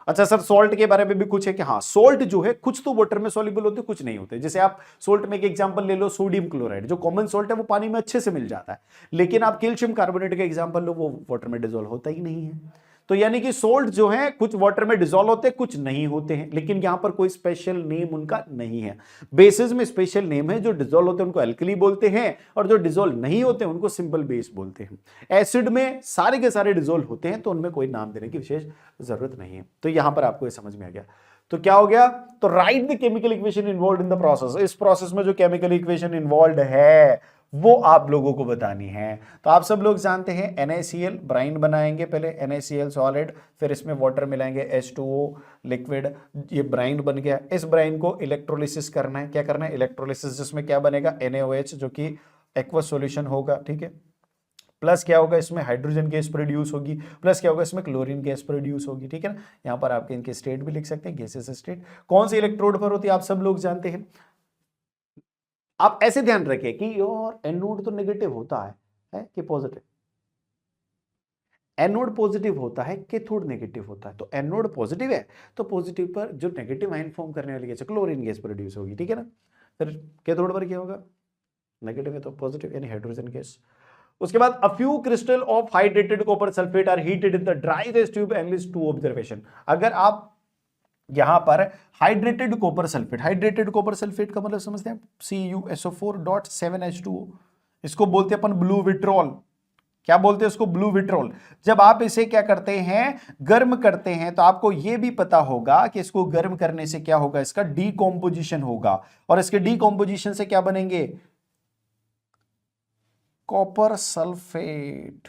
अच्छा सर, सॉल्ट के बारे में भी कुछ है कि हाँ, सॉल्ट जो है कुछ तो वाटर में सॉल्युबल होते, कुछ नहीं होते। जैसे आप सॉल्ट में एक एग्जांपल ले लो, सोडियम क्लोराइड, जो कॉमन सॉल्ट है वो पानी में अच्छे से मिल जाता है, लेकिन आप कैल्शियम कार्बोनेट का एग्जांपल लो, वो वाटर में डिसॉल्व होता ही नहीं है। तो यानी कि सोल्ट जो है कुछ वाटर में डिसॉल्व होते हैं, कुछ नहीं होते हैं, लेकिन यहां पर कोई स्पेशल नेम उनका नहीं है। बेसिस में स्पेशल नेम है, जो डिसॉल्व होते हैं उनको एल्कली बोलते हैं, और जो डिसॉल्व नहीं होते हैं उनको सिंपल बेस बोलते हैं। एसिड में सारे के सारे डिसॉल्व होते हैं, तो उनमें कोई नाम देने की विशेष जरूरत नहीं है। तो यहां पर आपको ये समझ में आ गया। तो क्या हो गया, तो right the chemical equation involve in the process. इस प्रोसेस में जो केमिकल इक्वेशन इन्वॉल्व है वो आप लोगों को बतानी है। तो आप सब लोग जानते हैं NaCl ब्राइन बनाएंगे, पहले NaCl सॉलिड, फिर इसमें वाटर मिलाएंगे H2O लिक्विड, ये ब्राइन बन गया। इस ब्राइन को इलेक्ट्रोलिसिस करना है। क्या करना है, इलेक्ट्रोलिसिस, जिसमें क्या बनेगा, NaOH जो कि एक्वस सॉल्यूशन होगा, ठीक है। प्लस क्या होगा, इसमें हाइड्रोजन गैस प्रोड्यूस होगी, प्लस क्या होगा, इसमें क्लोरीन गैस प्रोड्यूस होगी, ठीक है ना। यहां पर आपके इनके स्टेट भी लिख सकते हैं, गैसेस स्टेट। कौन सी इलेक्ट्रोड पर होती है आप सब लोग जानते हैं। आप ऐसे ध्यान रखें कि योर एनोड तो नेगेटिव होता है कि पॉजिटिव। एनोड पॉजिटिव होता है, कैथोड नेगेटिव होता है। तो एनोड पॉजिटिव है तो पॉजिटिव पर जो नेगेटिव आयन फॉर्म करने वाली गैस क्लोरीन गैस प्रोड्यूस होगी, ठीक है ना। फिर कैथोड पर क्या होगा, नेगेटिव है तो पॉजिटिव यानी हाइड्रोजन गैस। उसके बाद a few crystal of hydrated copper sulphate are heated in the dry test tube and list two observation. अगर आप यहां पर hydrated copper sulphate, hydrated copper sulphate का मतलब समझते हैं, CuSO4.7H2O, इसको बोलते हैं अपन ब्लू विट्रोल। क्या बोलते हैं इसको, ब्लू विट्रोल। जब आप इसे क्या करते हैं, गर्म करते हैं, तो आपको यह भी पता होगा कि इसको गर्म करने से क्या होगा, इसका डीकॉम्पोजिशन होगा, और इसके डीकॉम्पोजिशन से क्या बनेंगे, कॉपर सल्फेट,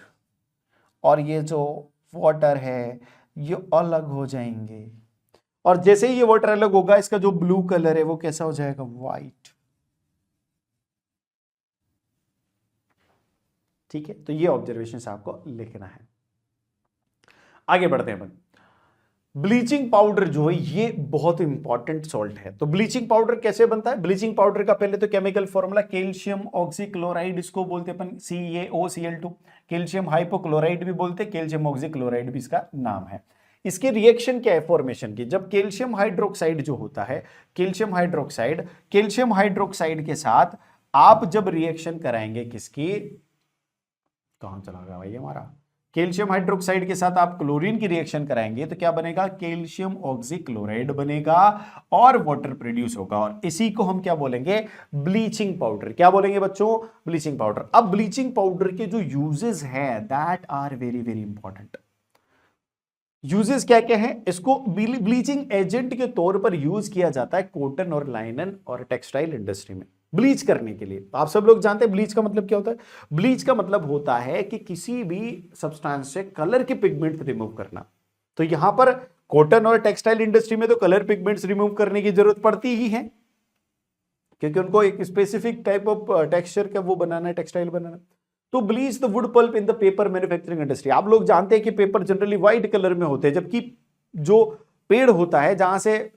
और ये जो वाटर है ये अलग हो जाएंगे। और जैसे ही ये वाटर अलग होगा, इसका जो ब्लू कलर है वो कैसा हो जाएगा, व्हाइट। ठीक है, तो ये ऑब्जर्वेशन आपको लिखना है। आगे बढ़ते हैं अपन। ब्लीचिंग पाउडर जो है ये बहुत इंपॉर्टेंट सॉल्ट है। तो ब्लीचिंग पाउडर कैसे बनता है, ब्लीचिंग पाउडर का पहले तो केमिकल फॉर्मूला, कैल्शियम ऑक्सीक्लोराइड, इसको बोलते हैं अपन CaOCl2। कैल्शियम हाइपोक्लोराइड भी बोलते हैं, कैल्शियम ऑक्सीक्लोराइड भी इसका नाम है। इसकी रिएक्शन क्या है फॉर्मेशन की, जब कैल्शियम हाइड्रोक्साइड जो होता है, कैल्शियम हाइड्रोक्साइड के साथ आप जब रिएक्शन कराएंगे, किसकी, कहां चला गया भाई हमारा, कैल्शियम हाइड्रोक्साइड के साथ आप क्लोरीन की रिएक्शन कराएंगे, तो क्या बनेगा, कैल्शियम ऑक्सीक्लोराइड बनेगा और वाटर प्रोड्यूस होगा, और इसी को हम क्या बोलेंगे, ब्लीचिंग पाउडर। क्या बोलेंगे बच्चों, ब्लीचिंग पाउडर। अब ब्लीचिंग पाउडर के जो यूजेस हैं that are very very important. Uses क्या क्या है, इसको ब्लीचिंग एजेंट के तौर पर यूज किया जाता है कॉटन और लाइनन और टेक्सटाइल इंडस्ट्री में, ब्लीच करने के लिए। आप सब लोग जानते हैं ब्लीच का मतलब क्या होता है। ब्लीच का मतलब होता है कि किसी भी सब्सटेंस से कलर के पिगमेंट रिमूव करना। तो यहां पर कॉटन और टेक्सटाइल इंडस्ट्री में तो कलर पिगमेंट्स रिमूव करने की जरूरत पड़ती ही है, क्योंकि उनको एक स्पेसिफिक टाइप ऑफ टेक्सचर का वो बनाना है, टेक्सटाइल बनाना। तो bleach the wood pulp in the paper manufacturing industry. आप लोग जानते हैं कि पेपर जनरली व्हाइट कलर में होते हैं, जबकि जो पेड़ होता है, जहां से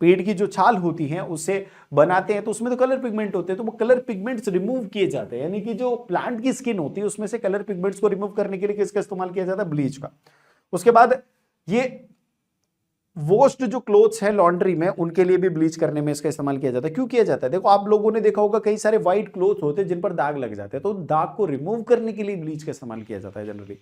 पेड़ की जो छाल होती है उससे बनाते हैं, तो उसमें तो कलर पिगमेंट होते हैं, तो वो कलर पिगमेंट्स रिमूव किए जाते हैं। यानी कि जो प्लांट की स्किन होती है उसमें से कलर पिगमेंट्स को रिमूव करने के लिए किसका इस्तेमाल किया जाता है, ब्लीच का। उसके बाद ये वॉश्ड जो क्लोथ्स है लॉन्ड्री में, उनके लिए भी ब्लीच करने में इसका इस्तेमाल किया जाता है। क्यों किया जाता है, देखो आप लोगों ने देखा होगा कई सारे व्हाइट क्लोथ होते हैं जिन पर दाग लग जाते हैं, तो दाग को रिमूव करने के लिए ब्लीच का इस्तेमाल किया जाता है जनरली।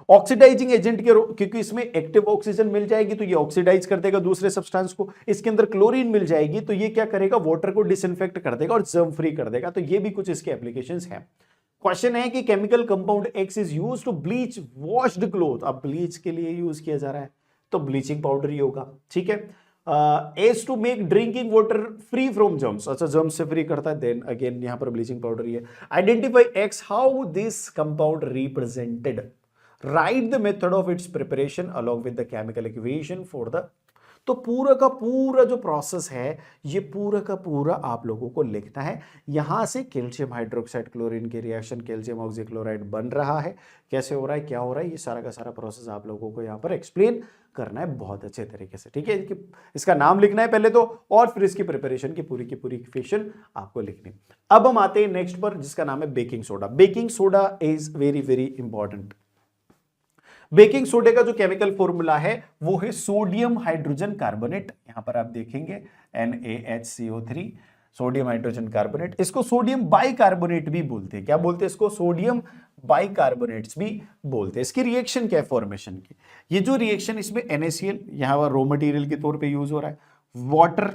ऑक्सीडाइजिंग एजेंट के, क्योंकि इसमें एक्टिव ऑक्सीजन मिल जाएगी तो ये ऑक्सीडाइज कर देगा दूसरे सब्सटेंस को। इसके अंदर क्लोरीन मिल जाएगी तो ये क्या करेगा, वाटर को डिसइंफेक्ट कर देगा और जर्म फ्री कर देगा। तो ये भी कुछ इसके एप्लीकेशंस हैं। क्वेश्चन है कि chemical compound X is used to bleach washed cloth. अब ब्लीच के लिए यूज किया जा रहा है तो ब्लीचिंग पाउडर ही होगा, ठीक है। As to make drinking water free from germs, अच्छा जर्म्स से फ्री करता है, देन अगेन यहां पर ब्लीचिंग पाउडर ही है। Identify X, how this compound represented, right the method of its preparation along with the chemical equation for the. तो पूरा का पूरा जो प्रोसेस है ये पूरा का पूरा आप लोगों को लिखना है। यहां से कैल्शियम हाइड्रोक्साइड क्लोरीन की रिएक्शन कैल्शियम ऑक्सीक्लोराइड बन रहा है, कैसे हो रहा है, क्या हो रहा है, ये सारा का सारा प्रोसेस आप लोगों को यहां पर एक्सप्लेन करना है बहुत अच्छे तरीके से, ठीक है। इसका नाम लिखना है पहले तो, और फिर इसकी प्रिपरेशन की पूरी इक्वेशन आपको लिखनी। अब हम आते हैं नेक्स्ट पर, जिसका नाम है baking soda. Baking soda is very very important. Baking सोडे का जो केमिकल फॉर्मूला है वो है सोडियम हाइड्रोजन कार्बोनेट, यहां पर आप देखेंगे NaHCO3, सोडियम हाइड्रोजन कार्बोनेट। इसको सोडियम बाइकार्बोनेट भी बोलते हैं। क्या बोलते हैं इसको? सोडियम बाइकार्बोनेट्स भी बोलते हैं। इसकी रिएक्शन क्या है फॉर्मेशन की? ये जो रिएक्शन, इसमें NaCl यहां पर रॉ मटेरियल के तौर पे यूज हो रहा है, वाटर,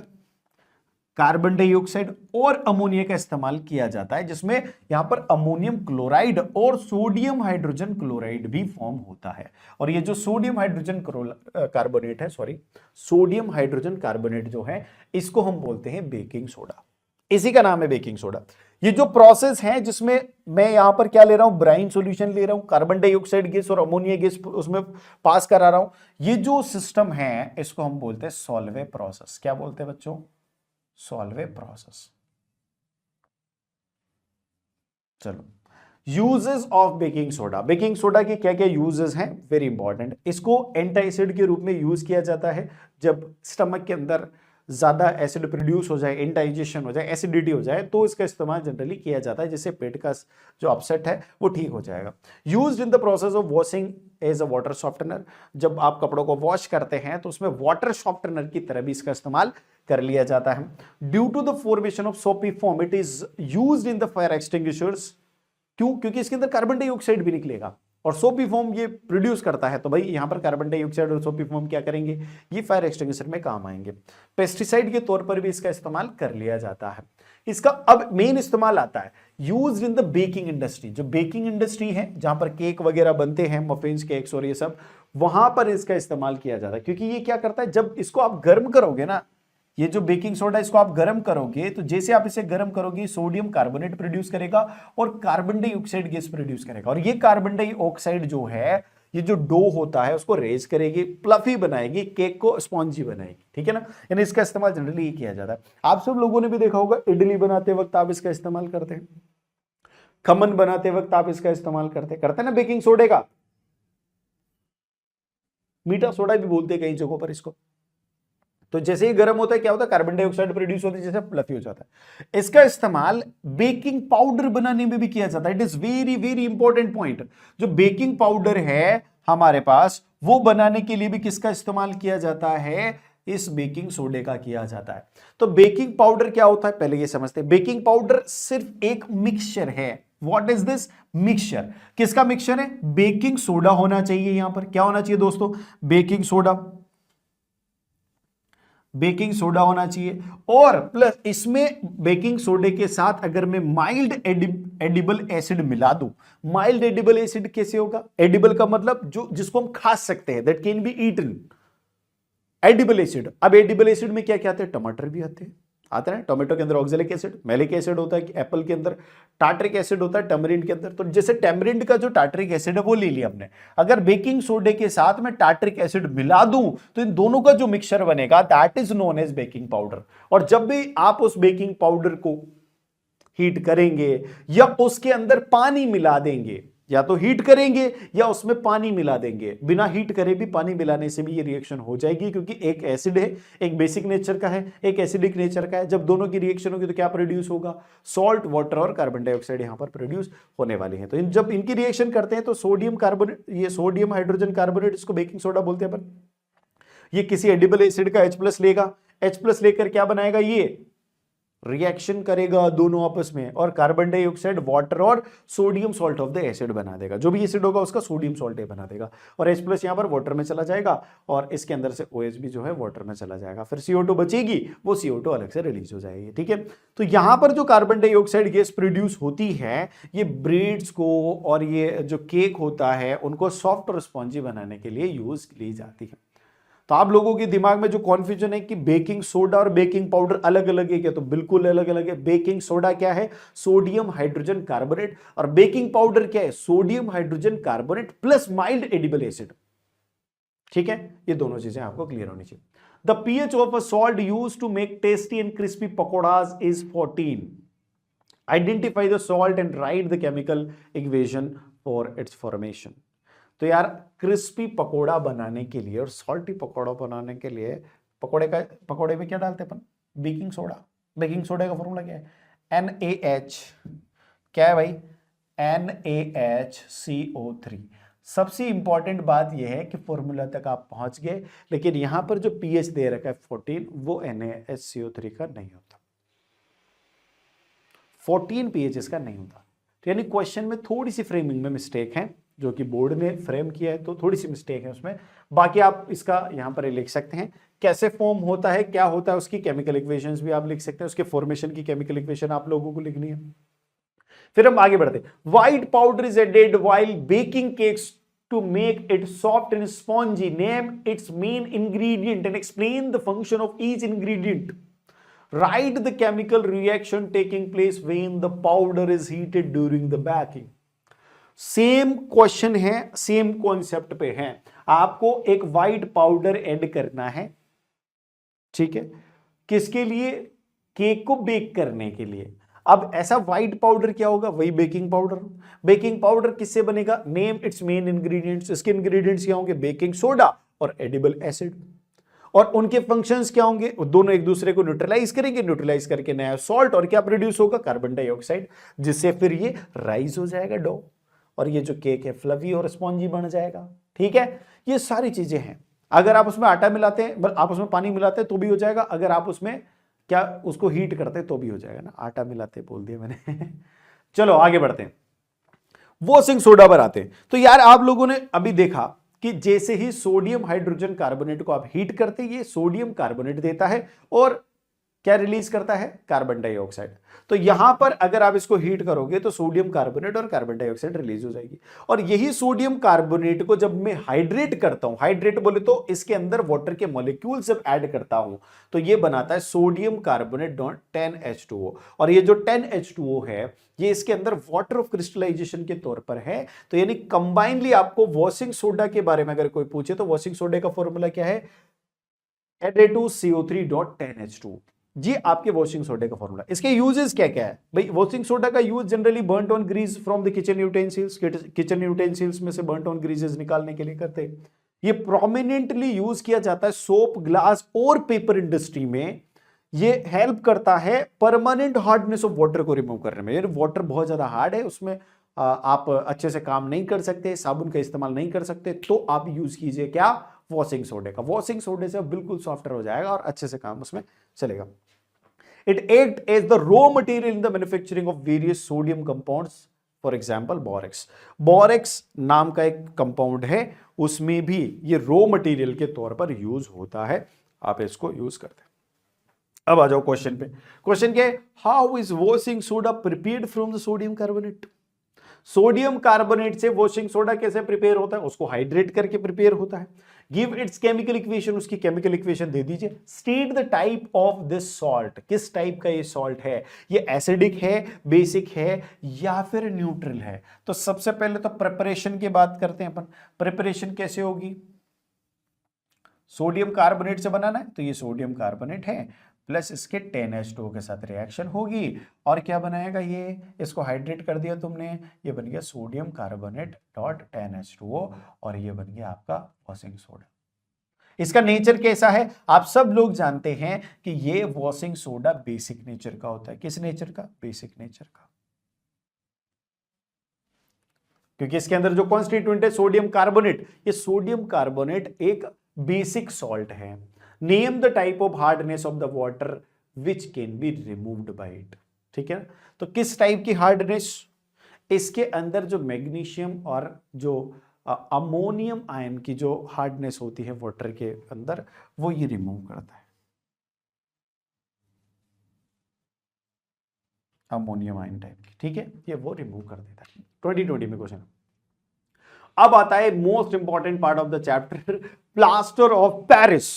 कार्बन डाइऑक्साइड और अमोनिया का इस्तेमाल किया जाता है, जिसमें यहां पर अमोनियम क्लोराइड और सोडियम हाइड्रोजन क्लोराइड भी फॉर्म होता है। और ये जो सोडियम हाइड्रोजन कार्बोनेट है, सॉरी, सोडियम हाइड्रोजन कार्बोनेट जो है, इसको हम बोलते हैं बेकिंग सोडा। इसी का नाम है बेकिंग सोडा। ये जो प्रोसेस है जिसमें मैं यहां पर क्या ले रहा हूं, ब्राइन सॉल्यूशन ले रहा हूं, कार्बन डाइऑक्साइड गैस और अमोनिया गैस उसमें पास करा रहा हूं, ये जो सिस्टम है इसको हम बोलते हैं सॉल्वे प्रोसेस। क्या बोलते हैं बच्चों? Solvay process. चलो, uses of baking soda. Baking soda के क्या क्या यूजेस हैं, वेरी इंपॉर्टेंट। इसको एंटाइसिड के रूप में यूज किया जाता है जब स्टमक के अंदर ज्यादा एसिड प्रोड्यूस हो जाए, इंडाइजेशन हो जाए, एसिडिटी हो जाए, तो इसका इस्तेमाल जनरली किया जाता है, जिससे पेट का जो अपसेट है वो ठीक हो जाएगा। Used in the process of washing as a water softener. जब आप कपड़ों को वॉश करते हैं तो उसमें वाटर सॉफ्टनर की तरह भी इसका इस्तेमाल कर लिया जाता है। Due to the formation of soapy form it is used in the fire extinguishers. क्यों? क्योंकि इसके अंदर कार्बन डाइऑक्साइड भी निकलेगा और सोपी फॉर्म ये प्रोड्यूस करता है, तो भाई यहां पर कार्बन डाइऑक्साइड और सोपी फॉर्म क्या करेंगे, ये फायर एक्सटिंग्विशर में काम आएंगे। पेस्टिसाइड के तौर पर भी इसका इस्तेमाल कर लिया जाता है। इसका अब मेन इस्तेमाल आता है used in the baking industry. जो बेकिंग इंडस्ट्री है, जहां पर केक वगैरह बनते हैं, मफिन्स, केक्स और ये सब, वहां पर इसका इस्तेमाल किया जाता है। क्योंकि ये क्या करता है, जब इसको आप गर्म करोगे ना, ये जो बेकिंग सोडा, इसको आप गर्म करोगे तो जैसे आप इसे गर्म करोगे, सोडियम कार्बोनेट प्रोड्यूस करेगा और कार्बन डाइऑक्साइड गैस प्रोड्यूस करेगा। और ये कार्बन डाइऑक्साइड जो है, ये जो डो होता है उसको रेज करेगी, प्लफी बनाएगी, केक को स्पॉन्जी बनाएगी। ठीक है ना? यानी इसका इस्तेमाल जनरली ये किया जाता है। आप सब लोगों ने भी देखा होगा, इडली बनाते वक्त आप इसका इस्तेमाल करते हैं, खमन बनाते वक्त आप इसका इस्तेमाल करते हैं ना बेकिंग सोडे का। मीठा सोडा भी बोलते हैं कई जगहों पर इसको। तो जैसे ही गर्म होता है क्या होता है, कार्बन डाइऑक्साइड प्रोड्यूस होती है, जैसे फ्लफी हो जाता है। इसका इस्तेमाल बेकिंग पाउडर बनाने में भी किया जाता है। It is very very important point. जो बेकिंग पाउडर है हमारे पास, वो बनाने के लिए भी किसका इस्तेमाल किया जाता है? इस बेकिंग सोडे का किया जाता है। तो बेकिंग पाउडर क्या होता है, पहले ये समझते हैं। बेकिंग पाउडर सिर्फ एक मिक्सचर है। What is this? मिक्सचर। किसका मिक्सचर है? बेकिंग सोडा होना चाहिए। यहां पर क्या होना चाहिए दोस्तों? बेकिंग सोडा, बेकिंग सोडा होना चाहिए। और प्लस इसमें बेकिंग सोडे के साथ अगर मैं माइल्ड एडिबल एसिड मिला दूं। माइल्ड एडिबल एसिड कैसे होगा? एडिबल का मतलब जो जिसको हम खा सकते हैं, that can be eaten, edible acid. अब एडिबल एसिड में क्या क्या आते हैं? टमाटर भी आते हैं, आता है। टोमेटो के अंदर ऑक्जेलिक एसिड, मैलिक एसिड होता है, एप्पल के अंदर टार्ट्रिक एसिड होता है, टैमरिंड के अंदर। तो जैसे टैमरिंड का जो टार्ट्रिक एसिड है वो ले लिया हमने। अगर बेकिंग सोडे के साथ में टार्ट्रिक एसिड मिला दूं तो इन दोनों का जो मिक्सचर बनेगा, that is known as baking powder. और जब भी आप उस बेकिंग पाउडर को हीट करेंगे या उसके अंदर पानी मिला देंगे, या तो हीट करेंगे या उसमें पानी मिला देंगे, बिना हीट करे भी पानी मिलाने से भी ये रिएक्शन हो जाएगी, क्योंकि एक एसिड है, एक बेसिक नेचर का है, एक एसिडिक नेचर का है। जब दोनों की रिएक्शन होगी तो क्या प्रोड्यूस होगा? सॉल्ट, वाटर और कार्बन डाइऑक्साइड यहां पर प्रोड्यूस होने वाले हैं। तो जब इनकी रिएक्शन करते हैं तो सोडियम कार्बोनेट, ये सोडियम हाइड्रोजन कार्बोनेट, इसको बेकिंग सोडा बोलते हैं अपन। ये किसी एडिबल एसिड का H+ लेगा, H+ लेकर क्या बनाएगा? ये रिएक्शन करेगा दोनों आपस में और कार्बन डाइऑक्साइड, वाटर और sodium salt of the acid बना देगा। जो भी एसिड होगा उसका सोडियम सॉल्ट बना देगा और H+ यहां पर वाटर में चला जाएगा और इसके अंदर से OH भी जो है वाटर में चला जाएगा। फिर CO2 बचेगी, वो CO2 अलग से रिलीज हो जाएगी। ठीक है? तो यहां पर जो कार्बन डाइऑक्साइड गैस प्रोड्यूस होती है, ये ब्रेड्स को और ये जो केक होता है उनको सॉफ्ट और स्पॉन्जी बनाने के लिए यूज की जाती है। तो आप लोगों के दिमाग में जो कॉन्फ्यूजन है कि बेकिंग सोडा और बेकिंग पाउडर अलग अलग है क्या, तो बिल्कुल अलग अलग है। बेकिंग सोडा क्या है? Sodium hydrogen carbonate. और बेकिंग पाउडर क्या है? Sodium hydrogen carbonate plus mild edible acid. ठीक है? ये दोनों चीजें आपको क्लियर होनी चाहिए। The pH of a salt used to make tasty and crispy pakodas is 14. Identify the salt and write the chemical equation for its formation. तो यार, क्रिस्पी पकोड़ा बनाने के लिए और सॉल्टी पकोड़ा बनाने के लिए पकोड़े में क्या डालते हैं अपन? Baking soda. बेकिंग सोडा का फॉर्मूला क्या है? NaH, क्या है भाई? NaHCO3। सबसे इंपॉर्टेंट बात यह है कि फॉर्मूला तक आप पहुंच गए, लेकिन यहां पर जो पीएच दे रखा है 14, वो NaSCO3 का नहीं होता, 14 पीएच इसका नहीं होता। तो यानी क्वेश्चन में थोड़ी सी फ्रेमिंग में मिस्टेक है, जो कि बोर्ड ने फ्रेम किया है, तो थोड़ी सी मिस्टेक है उसमें। बाकी आप इसका यहां पर लिख सकते हैं, कैसे फॉर्म होता है, क्या होता है, उसकी केमिकल इक्वेशंस भी आप लिख सकते हैं, उसके फॉर्मेशन की केमिकल इक्वेशन आप लोगों को लिखनी है। फिर हम आगे बढ़ते हैं। White powder is added while baking cakes to make it soft and spongy. Name its main ingredient and explain the function of each ingredient. Write the chemical reaction taking place when the powder is heated during the baking. Same question है, सेम कॉन्सेप्ट पे है। आपको एक व्हाइट पाउडर ऐड करना है, ठीक है, किसके लिए? केक को बेक करने के लिए। अब ऐसा व्हाइट पाउडर क्या होगा? वही बेकिंग पाउडर। बेकिंग पाउडर किससे बनेगा? Name it's main ingredients. इसके इंग्रेडिएंट्स क्या होंगे? बेकिंग सोडा और एडिबल एसिड। और उनके फंक्शंस क्या होंगे? दोनों एक दूसरे को न्यूट्रलाइज करेंगे, न्यूट्रलाइज करके नया सॉल्ट, और क्या प्रोड्यूस होगा? कार्बन डाइऑक्साइड, जिससे फिर ये राइज हो जाएगा डो, और ये जो केक है फ्लफी और स्पॉन्जी बन जाएगा। ठीक है, ये सारी चीजें हैं। अगर आप उसमें आटा मिलाते हैं, आप उसमें पानी मिलाते हैं तो भी हो जाएगा, अगर आप उसमें क्या उसको हीट करते तो भी हो जाएगा ना। आटा मिलाते बोल दिया मैंने। चलो आगे बढ़ते हैं, वॉशिंग सोडा पर आते हैं। तो यार आप लोगों ने अभी देखा कि जैसे ही सोडियम हाइड्रोजन कार्बोनेट को आप हीट करते हैं, ये सोडियम कार्बोनेट देता है और क्या रिलीज करता है? Carbon dioxide. तो यहां पर अगर आप इसको हीट करोगे तो सोडियम कार्बोनेट और कार्बन डाइऑक्साइड रिलीज हो जाएगी। और यही सोडियम कार्बोनेट को जब मैं हाइड्रेट करता हूं, हाइड्रेट बोले तो इसके अंदर वाटर के मॉलिक्यूल जब ऐड करता हूं तो ये बनाता है सोडियम कार्बोनेट डॉट 10H2O। और ये जो 10H2O है ये इसके अंदर वाटर ऑफ क्रिस्टलाइजेशन के तौर पर है। तो यानी कंबाइनली आपको वॉशिंग सोडा के बारे में अगर कोई पूछे तो वॉशिंग सोडा का फॉर्मूला क्या है? Na2CO3.10H2। जी आपके वॉशिंग सोडा का फॉर्मूला। इसके यूजेस क्या क्या है भाई? वॉशिंग सोडा का use generally burnt on grease from the kitchen utensils, kitchen utensils में से बर्न्ट ऑन ग्रीसेस निकालने के लिए करते हैं। ये प्रोमिनेंटली यूज किया जाता है सोप, ग्लास और पेपर इंडस्ट्री में। ये हेल्प करता है परमानेंट हार्डनेस ऑफ वाटर को रिमूव करने में। यानी वाटर बहुत ज्यादा हार्ड है, उसमें आप अच्छे से काम नहीं कर सकते, साबुन का इस्तेमाल नहीं कर सकते, तो आप यूज कीजिए क्या? वॉशिंग सोडे का। वॉशिंग सोडे से बिल्कुल सॉफ्टर हो जाएगा और अच्छे से काम उसमें चलेगा। It acts as the raw material in the manufacturing of various sodium compounds, for example borax. Borax नाम का एक कंपाउंड है, उसमें भी ये रॉ मटेरियल के तौर पर यूज होता है, आप इसको यूज करते हैं। अब आ जाओ क्वेश्चन पे। क्वेश्चन क्या है? How is washing soda prepared from the sodium carbonate? Sodium carbonate से वॉशिंग सोडा कैसे प्रिपेयर होता है? उसको हाइड्रेट करके प्रिपेयर होता है। गिव इट्स केमिकल इक्वेशन, उसकी केमिकल इक्वेशन दे दीजिए। State the type of this salt, किस टाइप का ये सॉल्ट है? ये एसिडिक है, बेसिक है या फिर न्यूट्रल है? तो सबसे पहले तो प्रिपरेशन की बात करते हैं अपन। प्रिपरेशन कैसे होगी? सोडियम कार्बोनेट से बनाना है तो ये सोडियम कार्बोनेट है, प्लस इसके 10H2O के साथ रिएक्शन होगी और क्या बनाएगा? ये इसको हाइड्रेट कर दिया तुमने, ये बन गया सोडियम कार्बोनेट डॉट 10H2O और ये बन गया आपका वॉशिंग सोडा। इसका नेचर कैसा है? आप सब लोग जानते हैं कि ये वॉशिंग सोडा बेसिक नेचर का होता है। किस नेचर का? बेसिक नेचर का, क्योंकि इसके अंदर जो कॉन्स्टिट्यूएंट है सोडियम कार्बोनेट, ये सोडियम कार्बोनेट एक बेसिक सॉल्ट है। Name the type of hardness of the water which can be removed by it. ठीक है, तो किस टाइप की हार्डनेस? इसके अंदर जो मैग्नीशियम और जो अमोनियम आयन की जो हार्डनेस होती है वाटर के अंदर, वो ये रिमूव करता है। अमोनियम आयन टाइप की, ठीक है, ये वो रिमूव कर देता है। 2020 में क्वेश्चन। अब आता है most important part of the chapter, plaster of Paris.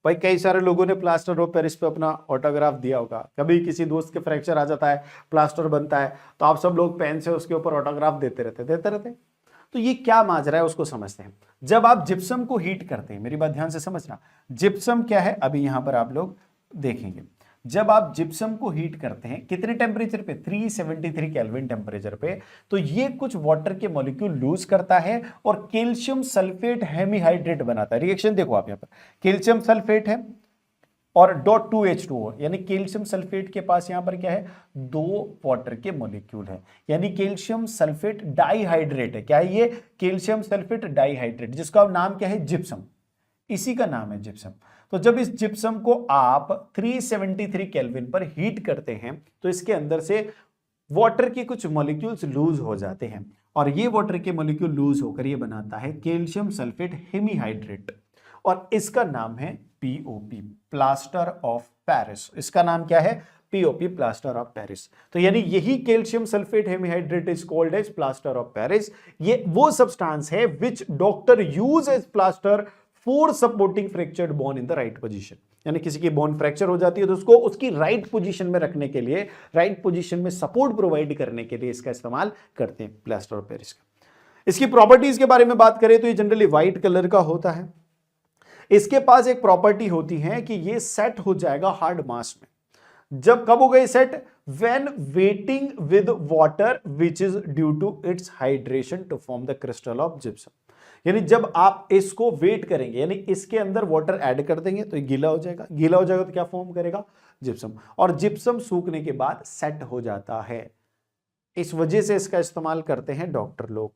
भाई कई सारे लोगों ने प्लास्टर ऑफ पेरिस पे अपना ऑटोग्राफ दिया होगा। कभी किसी दोस्त के फ्रैक्चर आ जाता है, प्लास्टर बनता है, तो आप सब लोग पेन से उसके ऊपर ऑटोग्राफ देते रहते। तो ये क्या माजरा है उसको समझते हैं। जब आप जिप्सम को हीट करते हैं, मेरी बात ध्यान से समझना, जिप्सम क्या है अभी यहां पर आप लोग देखेंगे। जब आप जिप्सम को हीट करते हैं कितने टेम्परेचर पे? 373 केल्विन टेम्परेचर पे, तो ये कुछ वाटर के मॉलिक्यूल लूज करता है और कैल्शियम सल्फेट हेमीहाइड्रेट बनाता है। रिएक्शन देखो आप यहां पर, कैल्शियम सल्फेट है, और .2H2O, यानी कैल्शियम सल्फेट के पास यहां पर क्या है, 2 वाटर के मॉलिक्यूल है, यानी कैल्शियम सल्फेट डाइहाइड्रेट है। क्या है ये, कैल्शियम सल्फेट डाइहाइड्रेट, जिसका नाम क्या है, जिप्सम, इसी का नाम है जिप्सम। तो जब इस जिप्सम को आप 373 केल्विन पर हीट करते हैं तो इसके अंदर से वाटर के कुछ मॉलिक्यूल्स लूज हो जाते हैं, और ये वाटर के मॉलिक्यूल लूज होकर ये बनाता है कैल्शियम सल्फेट हेमीहाइड्रेट, और इसका नाम है पीओपी, प्लास्टर ऑफ पेरिस। इसका नाम क्या है, पीओपी, प्लास्टर ऑफ पेरिस। तो यानी यही calcium sulphate hemihydrate is called as plaster of Paris. ये वो सब्सटेंस है which doctor use as plaster for supporting fractured bone in the right position. यानी किसी की बोन फ्रैक्चर हो जाती है तो उसको उसकी राइट पोजीशन में रखने के लिए, राइट पोजीशन में सपोर्ट प्रोवाइड करने के लिए इसका इस्तेमाल करते हैं, प्लास्टर ऑफ पेरिस का। इसकी प्रॉपर्टीज के बारे में बात करें तो ये जनरली व्हाइट कलर का होता है। इसके पास एक प्रॉपर्टी होती है कि ये सेट हो जाएगा हार्ड मास में। जब कब हो गए set, when wetting with water which is due to its hydration to form the crystal of gypsum. यानी जब आप इसको वेट करेंगे, यानी इसके अंदर वाटर ऐड कर देंगे तो ये गीला हो जाएगा, गीला हो जाएगा तो क्या फॉर्म करेगा, जिप्सम, और जिप्सम सूखने के बाद सेट हो जाता है। इस वजह से इसका इस्तेमाल करते हैं डॉक्टर लोग।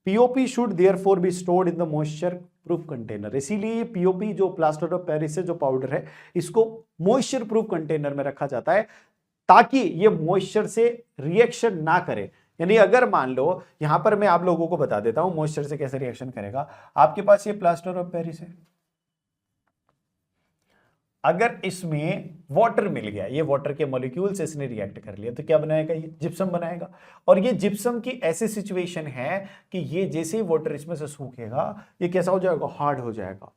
POP should therefore be stored in the moisture proof container. इसीलिए पीओपी जो प्लास्टर ऑफ पेरिस से जो पाउडर है, इसको मॉइस्चर प्रूफ कंटेनर में रखा जाता है ताकि ये मॉइस्चर से रिएक्शन ना करे। यानी अगर मान लो, यहां पर मैं आप लोगों को बता देता हूं मॉइस्चर से कैसे रिएक्शन करेगा। आपके पास ये प्लास्टर ऑफ पेरिस है, अगर इसमें वाटर मिल गया, ये वाटर के मॉलिक्यूल से इसने रिएक्ट कर लिया तो क्या बनाएगा, ये जिप्सम बनाएगा। और ये जिप्सम की ऐसी सिचुएशन है कि ये जैसे ही वाटर इसमें से सूखेगा ये कैसा हो जाएगा, हार्ड हो जाएगा।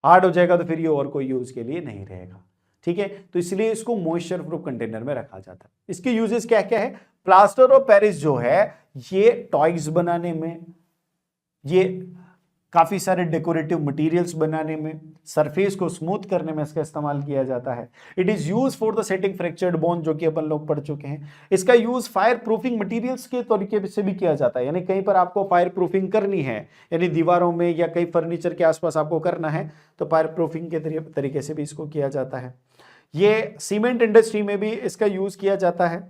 हार्ड हो जाएगा तो फिर ये और कोई यूज के लिए नहीं रहेगा, ठीक है। तो इसलिए इसको मॉइस्चर प्रूफ कंटेनर में रखा जाता है। इसके यूजेस क्या क्या है, प्लास्टर ऑफ पेरिस जो है ये टॉयज बनाने में, ये काफी सारे डेकोरेटिव मटेरियल्स बनाने में, सरफेस को स्मूथ करने में इसका इस्तेमाल किया जाता है। It is use for the setting fractured bone, जो कि अपन लोग पढ़ चुके हैं। इसका यूज फायर प्रूफिंग मटेरियल्स के तरीके से भी किया जाता है, यानी कहीं पर आपको फायर प्रूफिंग करनी है, यानी दीवारों में या कई फर्नीचर के आसपास आपको करना है तो फायर प्रूफिंग के तरीके से भी इसको किया जाता है। ये सीमेंट इंडस्ट्री में भी इसका यूज किया जाता है।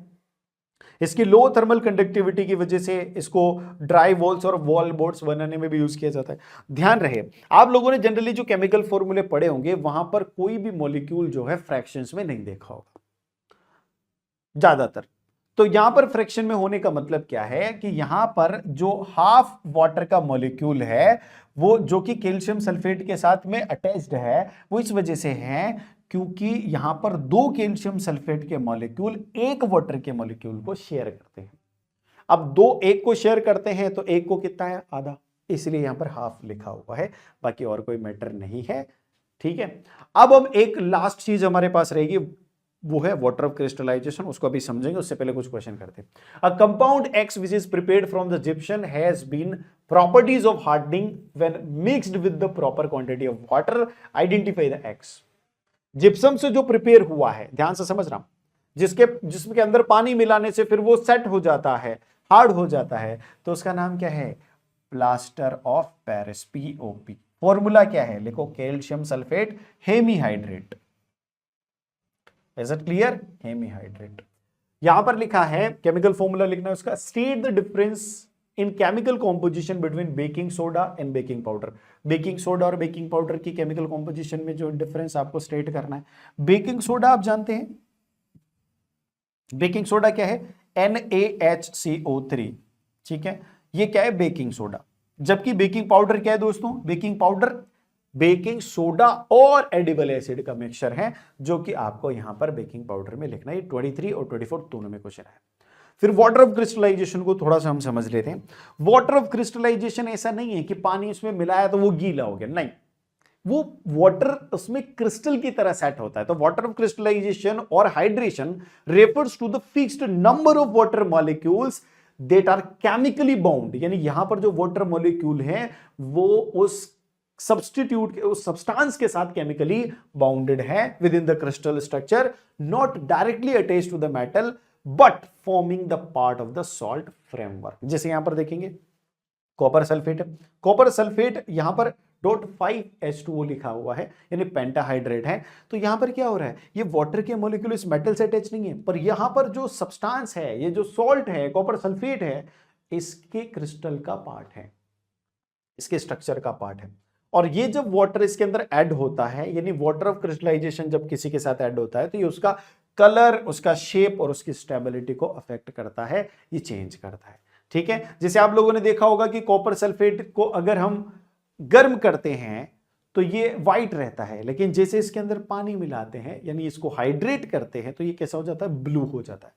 इसकी लो थर्मल कंडक्टिविटी की वजह से इसको ड्राई वॉल्स और वॉल बोर्ड्स बनाने में भी यूज किया जाता है। ध्यान रहे, आप लोगों ने जनरली जो केमिकल फॉर्मूले पढ़े होंगे वहां पर कोई भी मॉलिक्यूल जो है फ्रैक्शंस में नहीं देखा होगा ज्यादातर। तो यहां पर फ्रैक्शन में होने का मतलब क्या है कि यहां पर जो हाफ वाटर का मॉलिक्यूल है वो, जो कि कैल्शियम सल्फेट के साथ में अटैच्ड है, वो इस वजह से है क्योंकि यहां पर 2 कैल्शियम सल्फेट के मॉलिक्यूल एक वाटर के मॉलिक्यूल को शेयर करते हैं। अब 2 एक को शेयर करते हैं तो एक को कितना है, आधा, इसलिए यहां पर हाफ लिखा हुआ है, बाकी और कोई मैटर नहीं है, ठीक है। अब हम एक लास्ट चीज हमारे पास रहेगी, वो है वाटर ऑफ क्रिस्टलाइजेशन, उसको अभी समझेंगे, उससे पहले कुछ क्वेश्चन करते हैं। A compound X which is prepared from the gypsum has been properties of hardening when mixed with the proper quantity of water, identify the X. Gypsum से जो प्रिपेयर हुआ है, ध्यान से समझ रहा हूं, जिसके अंदर पानी मिलाने से फिर वो सेट हो जाता है, हार्ड हो जाता है, तो उसका नाम क्या है, plaster of Paris, POP. Formula क्या है, लिखो, calcium sulphate hemihydrate. Is it clear, hemihydrate. यहां पर लिखा है, केमिकल फॉर्मूला लिखना है उसका, state the difference in chemical composition between baking soda and baking powder. Baking soda और बेकिंग पाउडर की केमिकल कॉम्पोजिशन में जो डिफरेंस आपको स्टेट करना है। बेकिंग सोडा आप जानते हैं, बेकिंग सोडा क्या है, NaHCO3, ठीक है, ये क्या है, बेकिंग सोडा। जबकि बेकिंग पाउडर क्या है दोस्तों, बेकिंग पाउडर बेकिंग सोडा और एडिबल एसिड का मिक्सचर है, जो कि आपको यहां पर बेकिंग पाउडर में लिखना है। 23 और 24 दोनों में क्वेश्चन है। फिर वाटर ऑफ क्रिस्टलाइजेशन को थोड़ा सा हम समझ लेते हैं। वाटर ऑफ क्रिस्टलाइजेशन ऐसा नहीं है कि पानी उसमें मिलाया तो वो गीला हो गया, नहीं, वो वाटर उसमें क्रिस्टल की तरह सेट होता है। तो वाटर ऑफ क्रिस्टलाइजेशन और hydration refers to the fixed number of water molecules that are chemically bound, यानी यहां पर जो वाटर मॉलिक्यूल हैं वो उस सब्स्टिट्यूट के, उस सब्सटेंस के साथ केमिकली बाउंडेड है within the crystal structure, not directly attached to the metal but forming the part of the salt framework. जैसे यहां पर देखेंगे कॉपर सल्फेट है, कॉपर सल्फेट यहां पर 0.5H2O लिखा हुआ है, यानी पेंटाहाइड्रेट है। तो यहां पर क्या हो रहा है, ये वाटर के मॉलिक्यूल इस मेटल से अटैच नहीं है, पर यहां पर जो सब्सटेंस है, ये जो सॉल्ट है, कॉपर सल्फेट है, इसके क्रिस्टल का पार्ट है, इसके स्ट्रक्चर का पार्ट है। और ये जब वाटर इसके अंदर ऐड होता है, यानी वाटर ऑफ क्रिस्टलाइजेशन जब किसी के साथ ऐड होता है, तो ये उसका कलर, उसका शेप और उसकी स्टेबिलिटी को अफेक्ट करता है, ये चेंज करता है। ठीक है, जैसे आप लोगों ने देखा होगा कि कॉपर सल्फेट को अगर हम गर्म करते हैं तो ये व्हाइट रहता है, लेकिन जैसे इसके अंदर पानी मिलाते हैं, यानी इसको हाइड्रेट करते हैं, तो ये कैसा हो जाता है, ब्लू हो जाता है।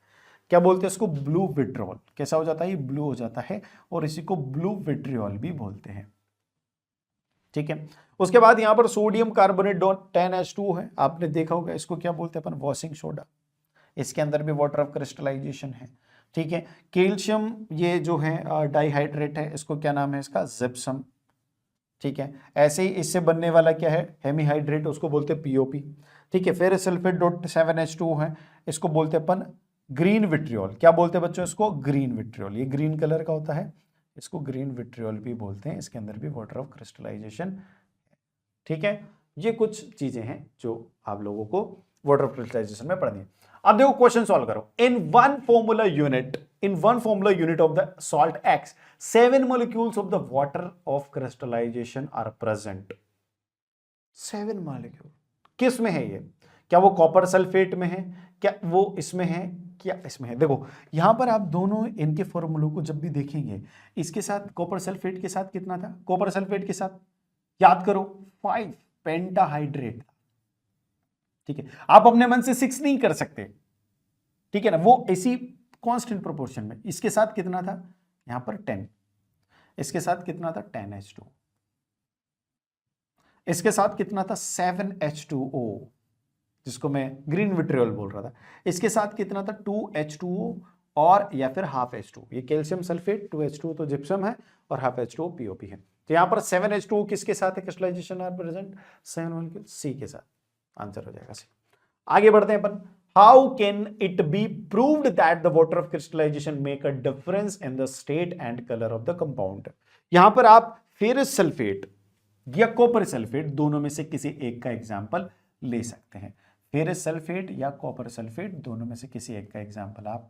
क्या बोलते हैं इसको, ब्लू विट्रियोल। कैसा हो जाता है, ये ब्लू हो जाता है, और इसी को ब्लू विट्रियोल भी बोलते हैं। ठीक है, उसके बाद यहां पर सोडियम कार्बोनेट 10H2 है, आपने देखा होगा, इसको क्या बोलते हैं अपन, वॉशिंग सोडा। इसके अंदर भी वाटर ऑफ क्रिस्टलाइजेशन है। ठीक है, कैल्शियम ये जो है डाइहाइड्रेट है, इसको क्या नाम है इसका, जिप्सम। ठीक है, ऐसे ही इससे बनने वाला क्या है, हेमीहाइड्रेट, उसको बोलते हैं पीओपी। ठीक है, फेरस सल्फेट 7H2 है, इसको बोलते हैं अपन ग्रीन विट्रियोल। क्या बोलते हैं बच्चों इसको, ग्रीन विट्रियोल। ये ग्रीन कलर का होता है, इसको ग्रीन विट्रियोल भी बोलते हैं। इसके अंदर भी वाटर ऑफ क्रिस्टलाइजेशन। ठीक है, ये कुछ चीजें हैं जो आप लोगों को वाटर ऑफ क्रिस्टलाइजेशन में पढ़नी है। अब देखो क्वेश्चन सॉल्व करो। In one formula unit of the salt X, 7 molecules of the water of crystallization are present। 7 molecule किस में है ये, क्या वो कॉपर सल्फेट में है, क्या वो इसमें है, क्या इसमें है। देखो यहां पर आप दोनों इनके फॉर्मूलों को जब भी देखेंगे, इसके साथ कॉपर सल्फेट के साथ कितना था, कॉपर सल्फेट के साथ याद करो 5 पेंटाहाइड्रेट। ठीक है, आप अपने मन से 6 नहीं कर सकते, ठीक है ना, वो इसी कांस्टेंट प्रोपोर्शन में। इसके साथ कितना था, यहां पर 10, इसके साथ कितना था 10H2, इसके साथ कितना था 7H2O, जिसको मैं ग्रीन विट्रियोल बोल रहा था। इसके साथ कितना था 2H2O और या फिर हाफ H2। ये कैल्शियम सल्फेट, 2H2 तो जिप्सम है और हाफ H2O POP है। तो यहां पर 7H2O किसके साथ है, crystallisation are present 7 molecule, C के साथ। आंसर हो जाएगा C। आगे बढ़ते हैं अपन। How can it be proved that the water of crystallisation make a difference in the state and colour of the compound. यहां पर आप फेरस सल्फेट या कॉपर सल्फेट दोनों में से किसी एक का एग्जाम्पल ले सकते हैं। फेरस सल्फेट या कॉपर सल्फेट दोनों में से किसी एक का एग्जाम्पल आप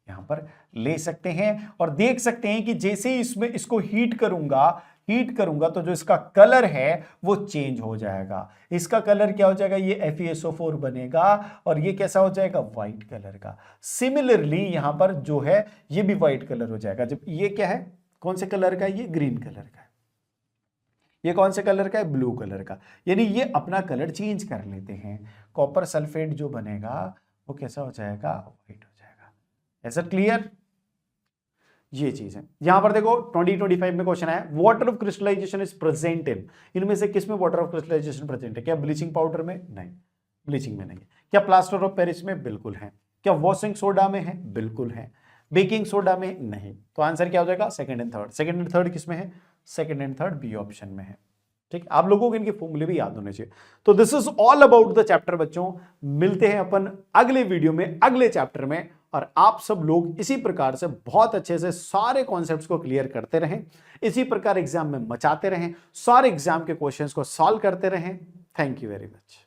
यहां पर ले सकते हैं, और देख सकते हैं कि जैसे ही इसमें इसको हीट करूंगा तो जो इसका कलर है वो चेंज हो जाएगा। इसका कलर क्या हो जाएगा, ये FeSO4 बनेगा, और ये कैसा हो जाएगा, व्हाइट कलर का। सिमिलरली यहां पर जो है ये भी व्हाइट कलर हो जाएगा। जब ये क्या है, कौन से कलर का है, ये ग्रीन कलर का है। ये कौन से कलर का है, ब्लू कलर का। यानी ये अपना कलर चेंज कर लेते हैं। कॉपर सल्फेट जो बनेगा वो कैसा हो जाएगा, व्हाइट हो जाएगा। ऐसा क्लियर, ये चीज है। यहां पर देखो 2025 में क्वेश्चन है, water of crystallisation is present in, इनमें से किस में वाटर ऑफ क्रिस्टलाइजेशन प्रेजेंट है। क्या ब्लीचिंग पाउडर में, नहीं, ब्लीचिंग में नहीं है। क्या प्लास्टर ऑफ पेरिस में, बिल्कुल है। क्या वॉशिंग सोडा में है, बिल्कुल है। बेकिंग सोडा में नहीं। तो आंसर क्या हो जाएगा, second and third. Second and third किसमें है, second and third B option में है। ठीक, आप लोगों को इनके फॉर्मूले भी याद होने चाहिए। तो this is all about the chapter बच्चों। मिलते हैं अपन अगले वीडियो में, अगले चैप्टर में, और आप सब लोग इसी प्रकार से बहुत अच्छे से सारे कॉन्सेप्ट्स को क्लियर करते रहें, इसी प्रकार एग्जाम में मचाते रहें, सारे एग्जाम के क्वेश्चंस को सॉल्व करते रहें। Thank you very much.